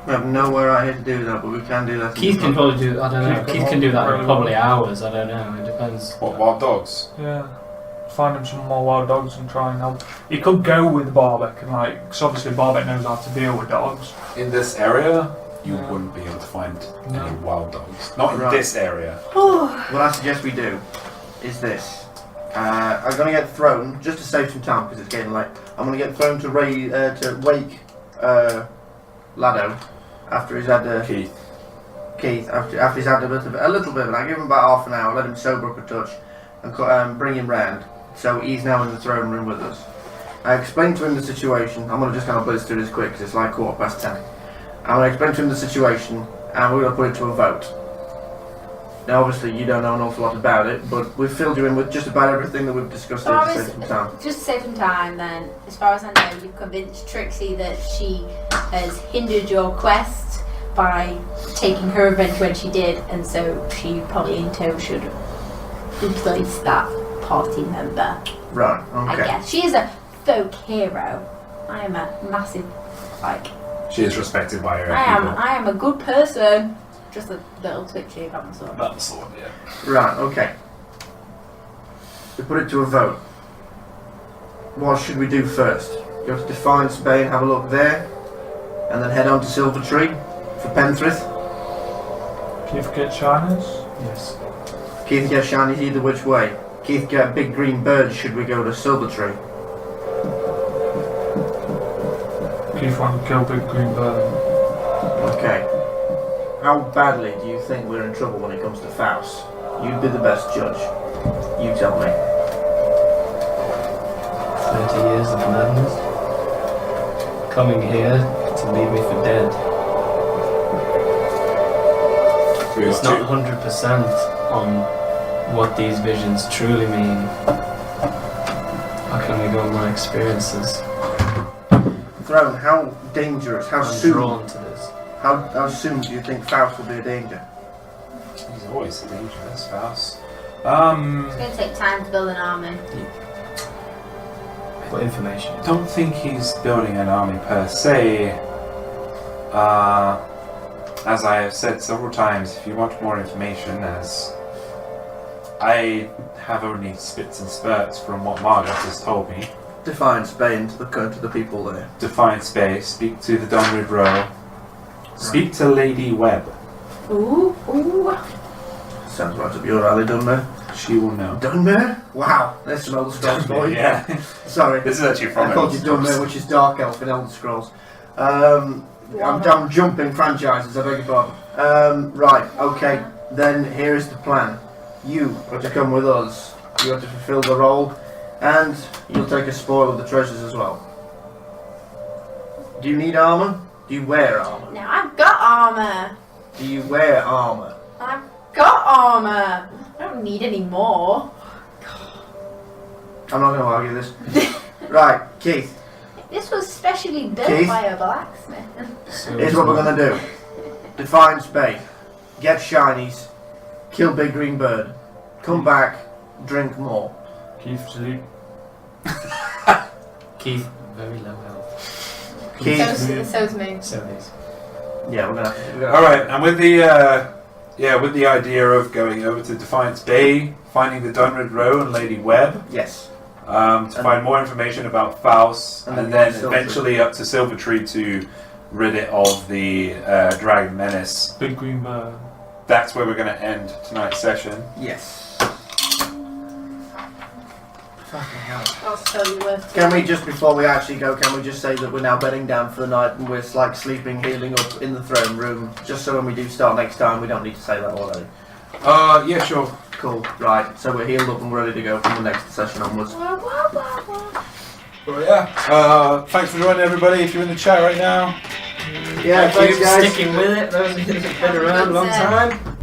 We have nowhere out here to do that, but we can do that. Keith can probably do. I don't know. Keith Keith can do that in probably probably will. hours. I don't know. It depends. What, wild dogs? Yeah. Find him some more wild dogs and try and help. He could go with Barbeck and because obviously Barbeck knows how to deal with dogs. In this area, you Yeah. wouldn't be able to find No. any wild dogs. Not in Right. this area. What I suggest we do is this. I'm going to get Throne, just to save some time because it's getting late. I'm going to get Throne to wake Lado after he's had Keith. after he's had a little bit of it. I give him about half an hour, let him sober up a touch, and bring him round. So he's now in the throne room with us. I explained to him the situation. I'm going to just kind of blitz through this quick because it's like 10:15. I'm going to explain to him the situation and we're going to put it to a vote. Now obviously you don't know an awful lot about it, but we've filled you in with just about everything that we've discussed here to save some time. Just to save some time then, as far as I know, you've convinced Trixie that she has hindered your quest by taking her revenge when she did, and so she probably in turn should replace that party member. Right, I okay. guess. She is a folk hero. I am a massive, She is respected by her people. I am a good person. Just a little twitchy about my sword. About the sword, yeah. Right, okay. We put it to a vote. What should we do first? Go to Defiance Bay and have a look there, and then head on to Silvertree for Penthryth. Keith get Shiners? Yes. Keith gets shinies either which way. Keith, get a big green bird. Should we go to Silver Tree? Keith want to kill Big Green Bird. Okay. How badly do you think we're in trouble when it comes to Faust? You'd be the best judge. You tell me. 30 years of madness. Coming here to leave me for dead. It's not 100% on what these visions truly mean. I can only go on my experiences. Throne, how dangerous, how I'm soon? drawn to this. How soon do you think Faust will be a danger? He's always dangerous, Faust. It's going to take time to build an army. What information? I don't think he's building an army per se. As I have said several times, if you want more information, as I have only spits and spurts from what Margaret has told me. Define Spain to the people there. Define space, speak to the Dunwood Row, speak to Lady Webb. Ooh. Sounds right up your alley, Dunmer. She will know. Dunmer? Wow, there's some Elder Scrolls for you. Yeah. Sorry. This is actually from I called you Elder Scrolls. Dunmer, which is Dark Elf in Elder Scrolls. I'm jumping franchises, I beg your pardon. Right, okay, then here is the plan. You are to come with us. You are to fulfill the role, and you'll take a spoil of the treasures as well. Do you need armour? Do you wear armour? Now I've got armour. Do you wear armour? I've got armour. I don't need any more. I'm not going to argue this. Right, Keith, This was specially built Keith? by a blacksmith. here's what we're going to do. Define Spade. Get shinies. Kill Big Green Bird. Come back. Drink more. Keith sleep. Keith, very low health. Keith. So's me. So it is. Yeah, we're going to All right, and with the with the idea of going over to Defiance Bay, finding the Dunwood Row and Lady Webb, Yes. to find more information about Faust, And and then then Silver eventually up to Silver Tree to rid it of the Dragon Menace. Big Green Bird. That's where we're going to end tonight's session. Yes. Fucking hell. That's totally worth it. Can we just, before we actually go, can we just say that we're now bedding down for the night and we're like sleeping, healing up in the throne room, just so when we do start next time, we don't need to say that already. Yeah, sure. Cool, right, so we're healed up and ready to go from the next session onwards. Well, yeah. Thanks for joining, everybody. If you're in the chat right now. Yeah, thanks Thank you for guys. sticking with it. Those of you that have been around a long time.